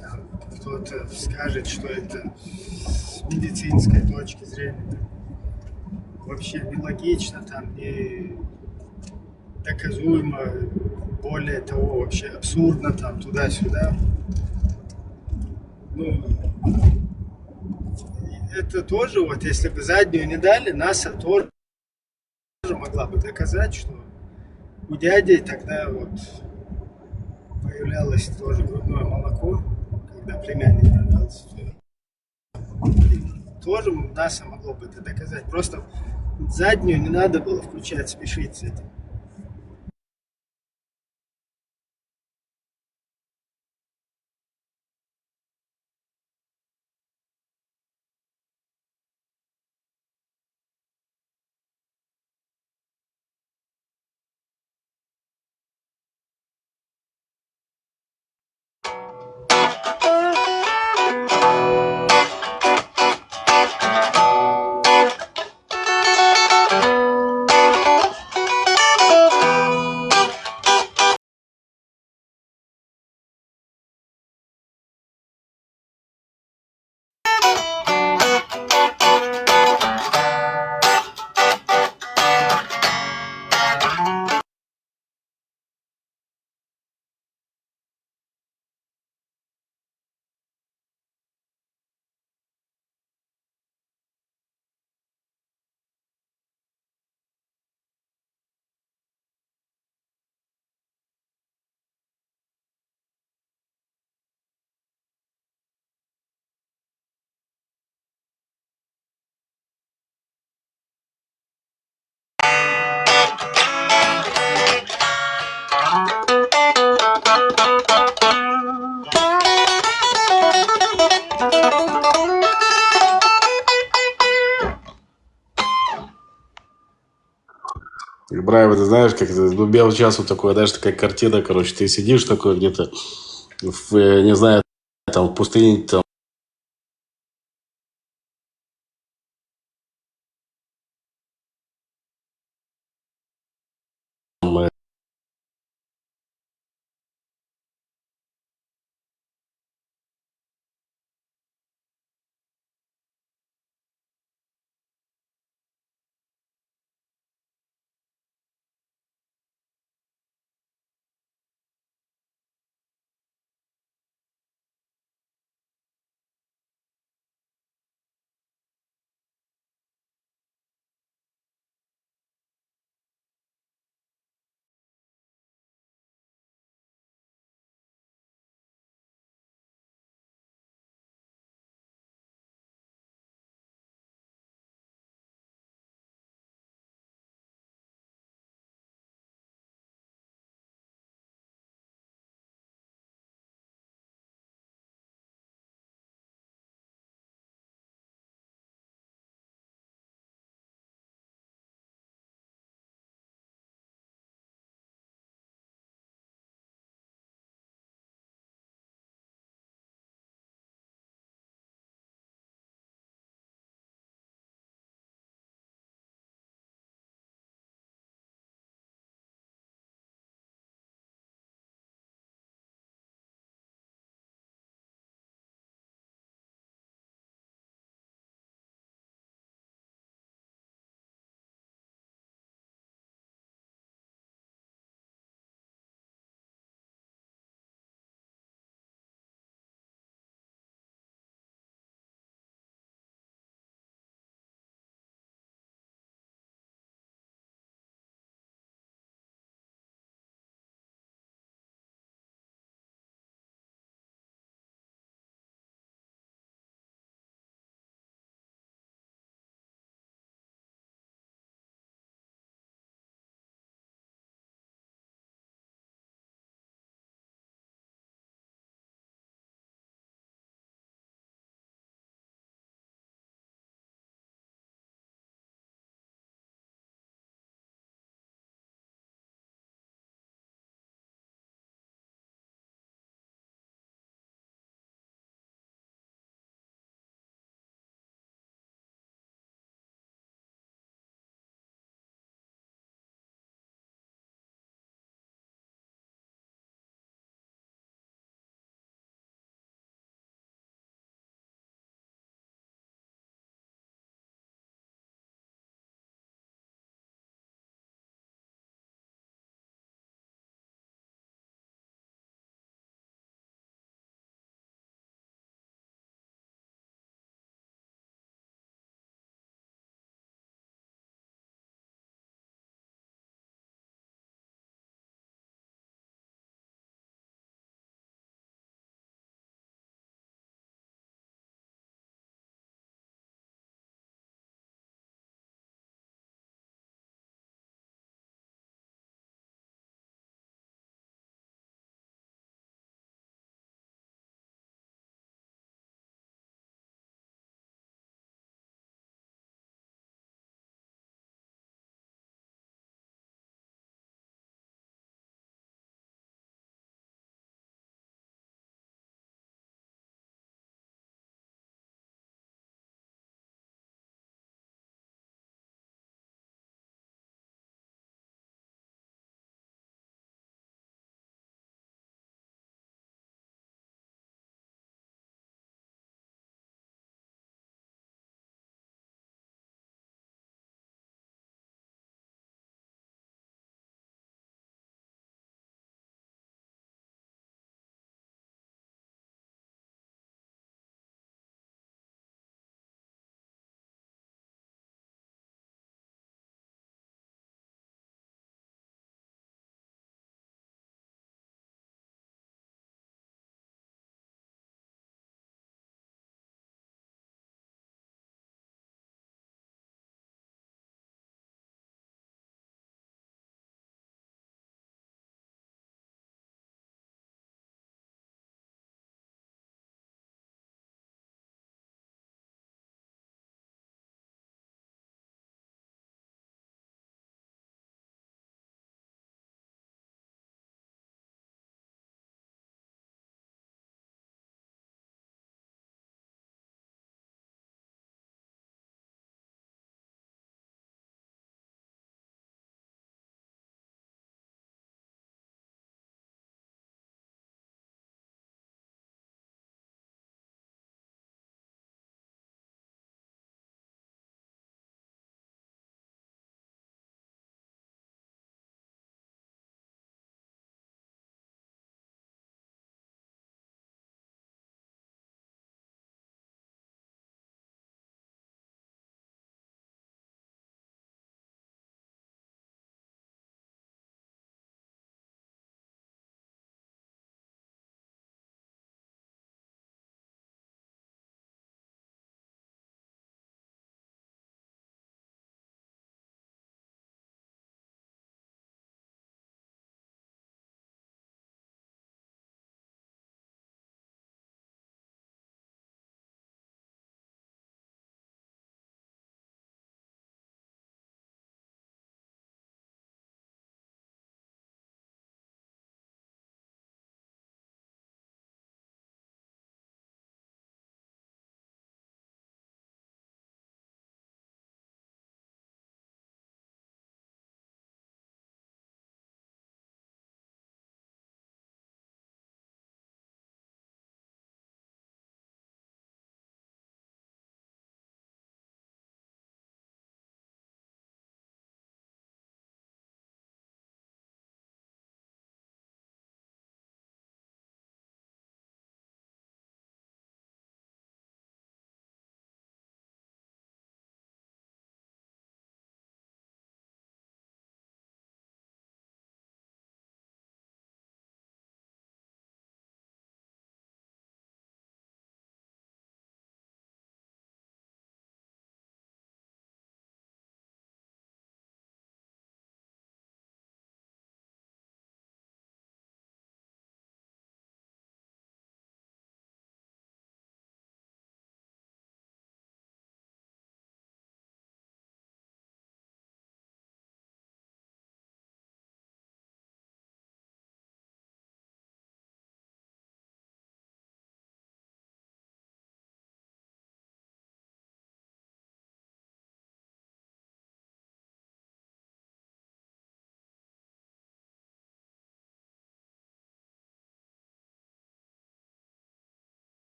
Там кто-то скажет, что это с медицинской точки зрения вообще нелогично, там не доказуемо, более того, вообще абсурдно, там туда-сюда. Ну, это тоже, вот если бы заднюю не дали, НАСА тоже могла бы доказать, что у дяди тогда вот появлялось тоже грудное молоко, когда племянник рождался. Тоже НАСА могло бы это доказать. Просто заднюю не надо было включать, спешить с этим. Брайва, ты знаешь, как это, ну, белый час вот такое, знаешь, такая картина, короче, ты сидишь такой где-то, не знаю, там, в пустыне, там,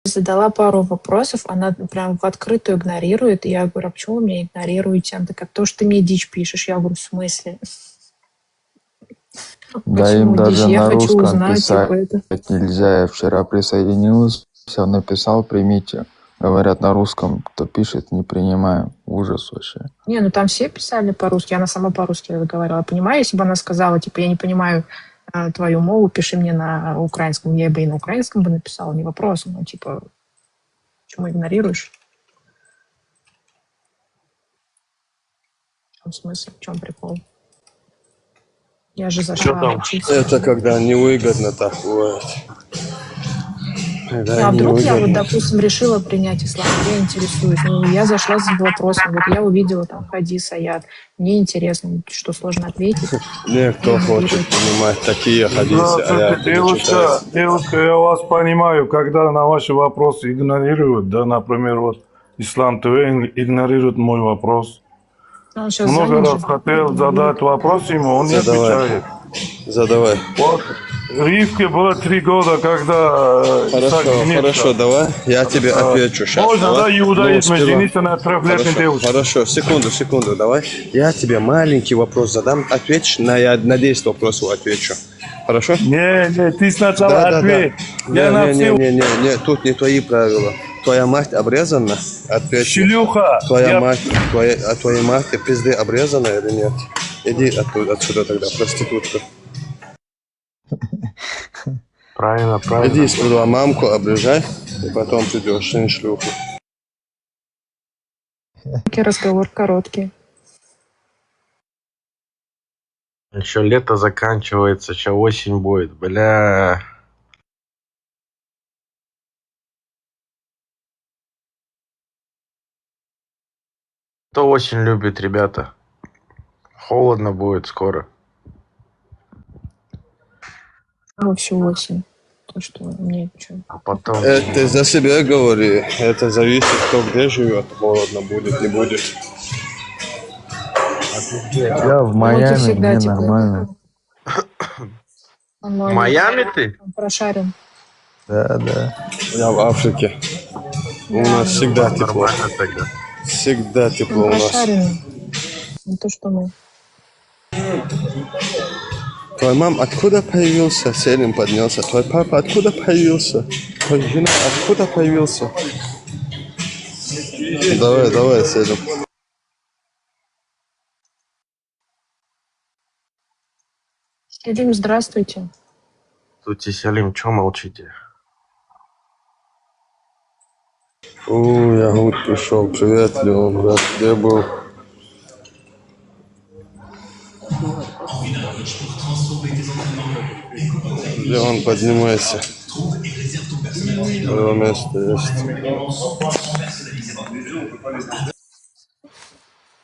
задала пару вопросов, она прям в открытую игнорирует. И я говорю, а почему вы меня игнорируете? Она такая, то, что ты мне дичь пишешь. Я говорю, в смысле? Да, им Почему дичь? даже Я на хочу русском узнать, писать типа, это. нельзя. Я вчера присоединился, написал, примите. Говорят на русском, кто пишет, не принимаем. Ужас вообще. Не, ну там все писали по-русски, она сама по-русски разговаривала. Понимаю, если бы она сказала, типа, я не понимаю твою мову, пиши мне на украинском. Я бы и на украинском бы написала, не вопрос. Ну, типа, почему игнорируешь? В чем смысл, в чем прикол? Я же Что зашла там? учиться. Это когда невыгодно так бывает. Ну, Когда а вдруг я вот, невыгодно. допустим, решила принять ислам, я интересуюсь. Ну, я зашла с вопросом, вот я увидела там хадис, аят. Мне интересно, что сложно ответить. Никто хочет понимать такие хадисы, аяты не Девушка, читает. девушка, я вас понимаю, когда на ваши вопросы игнорируют, да, например, вот Ислам ТВ игнорирует мой вопрос. Он сейчас Много занят раз же. хотел задать вопрос ему, он не Задавай. отвечает. Задавай. Вот Ривке было 3 года, когда Исаак женился. Хорошо, давай, я тебе отвечу сейчас. Можно, давай. да, иудаизм, сперва- жениться на 3-летней девушке. Хорошо, секунду, давай. Я тебе маленький вопрос задам, ответишь, я на 10 вопросов отвечу. Хорошо? Не, ты сначала ответь. Я на все... Не, тут не твои правила. Твоя мать обрезана? Ответь. Шлюха! Твоя твоей матери пизды обрезана или нет? Иди отсюда тогда, проститутка. Правильно. Иди сперва мамку обрежай, и потом придешь, не шлюху. Разговор короткий. Еще лето заканчивается, сейчас осень будет, бля. Кто осень любит, ребята? Холодно будет скоро. Вообще осень. То, что мне что. А потом... Это за себя говори. Это зависит, кто где живет. Холодно будет, не будет. Я в Майами, мне нормально. В Майами ты? Он прошарен. Да. Я в Африке. У нас всегда тепло. Нормально тогда. Всегда тепло Он у нас. прошаренный. Не то, что мы. Твой мам откуда появился? Селим поднялся. Твой папа откуда появился? Твой жена откуда появился? Давай, Селим. Селим, здравствуйте. Тут Селим, чё молчите? Я вот пришел. Привет, Леон, брат. Где был? Леон, поднимайся. Твое место есть.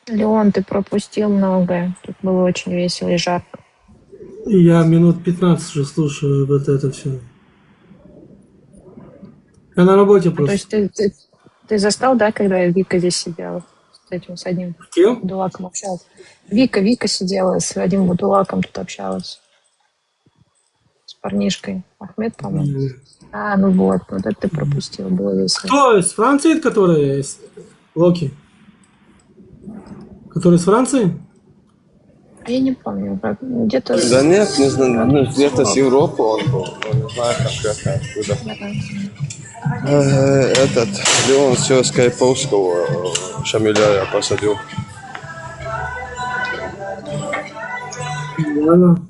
Леон, ты пропустил многое. Тут было очень весело и жарко. Я минут 15 уже слушаю вот это все. Я на работе То просто. есть ты застал, да, когда Вика здесь сидела? С одним Кем? будулаком общалась. Вика сидела с одним будулаком тут общалась. С парнишкой. Ахмед, по-моему. Ну вот это ты пропустил, было весело. Кто из Франции, который Локи? Который из Франции? Я не помню, где-то... Да нет, не знаю, где-то с Европы он был, но не знаю конкретно откуда. Этот, Леон все с Кайповского Шамиля я посадил. Ладно.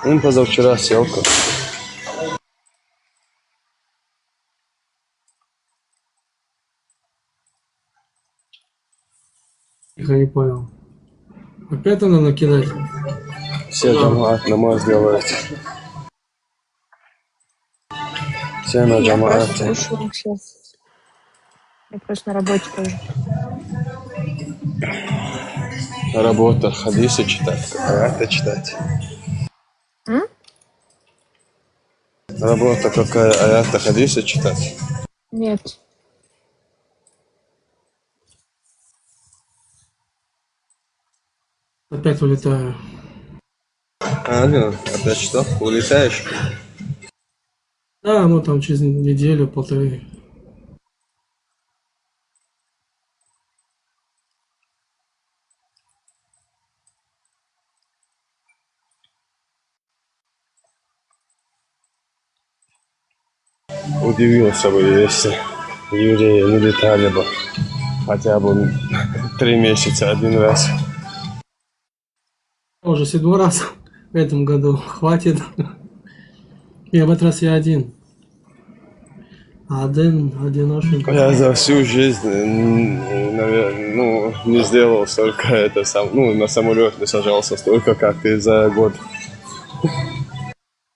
Он позавчера селка. Я не понял. Опять надо накидать? Все джамаат намаз делают. Все на Я просто джамаате. слушаю сейчас. Я просто на работе тоже. Работа, хадисы читать, аяты читать. Работа какая, аяты, хадисы читать. Нет. Опять улетаю. Опять что? Улетаешь? Да, ну там через неделю, полторы. Удивился бы, если евреи не летали бы хотя бы 3 месяца один раз. Уже 7 раз в этом году. Хватит. И в этот раз я один. Одиноченько. Я за всю жизнь, наверное, ну, не сделал столько, на самолет не сажался столько, как ты за год.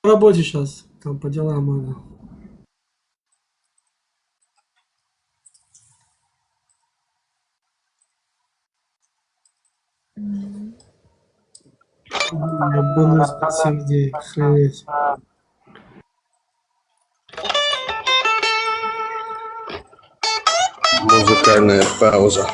По работе сейчас. Там по делам надо. Бонус 7 охренеть. Музыкальная пауза.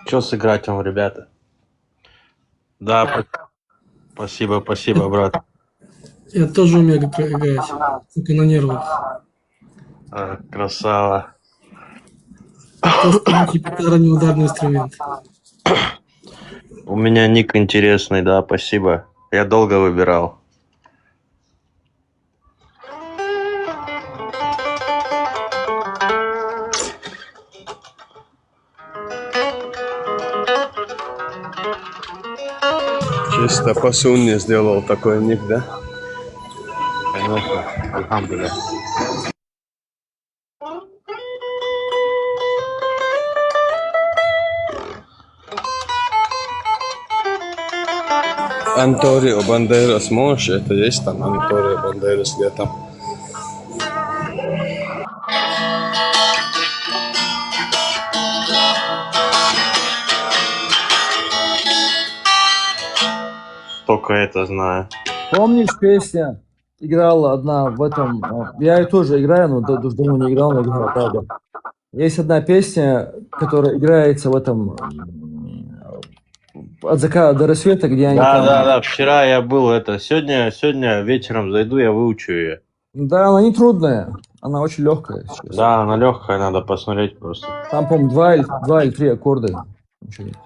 Что сыграть вам, ребята? Да, спасибо, брат. Я тоже умею играть. Только на нервах. Красава. Гитара не ударный инструмент. У меня ник интересный, да, спасибо. Я долго выбирал. Чисто по сунне сделал такой ник, да? Конечно, альхамдулилля. Анторио Бандерас, можешь? Это есть там Анторио Бандерас где-то? Только это знаю. Помнишь, песня играла одна в этом... Я ее тоже играю, но давно не играл, но играл, правда. Есть одна песня, которая играется в этом... От заката до рассвета, где они там... Да, вчера я был Сегодня вечером зайду, я выучу ее. Да, она не трудная, она очень легкая сейчас. Да, она легкая, надо посмотреть просто. Там, по-моему, два или три аккорда. Ничего нет.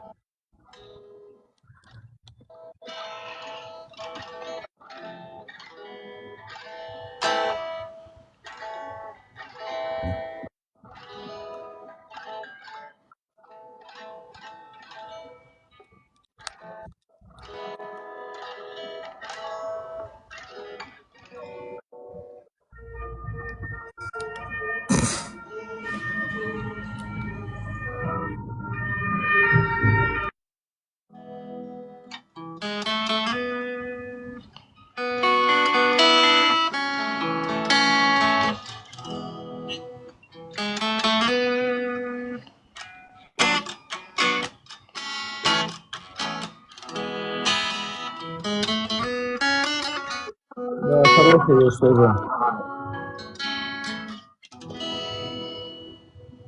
Да, хорошая вещь тоже.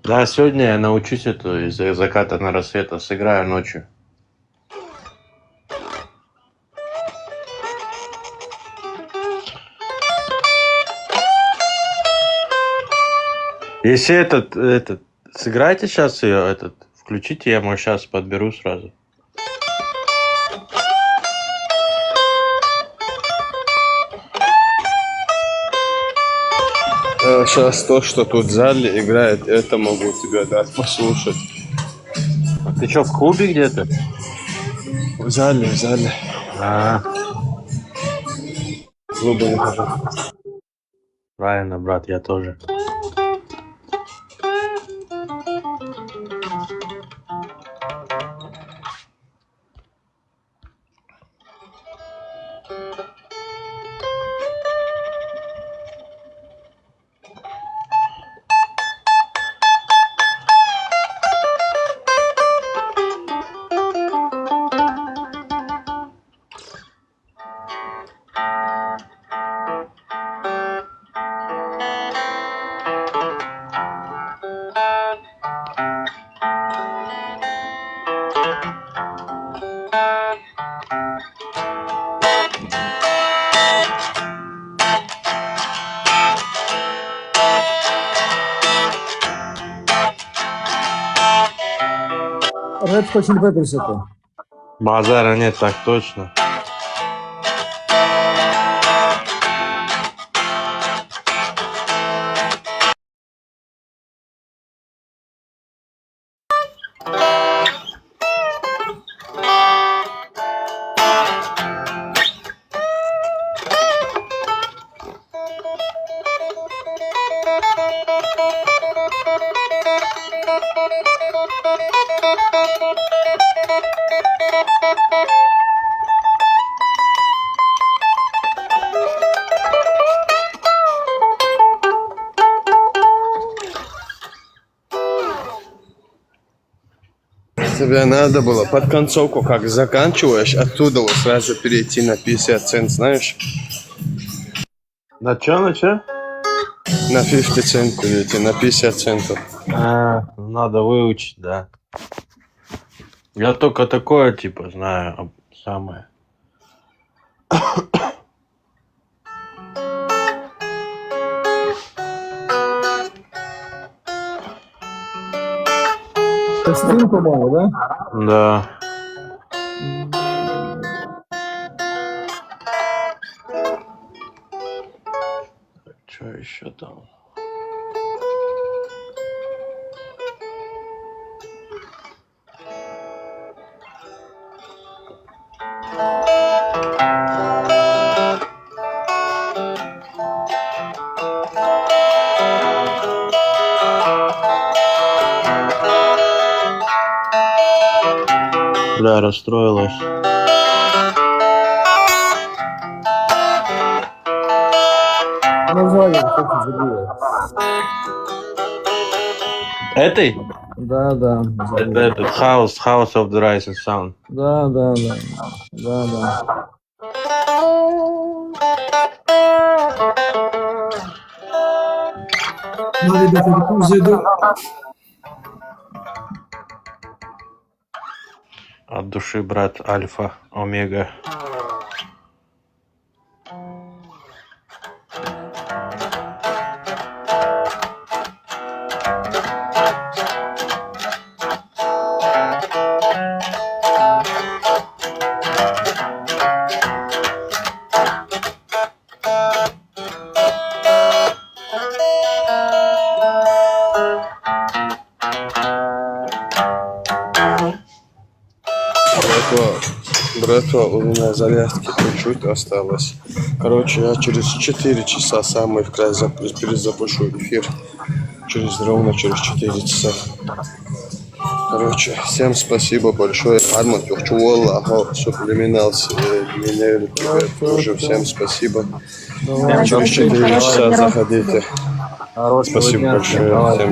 Да, сегодня я научусь эту из заката на рассвета, сыграю ночью. Если этот, сыграйте сейчас ее, включите, я, может, сейчас подберу сразу. Сейчас то, что тут в зале играет, это могу тебе дать послушать. А ты что, в клубе где-то? В зале. В клубе не хожу. Правильно, брат, я тоже. Red Hot Chili Peppers это. Базара нет, так точно. Тебе надо было под концовку, как заканчиваешь, оттуда вот сразу перейти на 50 цент, знаешь? На чё? На 50 цент перейти, на 50 центов. Надо выучить, да. Я только такое, типа, знаю, самое. Костюм, по-моему, да? Да. Что еще там? Бля, расстроилась. Название как забыла. Этой? Да. Это этот House of the Rising Sun. Да. Ну, ребята, я зайду. От души, брат, Альфа, Омега. Братва, у меня зарядки чуть-чуть осталось. Короче, я через 4 часа самый в край перезапущу эфир. Ровно через 4 часа. Короче, всем спасибо большое. Армат Юхчуолла, Сублиминалс, тоже всем спасибо. Через 4 часа заходите. Спасибо большое. Всем